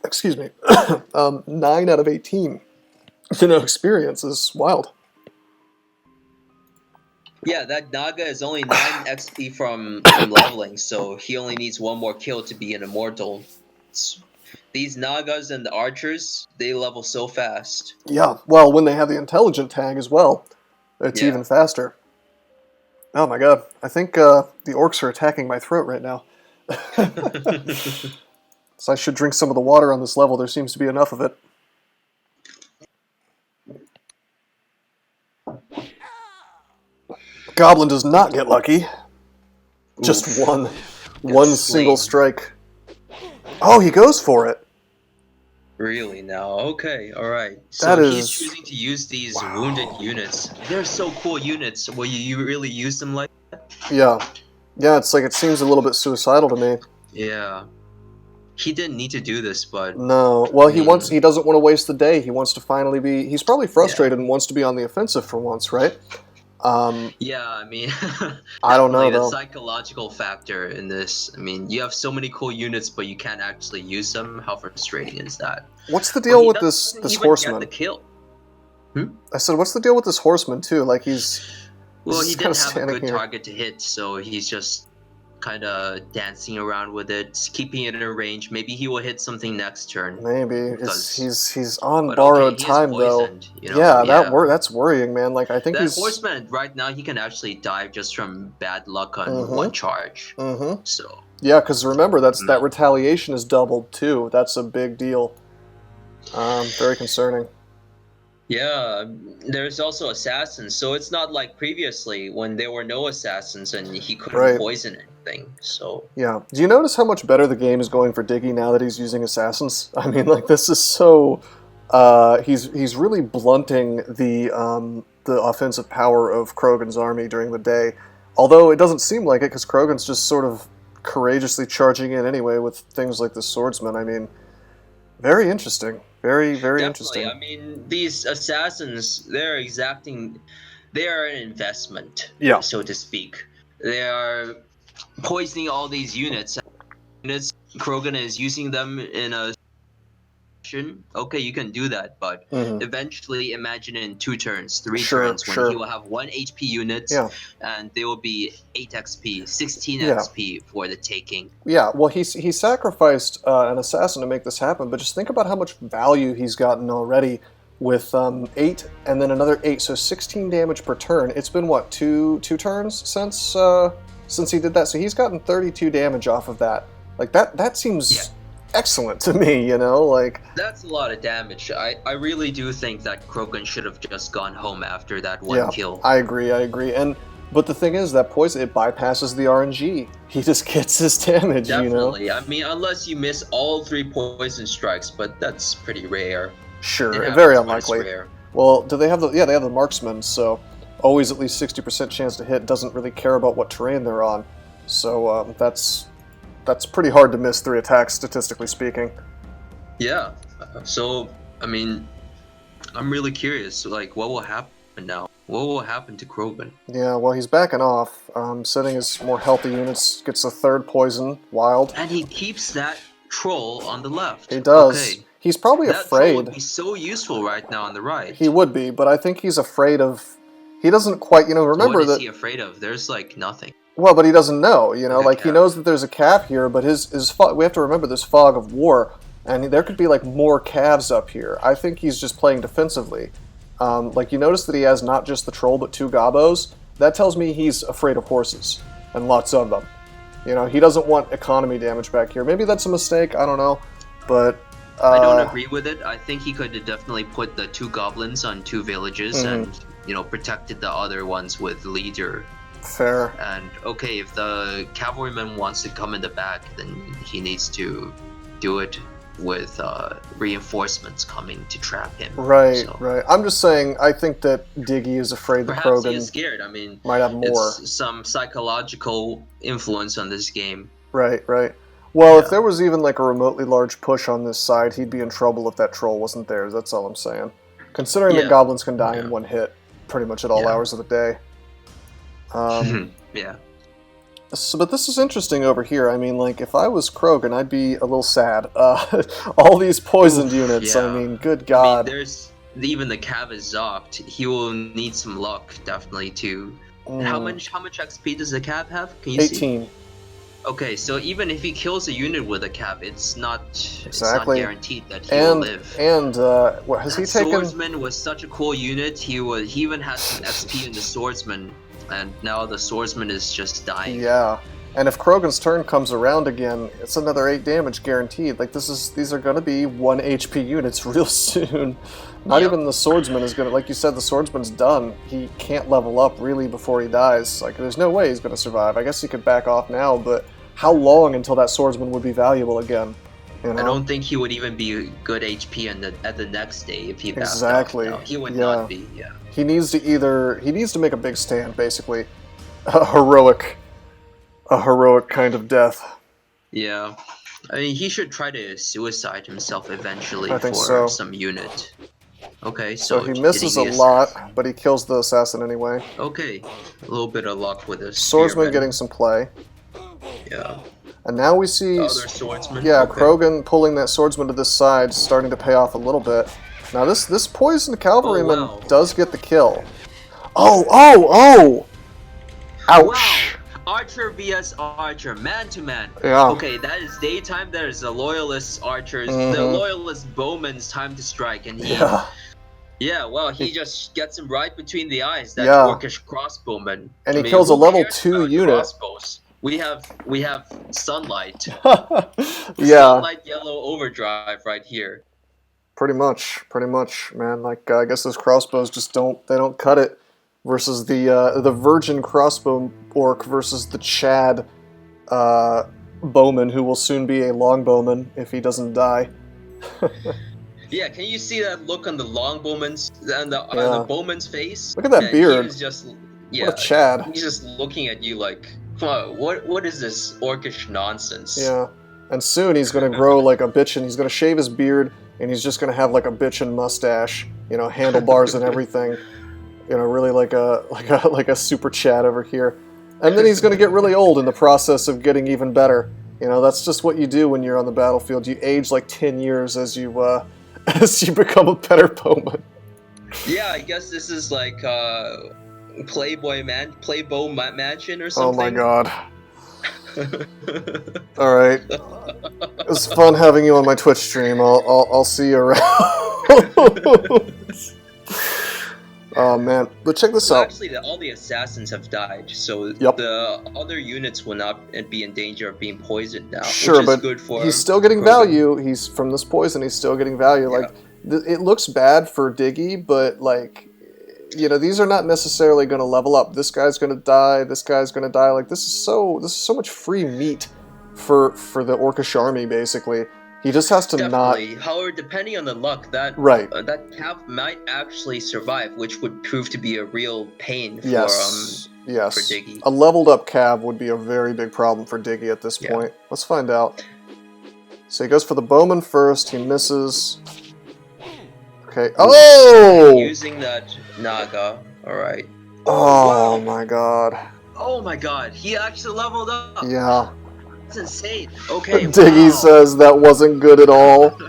excuse me, 9 out of 18. You know, experience is wild. Yeah, that Naga is only 9 XP from leveling, so he only needs one more kill to be an immortal. These Nagas and the archers, they level so fast. Yeah, well, when they have the intelligent tag as well, it's even faster. Oh my god, I think the orcs are attacking my throat right now. So I should drink some of the water on this level. There seems to be enough of it. Goblin does not get lucky. Just one single strike. Oh, he goes for it. Really now? Okay, alright. So he's choosing to use these wounded units. They're so cool units. Will you really use them like that? Yeah. Yeah, it's like it seems a little bit suicidal to me. Yeah. He didn't need to do this, but no. Well, he doesn't want to waste the day. He wants to finally be. He's probably frustrated and wants to be on the offensive for once, right? Yeah, I mean, I don't know the though. psychological factor in this. I mean, you have so many cool units, but you can't actually use them. How frustrating is that? What's the deal with this horseman? Get the kill. I said, what's the deal with this horseman too? Like he's well, he didn't have a good here. target to hit, so he's just kind of dancing around with it, keeping it in a range. Maybe he will hit something next turn. Maybe he's on borrowed time though. You know? Yeah, that's worrying, man. Like I think that horseman right now he can actually die just from bad luck on one charge. So yeah, because remember that retaliation is doubled too. That's a big deal. Very concerning. Yeah, there's also assassins, so it's not like previously when there were no assassins and he couldn't poison anything. So yeah, do you notice how much better the game is going for Diggy now that he's using assassins? I mean, like this is so he's really blunting the offensive power of Krogan's army during the day. Although it doesn't seem like it because Krogan's just sort of courageously charging in anyway with things like the swordsman. I mean, very interesting. Very, very interesting. I mean, these assassins, they are an investment, so to speak. They are poisoning all these units. Krogan is using them in a okay, you can do that, but eventually imagine in 2 turns, 3 turns, when he will have 1 HP unit, and they will be 8 XP, 16 XP for the taking. Yeah, well, he sacrificed an assassin to make this happen, but just think about how much value he's gotten already with 8 and then another 8, so 16 damage per turn. It's been, what, two turns since he did that? So he's gotten 32 damage off of that. Like, that seems... excellent to me, you know, like that's a lot of damage. I really do think that Krogan should have just gone home after that one kill. I agree. But the thing is that poison, it bypasses the RNG. He just gets his damage. Definitely. You know, I mean, unless you miss all 3 poison strikes, but that's pretty rare. Sure, very unlikely. Well, do they have the? Yeah, they have the marksman, so always at least 60% chance to hit. Doesn't really care about what terrain they're on, so that's pretty hard to miss 3 attacks, statistically speaking. Yeah. So, I mean, I'm really curious, like, what will happen now? What will happen to Krogan? Yeah, well, he's backing off, setting his more healthy units, gets a 3rd poison, wild. And he keeps that troll on the left. He does. Okay. He's probably afraid. That troll would be so useful right now on the right. He would be, but I think he's afraid of... He doesn't quite, remember that... What is he afraid of? There's, like, nothing. Well, but he doesn't know, like he knows that there's a cav here, but his we have to remember this fog of war, and there could be like more calves up here. I think he's just playing defensively. Like you notice that he has not just the troll, but 2 gobos. That tells me he's afraid of horses, and lots of them. He doesn't want economy damage back here. Maybe that's a mistake, I don't know, but I don't agree with it. I think he could have definitely put the 2 goblins on 2 villages and, protected the other ones with leader. Fair. And okay, if the cavalryman wants to come in the back, then he needs to do it with reinforcements coming to trap him. Right, so, right. I'm just saying, I think that Diggy is afraid that perhaps Krogen he is scared. I mean, might have more. It's some psychological influence on this game. Right, right. Well, if there was even like a remotely large push on this side, he'd be in trouble if that troll wasn't there. That's all I'm saying. Considering that goblins can die in one hit pretty much at all hours of the day. Yeah. So, but this is interesting over here. I mean, like, if I was Krogan, I'd be a little sad. All these poisoned units, I mean, good God. I mean, there's even the Cav is zocked. He will need some luck, definitely, too. How much XP does the Cav have? Can you 18. see? Okay, so even if he kills a unit with a Cav, it's not guaranteed that he will live. And what has he taken? Swordsman was such a cool unit. He even had some XP in the Swordsman, and now the Swordsman is just dying. Yeah, and if Krogan's turn comes around again, it's another 8 damage guaranteed. Like these are gonna be 1 HP units real soon. Not even the Swordsman is gonna, like you said, the Swordsman's done. He can't level up really before he dies. Like there's no way he's gonna survive. I guess he could back off now, but how long until that Swordsman would be valuable again? You know? I don't think he would even be good HP at the next day if he backed exactly. off. No, he would not be. Yeah. He needs to make a big stand, basically, a heroic kind of death. Yeah, I mean he should try to suicide himself eventually some unit. Okay, so he misses a lot, but he kills the assassin anyway. Okay, a little bit of luck with this. Swordsman getting some play. Yeah. And now we see, other swordsman. Yeah, okay. Krogan pulling that swordsman to this side, starting to pay off a little bit. Now this poisoned cavalryman does get the kill. Oh! Ouch! Wow. Archer vs Archer, man to man. Yeah. Okay, that is daytime. That is the Loyalists archers, the Loyalist bowman's time to strike, and he. Yeah, well, he just gets him right between the eyes. That orcish crossbowman. And he kills a level 2 unit. Crossbows? We have sunlight. Sunlight yellow overdrive right here. Pretty much, man. Like I guess those crossbows just don't cut it. Versus the virgin crossbow orc versus the Chad bowman, who will soon be a longbowman if he doesn't die. Yeah, can you see that look on the longbowman's and the bowman's face? Look at that beard. He's just what a Chad. He's just looking at you like, what is this orcish nonsense? Yeah, and soon he's gonna grow like a bitchin'. He's gonna shave his beard, and he's just gonna have like a bitchin' mustache. You know, handlebars and everything. You know, really like a super Chad over here. And then he's gonna get really old in the process of getting even better. You know, that's just what you do when you're on the battlefield. You age like 10 years as you become a better bowman. Yeah, I guess this is like Playboy Mansion or something. Oh my god. Alright. It was fun having you on my Twitch stream. I'll see you around. Oh man, but check this out. Actually, all the assassins have died, so the other units will not be in danger of being poisoned now. Sure, which is but good for he's still getting value. He's from this poison. He's still getting value. Like it looks bad for Diggy, but like, you know, these are not necessarily going to level up. This guy's going to die. This guy's going to die. Like this is so much free meat for the Orcish army. Basically, he just has to Definitely. However, depending on the luck, that Cav might actually survive, which would prove to be a real pain for for Diggy. A leveled up Cav would be a very big problem for Diggy at this point. Let's find out. So he goes for the bowman first. He misses. Okay. Oh! Using that Naga. All right. Oh my god. Oh my god. He actually leveled up. Yeah. That's insane. Okay. Diggy says that wasn't good at all.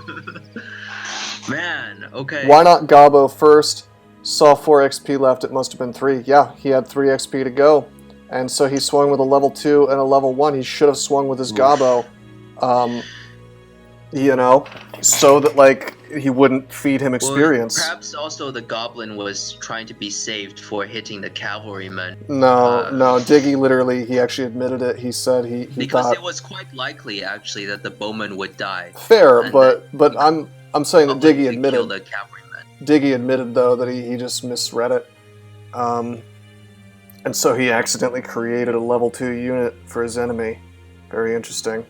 Man, okay. Why not Gabo first? Saw 4 XP left, it must have been 3. Yeah, he had 3 XP to go. And so he swung with a level 2 and a level 1. He should have swung with his Gabo. you know, so that like he wouldn't feed him Well, experience. perhaps also the goblin was trying to be saved for hitting the cavalryman. No, Diggy literally, he actually admitted it. He said he Because thought it was quite likely, actually, that the bowman would die, fair, and that but the I'm saying that goblin could kill the cavalryman. Diggy admitted though that he just misread it, um, and so he accidentally created a level 2 unit for his enemy. Very interesting.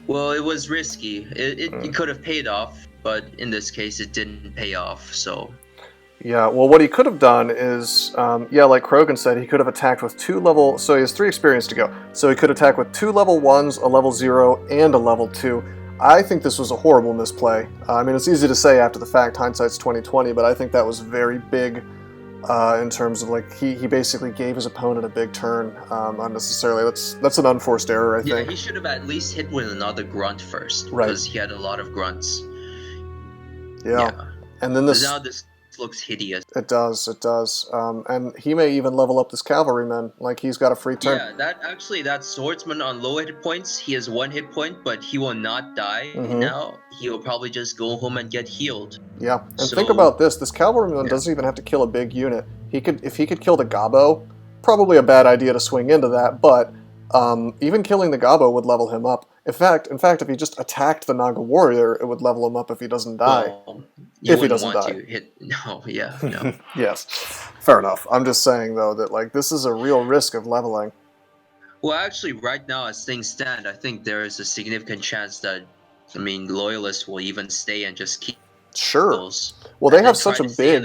Well, it was risky. It could have paid off, but in this case, it didn't pay off. So Yeah, well, what he could have done is, yeah, like Krogen said, he could have attacked with so he has 3 experience to go. So he could attack with 2 level 1s, a level 0, and a level 2. I think this was a horrible misplay. I mean, it's easy to say after the fact, hindsight's 2020, but I think that was very big in terms of, like, he basically gave his opponent a big turn unnecessarily. That's an unforced error, I think. yeah, he should have at least hit with another grunt first, Right. because he had a lot of grunts. Yeah. And then Now this looks hideous. It does. And he may even level up this cavalryman. Like, he's got a free turn. Yeah, that swordsman on low hit points, he has 1 hit point, but he will not die now. He will probably just go home and get healed. Yeah, and think about this. This cavalryman doesn't even have to kill a big unit. If he could kill the Gabo, probably a bad idea to swing into that, but even killing the Gabo would level him up. In fact, if he just attacked the Naga warrior, it would level him up if he doesn't die. Well, if he doesn't die. No. Yes, fair enough. I'm just saying, though, that like this is a real risk of leveling. Well, actually, right now, as things stand, I think there is a significant chance that, Loyalists will even stay and just keep. Sure. Bills, well, they have such a big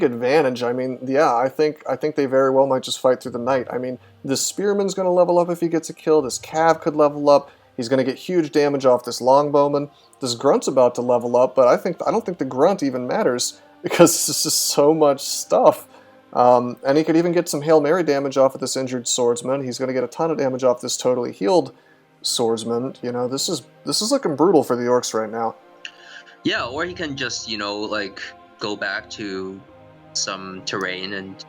advantage. I mean, yeah, I think they very well might just fight through the night. I mean, this spearman's going to level up if he gets a kill. This cav could level up. He's going to get huge damage off this longbowman. This grunt's about to level up, but I don't think the grunt even matters because it's just so much stuff. And he could even get some Hail Mary damage off of this injured swordsman. He's going to get a ton of damage off this totally healed swordsman. You know, this is looking brutal for the orcs right now. Yeah, or he can just, go back to some terrain and,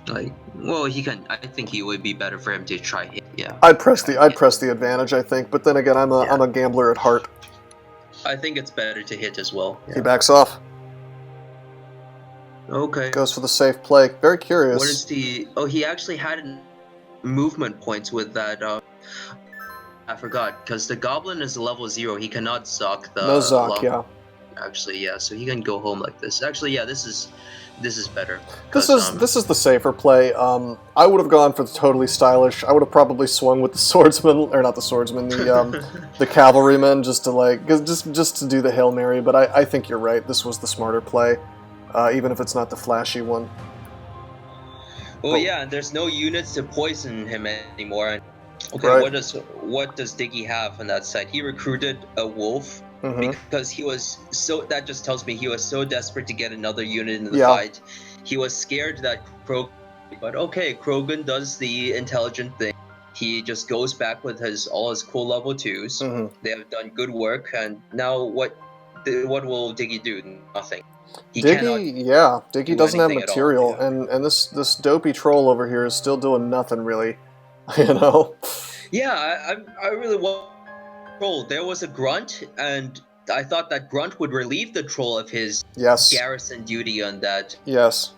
he can. I think it would be better for him to try hit. Yeah. I'd press the advantage, I think, but then again, I'm a gambler at heart. I think it's better to hit as well. Yeah. He backs off. Okay. Goes for the safe play. Very curious. What is the? Oh, he actually had movement points with that. I forgot, because the goblin is level 0. He cannot zock the. No zock, yeah. Actually, yeah. So he can go home like this. Actually, yeah. This is better. This is the safer play. I would have gone for the totally stylish. I would have probably swung with the swordsman, or not the swordsman, the cavalryman, just to do the Hail Mary. But I think you're right. This was the smarter play, even if it's not the flashy one. Well, yeah. And there's no units to poison him anymore. Okay, right. What does Diggy have on that side? He recruited a wolf. Because he was that just tells me he was so desperate to get another unit in the fight. He was scared that Krogen does the intelligent thing. He just goes back with all his cool level 2s. They have done good work, and now what will Diggy do? Nothing. Diggy doesn't have material, and this dopey troll over here is still doing nothing really, you know. Yeah, I really want. Troll. There was a grunt, and I thought that grunt would relieve the troll of his garrison duty on that. Yes.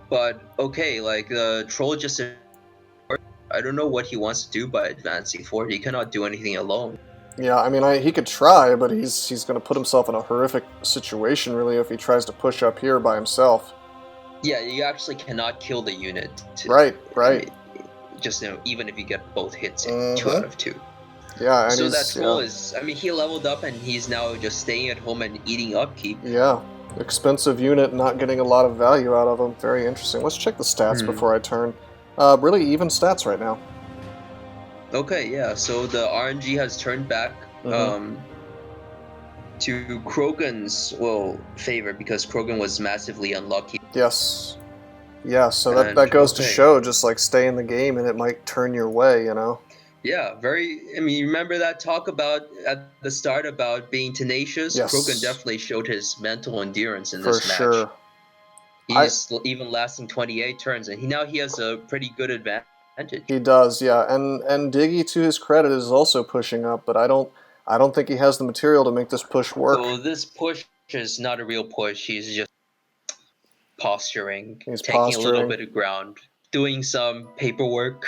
But okay, the troll just. I don't know what he wants to do by advancing forward. He cannot do anything alone. Yeah, I mean, he could try, but he's going to put himself in a horrific situation, really, if he tries to push up here by himself. Yeah, you actually cannot kill the unit. Right. Just even if you get both hits in 2 out of 2. Yeah, and so that troll is. I mean, he leveled up and he's now just staying at home and eating upkeep. Yeah, expensive unit, not getting a lot of value out of him. Very interesting. Let's check the stats before I turn. Really even stats right now. Okay, yeah. So the RNG has turned back to Krogen's favor because Krogen was massively unlucky. Yes. Yeah. So that goes to show, just stay in the game and it might turn your way. You know. Yeah, you remember that talk at the start about being tenacious? Yes. Krogen definitely showed his mental endurance in this match. For sure. He's even lasting 28 turns, and he has a pretty good advantage. He does, yeah. And Diggy, to his credit, is also pushing up, but I don't I don't think he has the material to make this push work. So this push is not a real push. He's just posturing, He's taking a little posturing. bit of ground, doing some paperwork.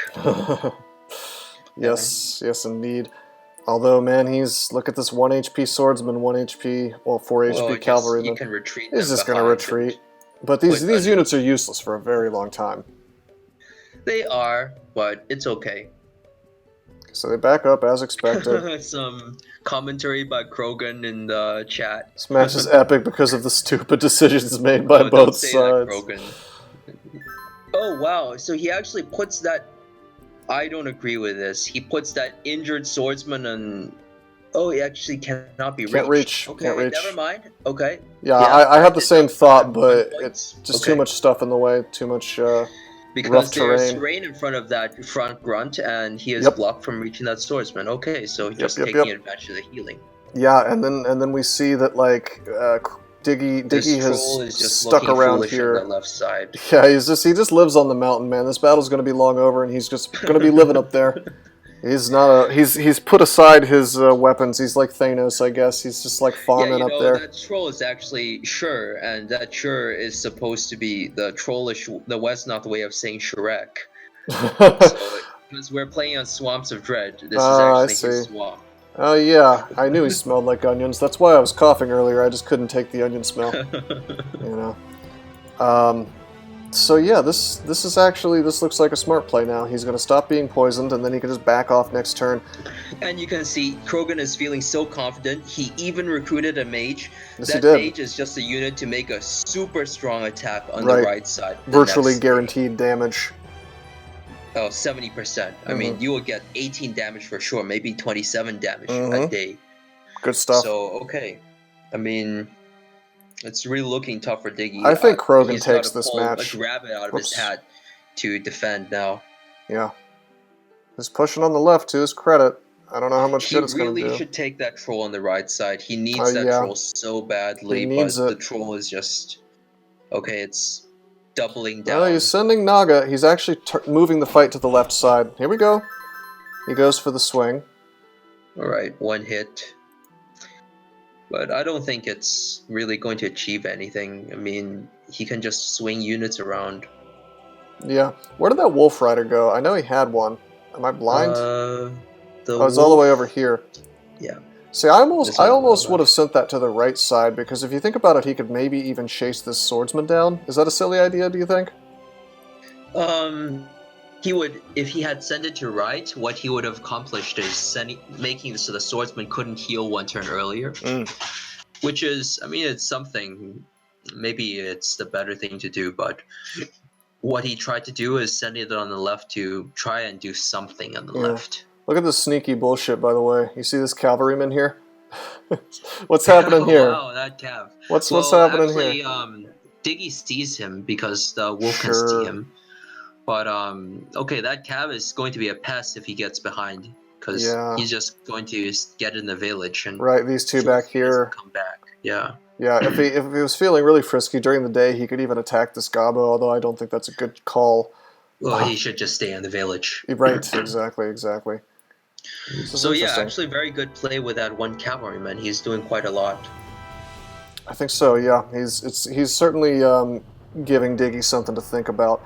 Yes, yes, indeed. Although, man, look at this 1 HP swordsman, 1 HP, well, 4 HP You cavalryman. can retreat. He's just going to retreat. But these units are useless for a very long time. They are, but it's okay. So they back up as expected. Some commentary by Krogen in the chat. This match is epic because of the stupid decisions made by both sides. Oh wow! So he actually puts that. I don't agree with this. He puts that injured swordsman on. Oh, he actually cannot be reached. Can't reach. Okay, can't reach. Never mind. Okay. Yeah, I had the same thought, but it's just too much stuff in the way. Too much. Because there's terrain in front of that front grunt, and he is blocked from reaching that swordsman. Okay, so just taking advantage of the healing. Yeah, and then we see that like Diggy has stuck around here. On the left side. Yeah, he just lives on the mountain, man. This battle's gonna be long over, and he's just gonna be living up there. He's put aside his weapons. He's like Thanos, I guess. He's just like farming up there. That troll is actually Shur, and that Shur is supposed to be the trollish, the Wesnoth way of saying Shrek. So, because we're playing on Swamps of Dread, this is actually his swamp. Oh yeah, I knew he smelled like onions. That's why I was coughing earlier. I just couldn't take the onion smell. You know. So yeah, this looks like a smart play now. He's gonna stop being poisoned, and then he can just back off next turn. And you can see Krogen is feeling so confident. He even recruited a mage. Yes, that mage is just a unit to make a super strong attack on the right side. Virtually guaranteed damage. Oh, 70%. I mean, you will get 18 damage for sure, maybe 27 damage a day. Good stuff. So, okay. I mean, it's really looking tough for Diggy. I think Krogen takes this match. He's got to pull a rabbit out of his hat to defend now. Yeah. He's pushing on the left to his credit. I don't know how much good it's going to do. He really should take that troll on the right side. He needs that troll so badly, but the troll is just... Okay, it's doubling down. Oh, he's sending Naga. He's actually moving the fight to the left side. Here we go. He goes for the swing. Alright, one hit. But I don't think it's really going to achieve anything. I mean, he can just swing units around. Yeah. Where did that Wolf Rider go? I know he had one. Am I blind? It's all the way over here. Yeah. See, I almost would have sent that to the right side, because if you think about it, he could maybe even chase this swordsman down. Is that a silly idea, do you think? He would, if he had sent it to right, what he would have accomplished is making it so the swordsman couldn't heal one turn earlier. Which is, I mean, it's something, maybe it's the better thing to do, but what he tried to do is send it on the left to try and do something on the left. Look at this sneaky bullshit, by the way. You see this cavalryman here? What's happening here? Wow, that cav. What's happening actually, here? Diggy sees him because the wolf can see him. But, okay, that cav is going to be a pest if he gets behind. Because he's just going to get in the village. And these two back here. Come back, yeah. Yeah, if he was feeling really frisky during the day, he could even attack this Gabo, although I don't think that's a good call. Well, he should just stay in the village. Right, exactly. So yeah, actually very good play with that one cavalryman. He's doing quite a lot. I think so, yeah. He's certainly giving Diggy something to think about.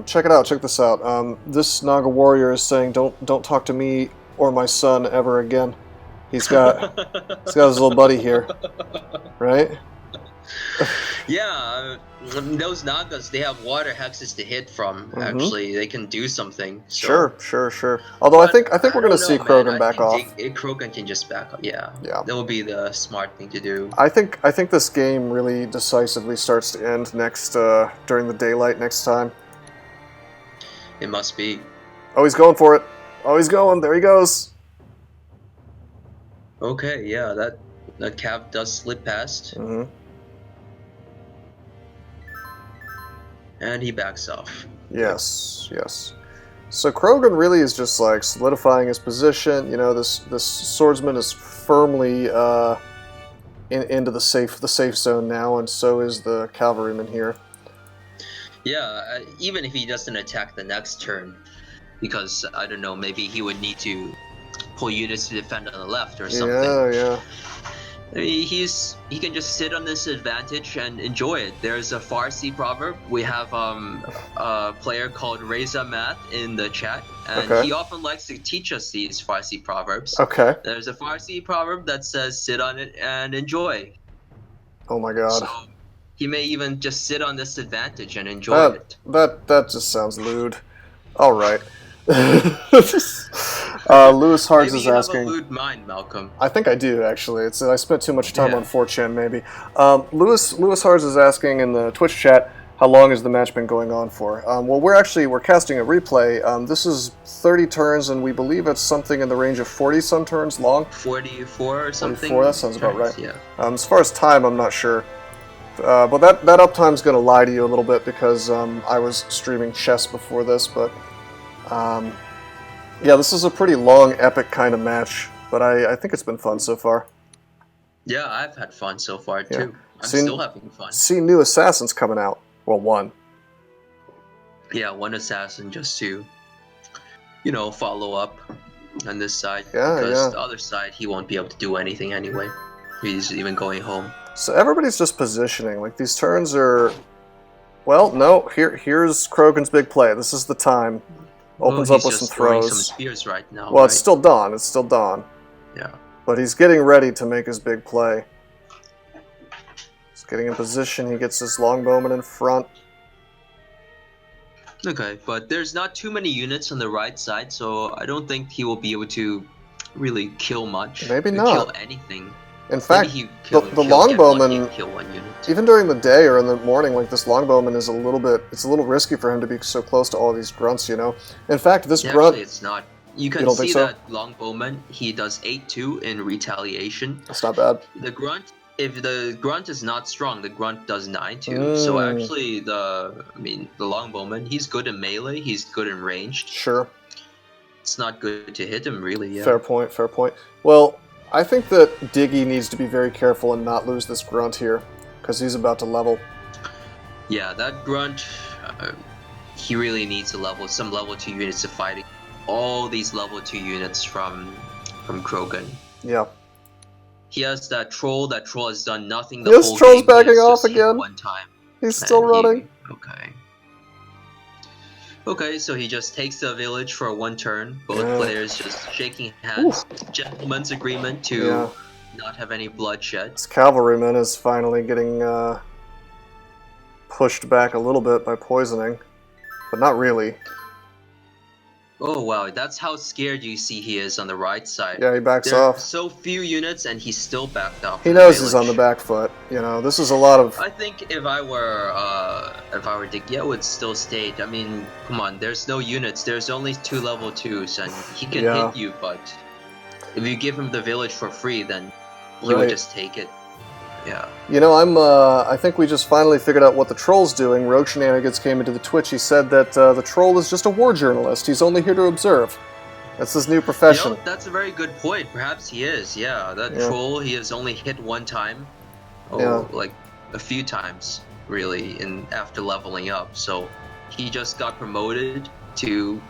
Check it out, check this out. This Naga warrior is saying, don't talk to me or my son ever again. He's got his little buddy here. Right? Yeah, those Nagas, they have water hexes to hit from. Actually, they can do something. So. Sure. Although I think we're gonna see Krogen back off. Krogen can just back off. Yeah. That would be the smart thing to do. I think this game really decisively starts to end next during the daylight next time. It must be. Oh, he's going for it. Oh, he's going. There he goes. Okay, yeah, that cav does slip past. And he backs off. Yes. So Krogen really is just like solidifying his position. You know, this swordsman is firmly into the safe zone now, and so is the cavalryman here. Yeah, even if he doesn't attack the next turn, because I don't know, maybe he would need to pull units to defend on the left or something. Yeah. I mean, he can just sit on this advantage and enjoy it. There's a Farsi proverb. We have a player called Reza Math in the chat, and he often likes to teach us these Farsi proverbs. Okay. There's a Farsi proverb that says, "Sit on it and enjoy." Oh my god. So he may even just sit on this advantage and enjoy it. That just sounds lewd. All right. Lewis Hards is asking. Maybe you have a lewd mind, Malcolm. I think I do, actually. I spent too much time on 4chan, maybe. Lewis Hards is asking in the Twitch chat, how long has the match been going on for? Well, we're casting a replay. This is 30 turns, and we believe it's something in the range of 40-some turns long. 44 or something? 44, that sounds about right. Yeah. As far as time, I'm not sure. But that uptime's going to lie to you a little bit because I was streaming chess before this, but yeah, this is a pretty long, epic kind of match, but I think it's been fun so far. Yeah, I've had fun so far too. I'm still having fun. See new assassins coming out. Well, one. Yeah, one assassin just to, follow up on this side. Yeah, because the other side, he won't be able to do anything anyway. He's even going home. So everybody's just positioning. Like, these turns are... Well, no, here's Krogen's big play. This is the time. Opens up with some throws. Some spears right now. Well, it's still dawn. It's still dawn. Yeah. But he's getting ready to make his big play. He's getting in position. He gets his longbowman in front. Okay, but there's not too many units on the right side, so I don't think he will be able to really kill much. Maybe not. Kill anything. In fact, the longbowman, kill one unit. Even during the day or in the morning, like, this longbowman is it's a little risky for him to be so close to all these grunts, In fact, this grunt... Actually, it's not. You can see that longbowman, he does 8-2 in retaliation. That's not bad. The grunt, if the grunt is not strong, the grunt does 9-2. So actually, the longbowman, he's good in melee, he's good in ranged. Sure. It's not good to hit him, really, yeah. Fair point. Well, I think that Diggy needs to be very careful and not lose this grunt here, because he's about to level. Yeah, that grunt, he really needs some level 2 units to fight all these level 2 units from Krogen. Yeah. He has that troll. That troll has done nothing the whole troll's game. Backing off again. One time. He's still running. Okay, so he just takes the village for one turn. Both players just shaking hands. Ooh. Gentleman's agreement to not have any bloodshed. This cavalryman is finally getting pushed back a little bit by poisoning, but not really. Oh wow, that's how scared you see he is on the right side. Yeah, he backs off. So few units, and he's still backed off. He knows he's on the back foot. This is a lot of... I think if I were Diggy, I would still stay. I mean, come on, there's no units. There's only 2 level 2s, and he can hit you, but if you give him the village for free, then he would just take it. Yeah. I think we just finally figured out what the troll's doing. Rogue Shenanigans came into the Twitch. He said that the troll is just a war journalist. He's only here to observe. That's his new profession. That's a very good point. Perhaps he is, That troll, he has only hit one time. Like a few times, really, after leveling up. So he just got promoted to,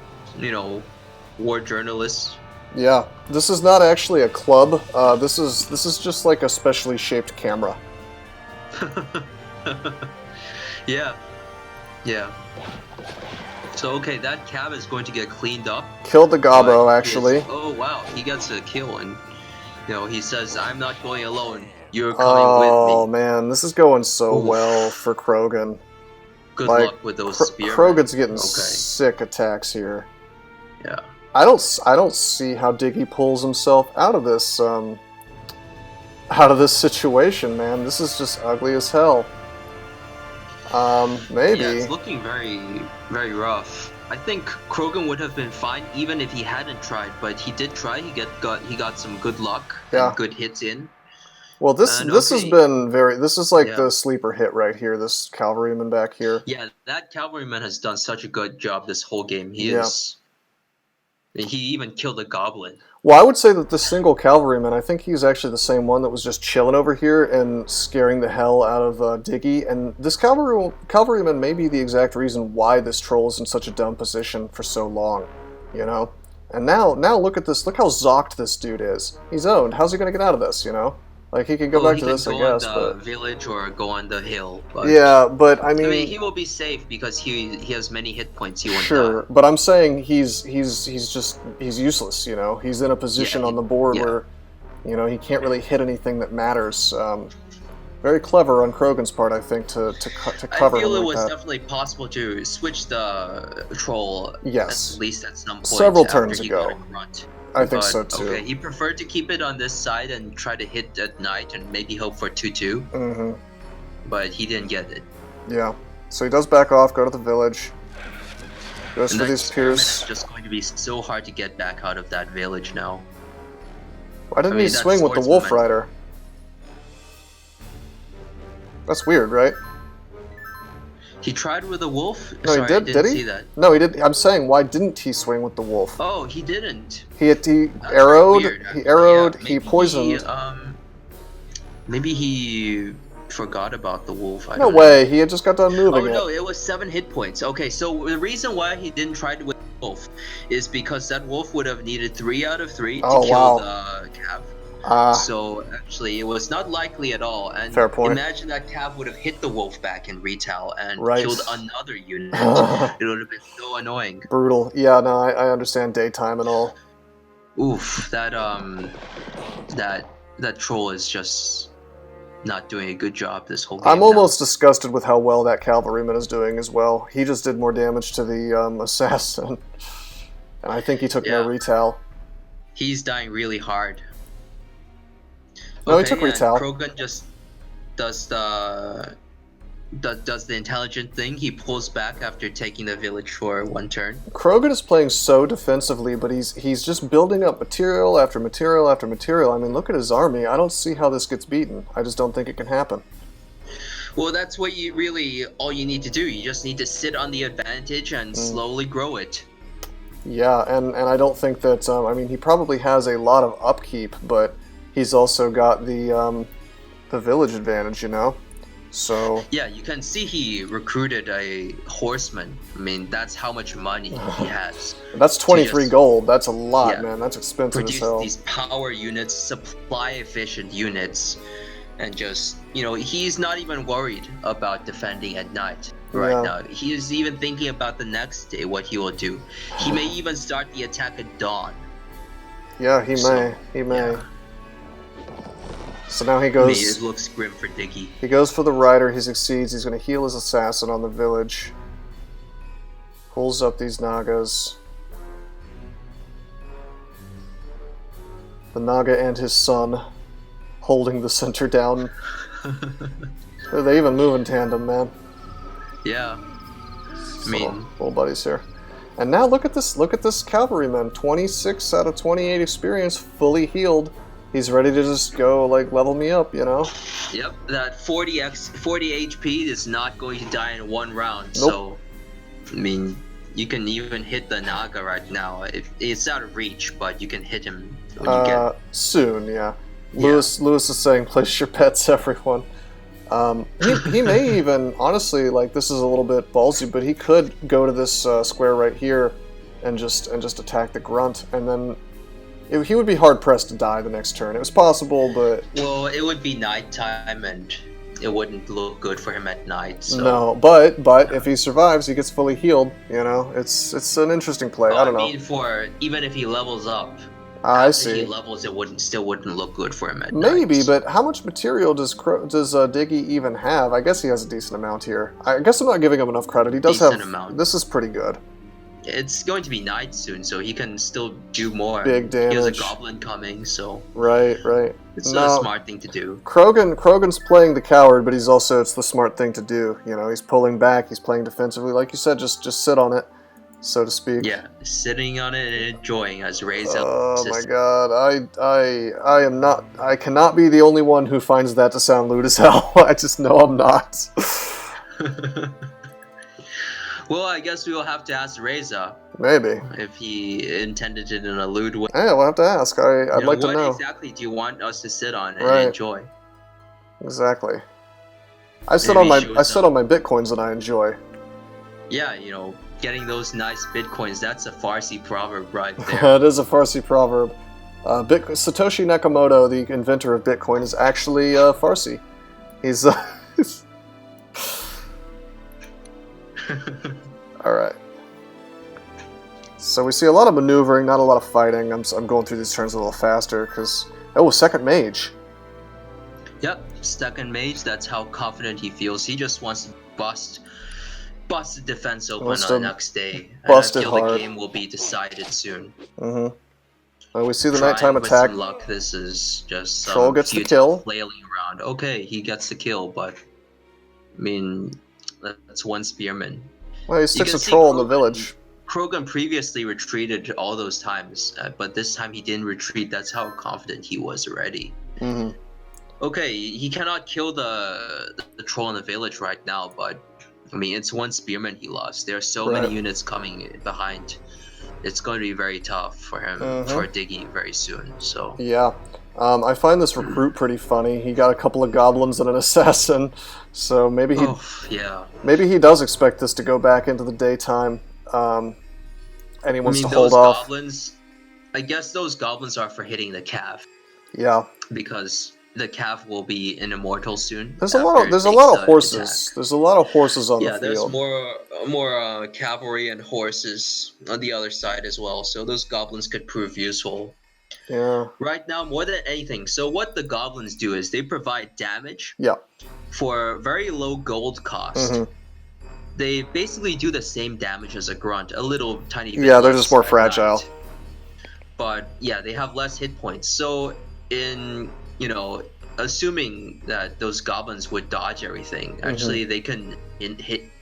war journalist. Yeah, this is not actually a club. This is just like a specially shaped camera. Yeah. So okay, that cab is going to get cleaned up. Killed the gobbo, actually. Oh wow, he gets a kill, and he says, "I'm not going alone. You're coming with me." Oh man, this is going so well for Krogen. Good luck with those spearmen. Krogen's getting sick attacks here. Yeah. I don't see how Diggy pulls himself out of this situation, man. This is just ugly as hell. Maybe. Yeah, it's looking very, very rough. I think Krogen would have been fine even if he hadn't tried, but he did try. He got some good luck and good hits in. Well, this has been this is like the sleeper hit right here, this cavalryman back here. Yeah, that cavalryman has done such a good job this whole game. He even killed a goblin. Well, I would say that the single cavalryman, I think he's actually the same one that was just chilling over here and scaring the hell out of Diggy. And this cavalryman may be the exact reason why this troll is in such a dumb position for so long. And now look at this. Look how zocked this dude is. He's owned. How's he gonna get out of this? You know, like he could go back to this, I guess. He can go on the village or go on the hill. But, yeah, but I I mean, mean, he will be safe because he has many hit points. He won't sure, die. but I'm saying he's useless. You know, he's in a position on the board where, you know, he can't really hit anything that matters. Very clever on Krogen's part, I think, to cover him like that. I feel it was definitely possible to switch the troll. Yes. At least at some point. Several turns ago. I think so too. Okay, he preferred to keep it on this side and try to hit at night and maybe hope for 2-2. Mm-hmm. But he didn't get it. Yeah. So he does back off, go to the village. Goes for these Pierce. It's just going to be so hard to get back out of that village now. Why didn't he swing with the Wolf Rider? That's weird, right? He tried with a wolf? No, Sorry, he did. I didn't Did he? see that. No, he did. I'm saying, why didn't he swing with the wolf? Oh, he didn't. He arrowed. Weird, he arrowed. Yeah, he poisoned. Maybe he forgot about the wolf. No way. He had just got done moving it. Oh no, it was 7 hit points. Okay, so the reason why he didn't try to with the wolf is because that wolf would have needed 3 out of 3 to kill the Cav. So actually, it was not likely at all. And fair point. Imagine that Cav would have hit the wolf back in retail and killed another unit. It would have been so annoying. Brutal. Yeah, no, I understand daytime and all. Oof, that troll is just not doing a good job this whole game. I'm almost disgusted with how well that cavalryman is doing as well. He just did more damage to the assassin, and I think he took no retail. He's dying really hard. No, he took retail. Krogen just does the intelligent thing. He pulls back after taking the village for 1 turn. Krogen is playing so defensively, but he's just building up material after material after material. I mean, look at his army. I don't see how this gets beaten. I just don't think it can happen. Well, that's what all you need to do. You just need to sit on the advantage and slowly grow it. Yeah, and I don't think that, I mean, he probably has a lot of upkeep, but he's also got the village advantage, you know? So yeah, you can see he recruited a horseman. I mean, that's how much money he has. That's 23 gold. That's a lot, man. That's expensive as hell. Produce these power units, supply efficient units, and just, you know, he's not even worried about defending at night right now. He is even thinking about the next day, what he will do. He may even start the attack at dawn. Yeah, he may. He may. Yeah. So now he goes... It looks grim for Diggy. He goes for the rider, he succeeds, he's going to heal his assassin on the village. Pulls up these Nagas. The Naga and his son holding the center down. They even move in tandem, man. Yeah. I mean... Little buddies here. And now look at this cavalryman. 26 out of 28 experience, fully healed. He's ready to just go, like, level me up, you know? Yep, that 40 HP is not going to die in 1 round, nope. So, I mean, you can even hit the Naga right now. It's out of reach, but you can hit him when you get... Soon, yeah. Lewis is saying, place your pets, everyone. He may even, honestly, like, this is a little bit ballsy, but he could go to this square right here and just attack the grunt, and then... He would be hard-pressed to die the next turn. It was possible, but... Well, it would be nighttime, and it wouldn't look good for him at night, so... No, but if he survives, he gets fully healed, you know? It's an interesting play, I don't know. I mean, even if he levels up, I see. If he levels, it still wouldn't look good for him at night. Maybe, so. But how much material does Diggy even have? I guess he has a decent amount here. I guess I'm not giving him enough credit. He does have... amount. This is pretty good. It's going to be night soon, so he can still do more. Big damage. He has a goblin coming, so... Right. It's a smart thing to do. Krogen's playing the coward, but it's the smart thing to do. You know, he's pulling back, he's playing defensively. Like you said, just sit on it, so to speak. Yeah, sitting on it and enjoying as Ray's Oh my god, I cannot be the only one who finds that to sound lewd as hell. I just know I'm not. Well, I guess we will have to ask Reza. Maybe. If he intended it in a lewd way. Yeah, we'll have to ask. I'd like to know. What exactly do you want us to sit on and enjoy? Exactly. I sit on my Bitcoins that I enjoy. Yeah, you know, getting those nice bitcoins. That's a Farsi proverb right there. It is a Farsi proverb. Satoshi Nakamoto, the inventor of Bitcoin, is actually Farsi. He's all right. So we see a lot of maneuvering, not a lot of fighting. I'm going through these turns a little faster because second mage. Yep, second mage. That's how confident he feels. He just wants to bust the defense open on the next day, and I feel the game will be decided soon. Mm-hmm. We see the Trying nighttime with attack. Some luck, this is just some Troll gets the kill. flailing around. Okay, he gets the kill, but I mean, that's one spearman. Well, he sticks a troll in the village. Krogen previously retreated all those times, but this time he didn't retreat. That's how confident he was already. Mm-hmm. Okay, he cannot kill the troll in the village right now, but I mean, it's one spearman he lost. There are so many units coming behind. It's going to be very tough for him, for Diggy, very soon. So yeah, I find this recruit pretty funny. He got a couple of goblins and an assassin, so maybe maybe he does expect this to go back into the daytime, and he wants to hold off. Goblins, I guess those goblins are for hitting the calf. Yeah, because the calf will be an immortal soon. There's a lot of horses. Attack. There's a lot of horses on the field. Yeah, there's more cavalry and horses on the other side as well. So those goblins could prove useful. Yeah. Right now, more than anything. So what the goblins do is they provide damage. Yeah. For very low gold cost. Mm-hmm. They basically do the same damage as a grunt, a little tiny bit. Yeah, they're just more fragile. But yeah, they have less hit points. So assuming that those goblins would dodge everything, actually they can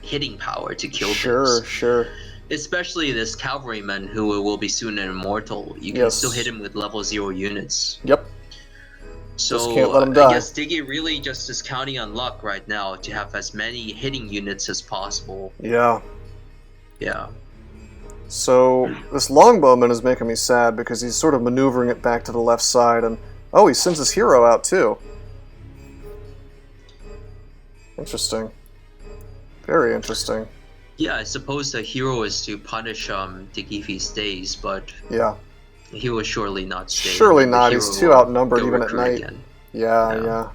hitting power to kill things. Sure. Especially this cavalryman who will be soon an immortal. You can still hit him with level 0 units. Yep. So just can't let him die. I guess Diggy really just is counting on luck right now to have as many hitting units as possible. Yeah. Yeah. So this longbowman is making me sad because he's sort of maneuvering it back to the left side, and he sends his hero out too. Interesting. Very interesting. Yeah, I suppose the hero is to punish Diggy if he stays, but yeah, he will surely not stay. Surely not. He's too outnumbered even at night. Yeah.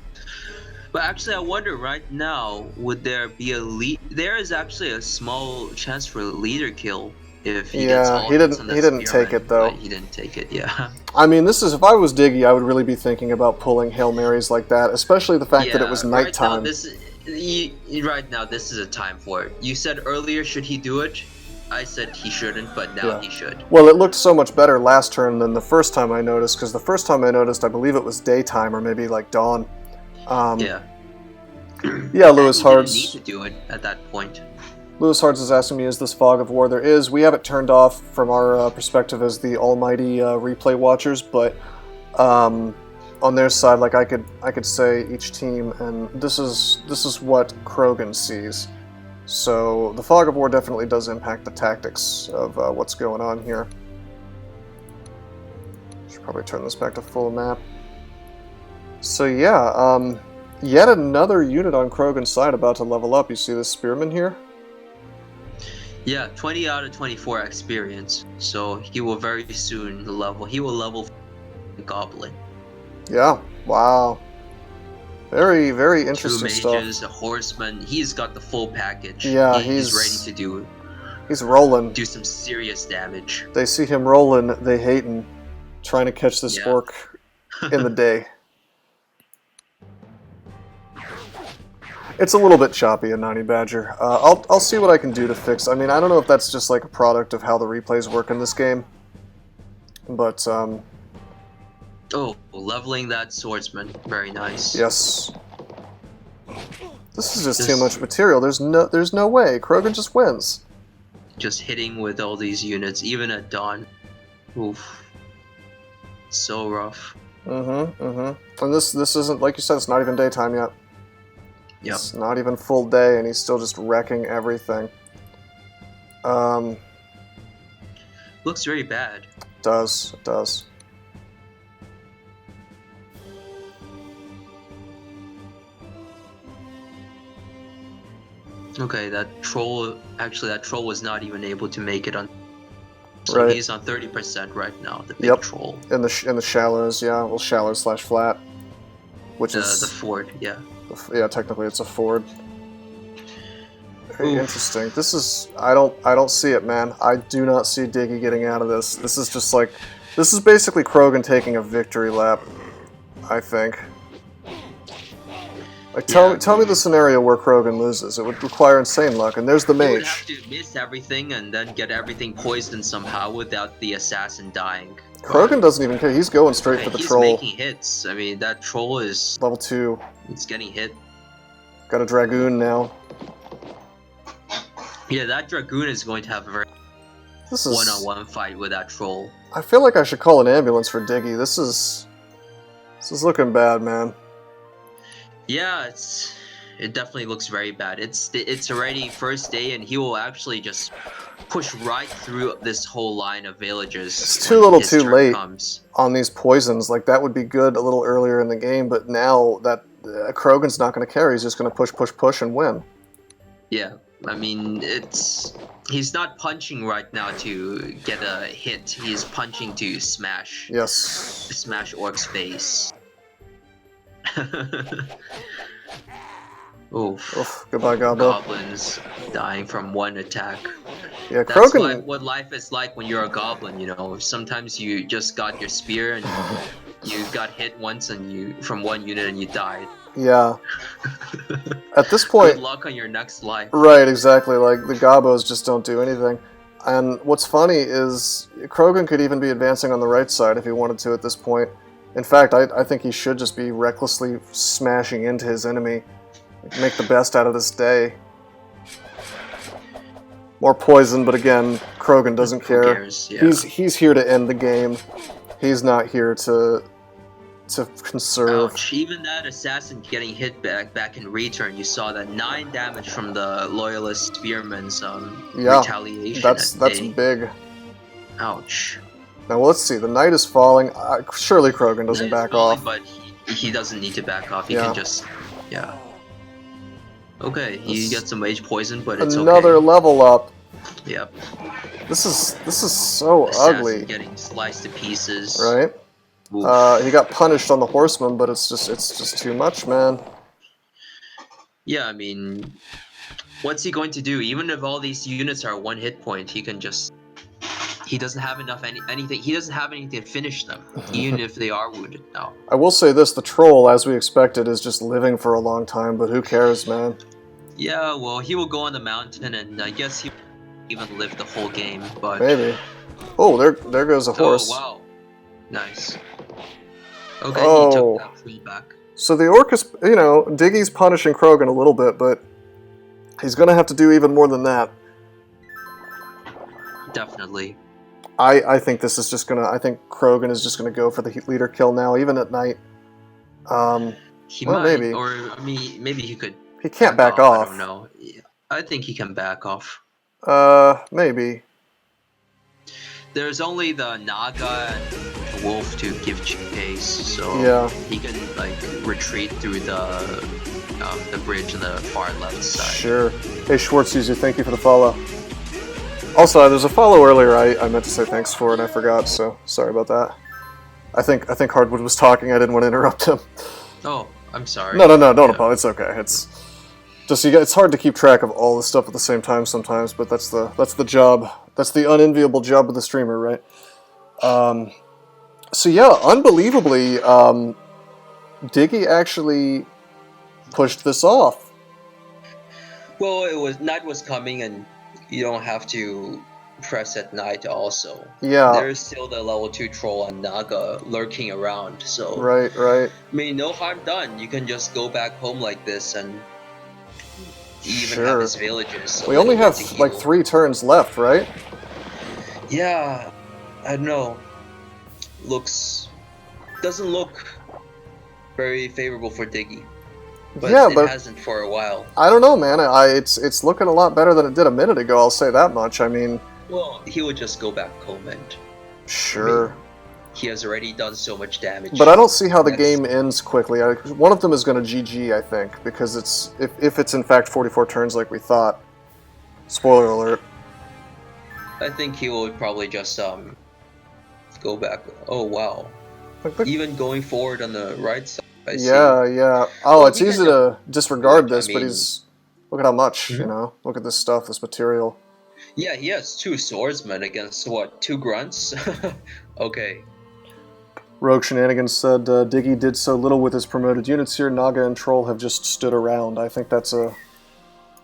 But actually, I wonder right now, would there be a lead? There is actually a small chance for a leader kill. If he gets all he didn't take it though. He didn't take it, yeah. I mean, if I was Diggy, I would really be thinking about pulling Hail Marys like that, especially the fact that it was nighttime. Right now, this is a time for it. You said earlier, should he do it? I said he shouldn't, but now he should. Well, it looked so much better last turn than the first time I noticed, because the first time I noticed, I believe it was daytime or maybe like dawn. Yeah, Lewis Hards. Need to do it at that point. Lewis Hards is asking me, is this fog of war? There is. We have it turned off from our perspective as the almighty replay watchers, but on their side, like I could say each team, and this is what Krogen sees. So the fog of war definitely does impact the tactics of what's going on here. Should probably turn this back to full map. So yeah, yet another unit on Krogen's side about to level up. You see this spearman here? Yeah, 20 out of 24 experience. So he will very soon level. He will level goblin. Yeah. Wow. Very, very interesting stuff. 2 mages, a horseman. He's got the full package. Yeah, he's ready to do. He's rolling. Do some serious damage. They see him rolling. They hating, trying to catch this orc in the day. It's a little bit choppy in 90 Badger. I'll see what I can do to fix. I mean, I don't know if that's just like a product of how the replays work in this game, but oh, leveling that swordsman, very nice. Yes. This is just too much material. There's no way. Krogen just wins. Just hitting with all these units, even at dawn. Oof. So rough. And this isn't, like you said, it's not even daytime yet. Yep. It's not even full day, and he's still just wrecking everything. Looks very bad. It does. It does. Okay, that troll was not even able to make it on. So Right. he's on 30% right now, the big troll. In the shallows, yeah. Well, shallow / flat. Which is... The ford, yeah. Yeah, technically it's a ford. Very interesting. This is... I don't see it, man. I do not see Diggy getting out of this. This is just like... This is basically Krogen taking a victory lap, I think. Like, tell me the scenario where Krogen loses. It would require insane luck, and there's the mage. He would have to miss everything and then get everything poisoned somehow without the assassin dying. Krogen doesn't even care. He's going straight for the troll. He's making hits. I mean, that troll is... Level 2. It's getting hit. Got a Dragoon now. Yeah, that Dragoon is going to have a very one-on-one fight with that troll. I feel like I should call an ambulance for Diggy. This is looking bad, man. Yeah, it definitely looks very bad. It's already first day, and he will actually just push right through this whole line of villagers. It's too little too late on these poisons. Like, that would be good a little earlier in the game, but now that Krogan's not going to care, he's just going to push and win. Yeah, I mean, he's not punching right now to get a hit. He's punching to smash. Yes. Smash Orc's face. Oof. Goodbye, Gobbo. Goblins dying from one attack. Yeah, Krogan... That's what life is like when you're a goblin, you know. Sometimes you just got your spear and you got hit once from one unit and you died. Yeah. At this point... Good luck on your next life. Right, exactly. Like, the Gobbos just don't do anything. And what's funny is Krogan could even be advancing on the right side if he wanted to at this point. In fact, I think he should just be recklessly smashing into his enemy. Make the best out of this day. More poison, but again, Krogan doesn't care. Who cares? Yeah. He's here to end the game. He's not here to conserve. Ouch. Even that assassin getting hit back in return, you saw that 9 damage from the Loyalist Spearman's retaliation. That's big. Ouch. Now, well, let's see. The knight is falling. Surely Krogan doesn't back off. But he doesn't need to back off. He can just... Yeah. Okay, he gets some mage poison, but it's another level up. Yep. This is so ugly. Getting sliced to pieces. Right. He got punished on the horseman, but it's just too much, man. Yeah, I mean, what's he going to do? Even if all these units are 1 hit point, he can just... He doesn't have anything. He doesn't have anything to finish them, even if they are wounded now. I will say this: the troll, as we expected, is just living for a long time. But who cares, man? Yeah, well, he will go on the mountain, and I guess he will even live the whole game. But maybe. Oh, there goes a horse. Oh wow, nice. Okay, he took that troll back. So the orc is, Diggy's punishing Krogan a little bit, but he's gonna have to do even more than that. Definitely. I think this is just gonna. I think Krogan is just gonna go for the leader kill now, even at night. He well, might, maybe. Or maybe he could. He can't back off. I don't know. Yeah, I think he can back off. Maybe. There's only the Naga and the Wolf to give chase, so yeah, he can like retreat through the bridge on the far left side. Sure. Hey, Schwartz user, thank you for the follow. Also, there's a follow earlier I meant to say thanks for and I forgot, so sorry about that. I think Hardwood was talking. I didn't want to interrupt him. Oh, I'm sorry. No, don't apologize. It's okay. It's just it's hard to keep track of all the stuff at the same time sometimes, but that's the job. That's the unenviable job of the streamer, right? So yeah, unbelievably, Diggy actually pushed this off. Well, night was coming, and you don't have to press at night also. Yeah. There's still the level 2 troll and Naga lurking around, so... Right. I mean, no harm done. You can just go back home like this and even have his villages. We only have, like, 3 turns left, right? Yeah. I don't know. Doesn't look very favorable for Diggy. But it hasn't for a while. I don't know, man. It's looking a lot better than it did a minute ago, I'll say that much. I mean... Well, he would just go back home and... Sure. he has already done so much damage. But I don't see how the game ends quickly. One of them is going to GG, I think, because it's if it's in fact 44 turns like we thought. Spoiler alert. I think he will probably just go back. Oh wow! Even going forward on the right side. I see. Yeah. Oh, it's easy to disregard this, but he's look at how much you know. Look at this stuff, this material. Yeah, he has 2 swordsmen against what? 2 grunts. Okay. Rogue Shenanigans said Diggy did so little with his promoted units here. Naga and Troll have just stood around. I think that's a.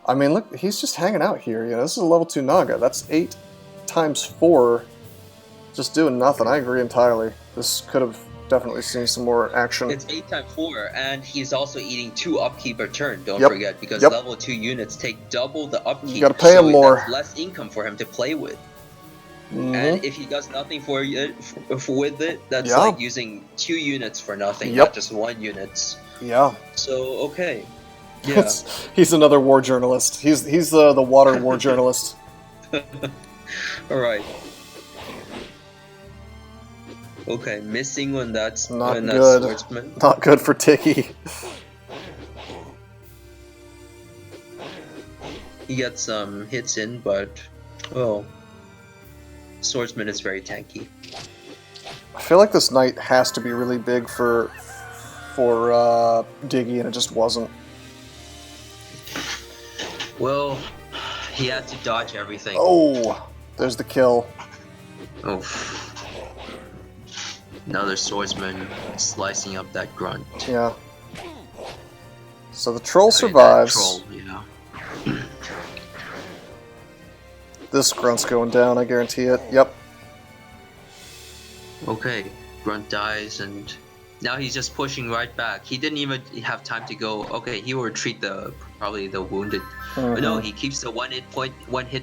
I mean, look, he's just hanging out here. You know, this is a level 2 Naga. That's 8 times 4. Just doing nothing. I agree entirely. This could have definitely seen some more action. It's 8 times 4, and he's also eating 2 upkeep per turn, don't forget, because level 2 units take double the upkeep. You gotta pay him more. That's less income for him to play with. And if he does nothing with it, that's like using 2 units for nothing, not just 1 unit. Yeah. So, okay. Yeah. He's another war journalist. He's the water war journalist. Alright. Okay, missing when that's not good. Swordsman. Not good for Diggy. He gets some hits in, but well, Swordsman is very tanky. I feel like this knight has to be really big for Diggy, and it just wasn't. Well, he had to dodge everything. Oh, there's the kill. Oh. Another swordsman slicing up that grunt. Yeah. So the troll survives. Troll, yeah. This grunt's going down, I guarantee it. Yep. Okay, grunt dies, and now he's just pushing right back. He didn't even have time to go. Okay, he will retreat probably the wounded. But no, he keeps the one hit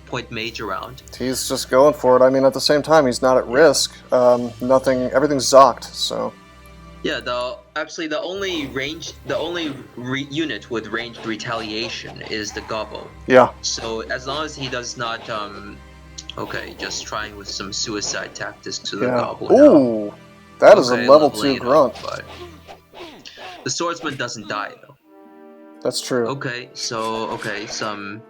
point mage around. He's just going for it. I mean, at the same time, he's not at risk. Everything's zocked. So. Yeah, the only unit with ranged retaliation is the Gobbo. Yeah. So as long as he does not, just trying with some suicide tactics to the Gobbo. Ooh, that is a level 2 grunt. But the swordsman doesn't die though. That's true. Okay, so some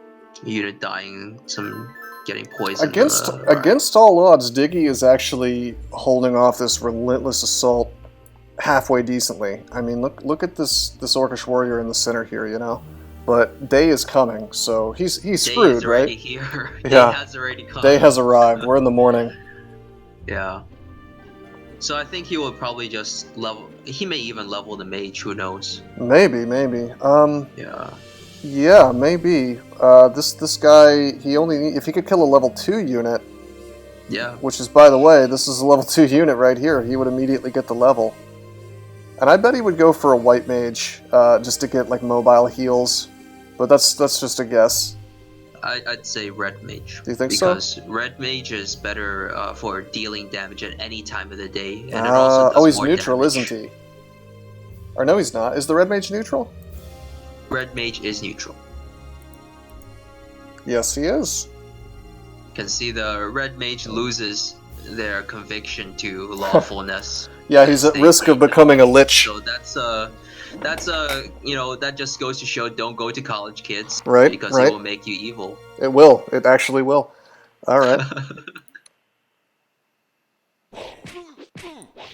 unit dying, some getting poisoned. Against all odds, Diggy is actually holding off this relentless assault halfway decently. I mean, look at this Orcish warrior in the center here, you know. But Day is coming, so he's screwed, Day is right? Here. Yeah. Day has already come. Day has arrived. We're in the morning. Yeah. So I think he will probably just level. He may even level the mage. Who knows? Maybe. Yeah. Yeah, maybe. This guy, if he could kill a level 2 unit. Yeah. Which is, by the way, this is a level 2 unit right here. He would immediately get the level. And I bet he would go for a white mage, just to get like mobile heals. But that's just a guess. I'd say red mage. Do you think because red mage is better for dealing damage at any time of the day, and it also does he's more neutral, damage. isn't he? Or no, he's not. Is the red mage neutral? Red mage is neutral. Yes, he is. You can see the red mage loses their conviction to lawfulness. Yeah, he's at risk of becoming a lich. So that just goes to show, don't go to college, kids. Right, because it will make you evil. It will. It actually will. All right.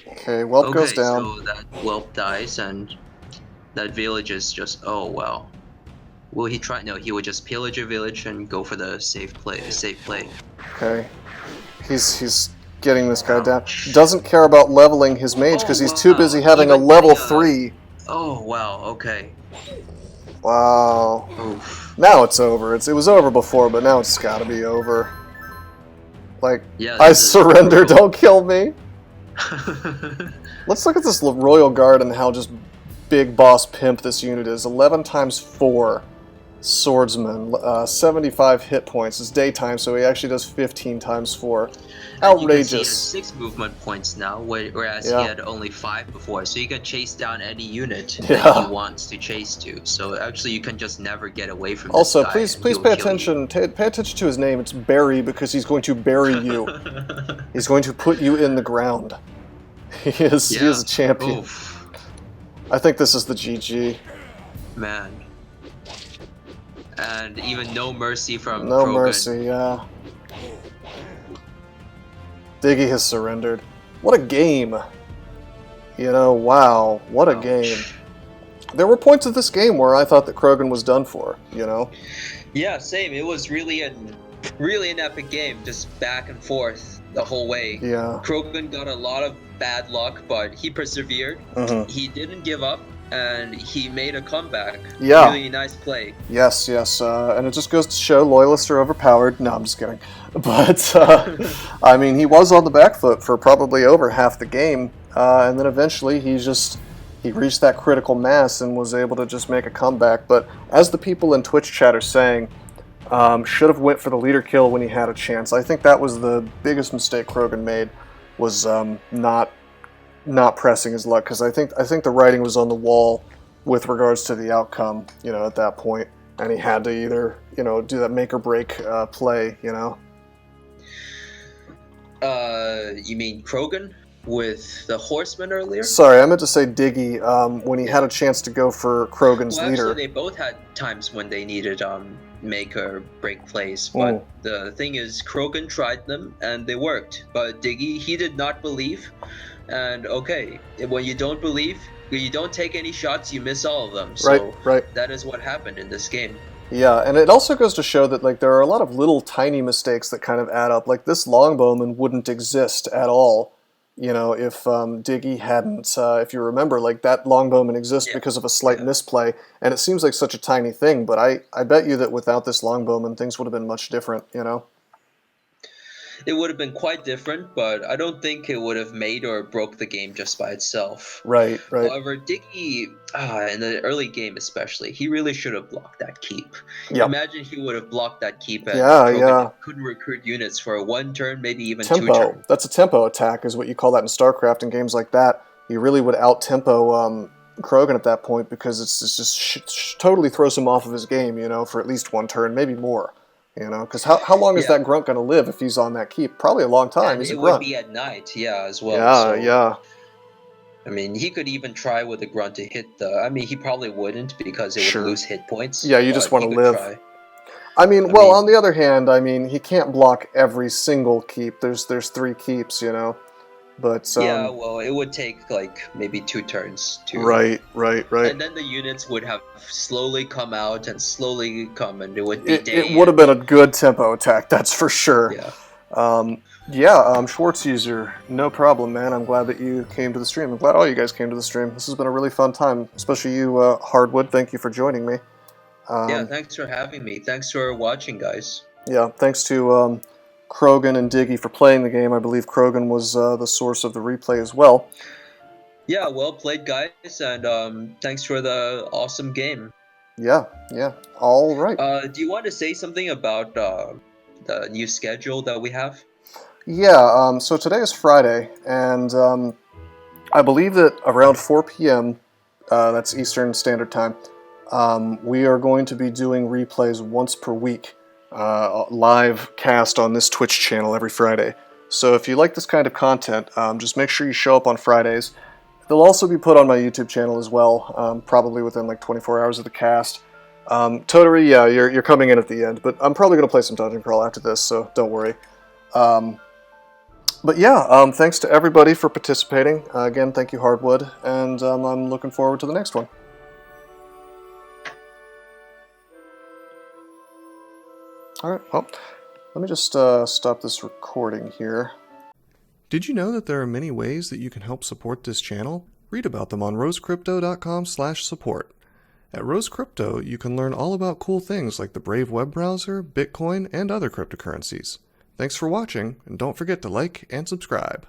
Okay, whelp goes down. So that whelp dies, and that village is just, oh wow. Will he try? No, he will just pillage a village and go for the safe play. Okay. He's getting this guy down. Doesn't care about leveling his mage because he's too busy having a level 3. Oh wow, okay. Wow. Oof. Now it's over. It was over before, but now it's gotta be over. Like, yeah, I surrender, don't kill me. Let's look at this Royal Guard and how just big boss pimp this unit is. 11 times 4 swordsman, 75 hit points. It's daytime, so he actually does 15 times 4. Outrageous. He has 6 movement points now, whereas he had only 5 before. So you can chase down any unit that he wants to chase to. So actually, you can just never get away from this guy. Also, please pay attention. Pay attention to his name. It's Barry because he's going to bury you. He's going to put you in the ground. He is. He is Yeah. a champion. Oof. I think this is the GG. Man. And even no mercy from No Krogen. mercy. Yeah. Diggy has surrendered. What a game. You know, wow. What a game. There were points of this game where I thought that Krogen was done for, you know? Yeah, same. It was really an epic game, just back and forth the whole way. Yeah. Krogen got a lot of bad luck, but he persevered. Mm-hmm. He didn't give up, and he made a comeback. Yeah. Really nice play. Yes, yes. And it just goes to show Loyalists are overpowered. No, I'm just kidding. But, I mean, he was on the back foot for probably over half the game. And then eventually he reached that critical mass and was able to just make a comeback. But as the people in Twitch chat are saying, should have went for the leader kill when he had a chance. I think that was the biggest mistake Krogen made, was not pressing his luck, because I think the writing was on the wall with regards to the outcome, you know, at that point, and he had to either, you know, do that make or break play, you know. You mean Krogen with the horseman earlier? Sorry, I meant to say Diggy, when he had a chance to go for Krogen's leader. Actually, they both had times when they needed make or break plays, but the thing is, Krogen tried them and they worked, but Diggy, he did not believe. And okay, when you don't believe, you don't take any shots, you miss all of them. So right. That is what happened in this game. Yeah, and it also goes to show that, like, there are a lot of little tiny mistakes that kind of add up. Like, this longbowman wouldn't exist at all, you know, if Diggy hadn't, if you remember, like, that longbowman exists because of a slight misplay, and it seems like such a tiny thing, but I bet you that without this longbowman, things would have been much different, you know? It would have been quite different, but I don't think it would have made or broke the game just by itself. Right. However, Diggy, in the early game especially, he really should have blocked that keep. Yep. Imagine he would have blocked that keep and couldn't recruit units for one turn, maybe even tempo. 2 turns. That's a tempo attack is what you call that in StarCraft and games like that. You really would out-tempo Krogen at that point, because it's just totally throws him off of his game, you know, for at least 1 turn, maybe more. You know, because how long is that grunt going to live if he's on that keep? Probably a long time. And he's it a grunt. would be at night, as well. Yeah. I mean, he could even try with a grunt to hit the... I mean, he probably wouldn't, because it would lose hit points. Yeah, you just want to live. Try. I mean, on the other hand, I mean, he can't block every single keep. There's 3 keeps, you know. But it would take like maybe 2 turns to... Right. And then the units would have slowly come out and slowly come, and it would be it would have been a good tempo attack, that's for sure. Schwartz user, no problem, man. I'm glad that you came to the stream. I'm glad all you guys came to the stream. This has been a really fun time, especially you, Hardwood. Thank you for joining me. Thanks for having me. Thanks for watching, guys. Yeah, thanks to Krogen and Diggy for playing the game. I believe Krogen was the source of the replay as well. Yeah, well played, guys, and thanks for the awesome game. Yeah, all right. Do you want to say something about the new schedule that we have? Yeah, so today is Friday, and I believe that around 4 p.m., that's Eastern Standard Time, we are going to be doing replays once per week. Live cast on this Twitch channel every Friday. So if you like this kind of content, just make sure you show up on Fridays. They'll also be put on my YouTube channel as well, probably within like 24 hours of the cast. Totally, yeah, you're coming in at the end, but I'm probably going to play some Dungeon Crawl after this, so don't worry. But yeah, thanks to everybody for participating. Again, thank you, Hardwood, and I'm looking forward to the next one. Alright, well, let me just stop this recording here. Did you know that there are many ways that you can help support this channel? Read about them on rosecrypto.com/support. At Rose Crypto, you can learn all about cool things like the Brave web browser, Bitcoin, and other cryptocurrencies. Thanks for watching, and don't forget to like and subscribe.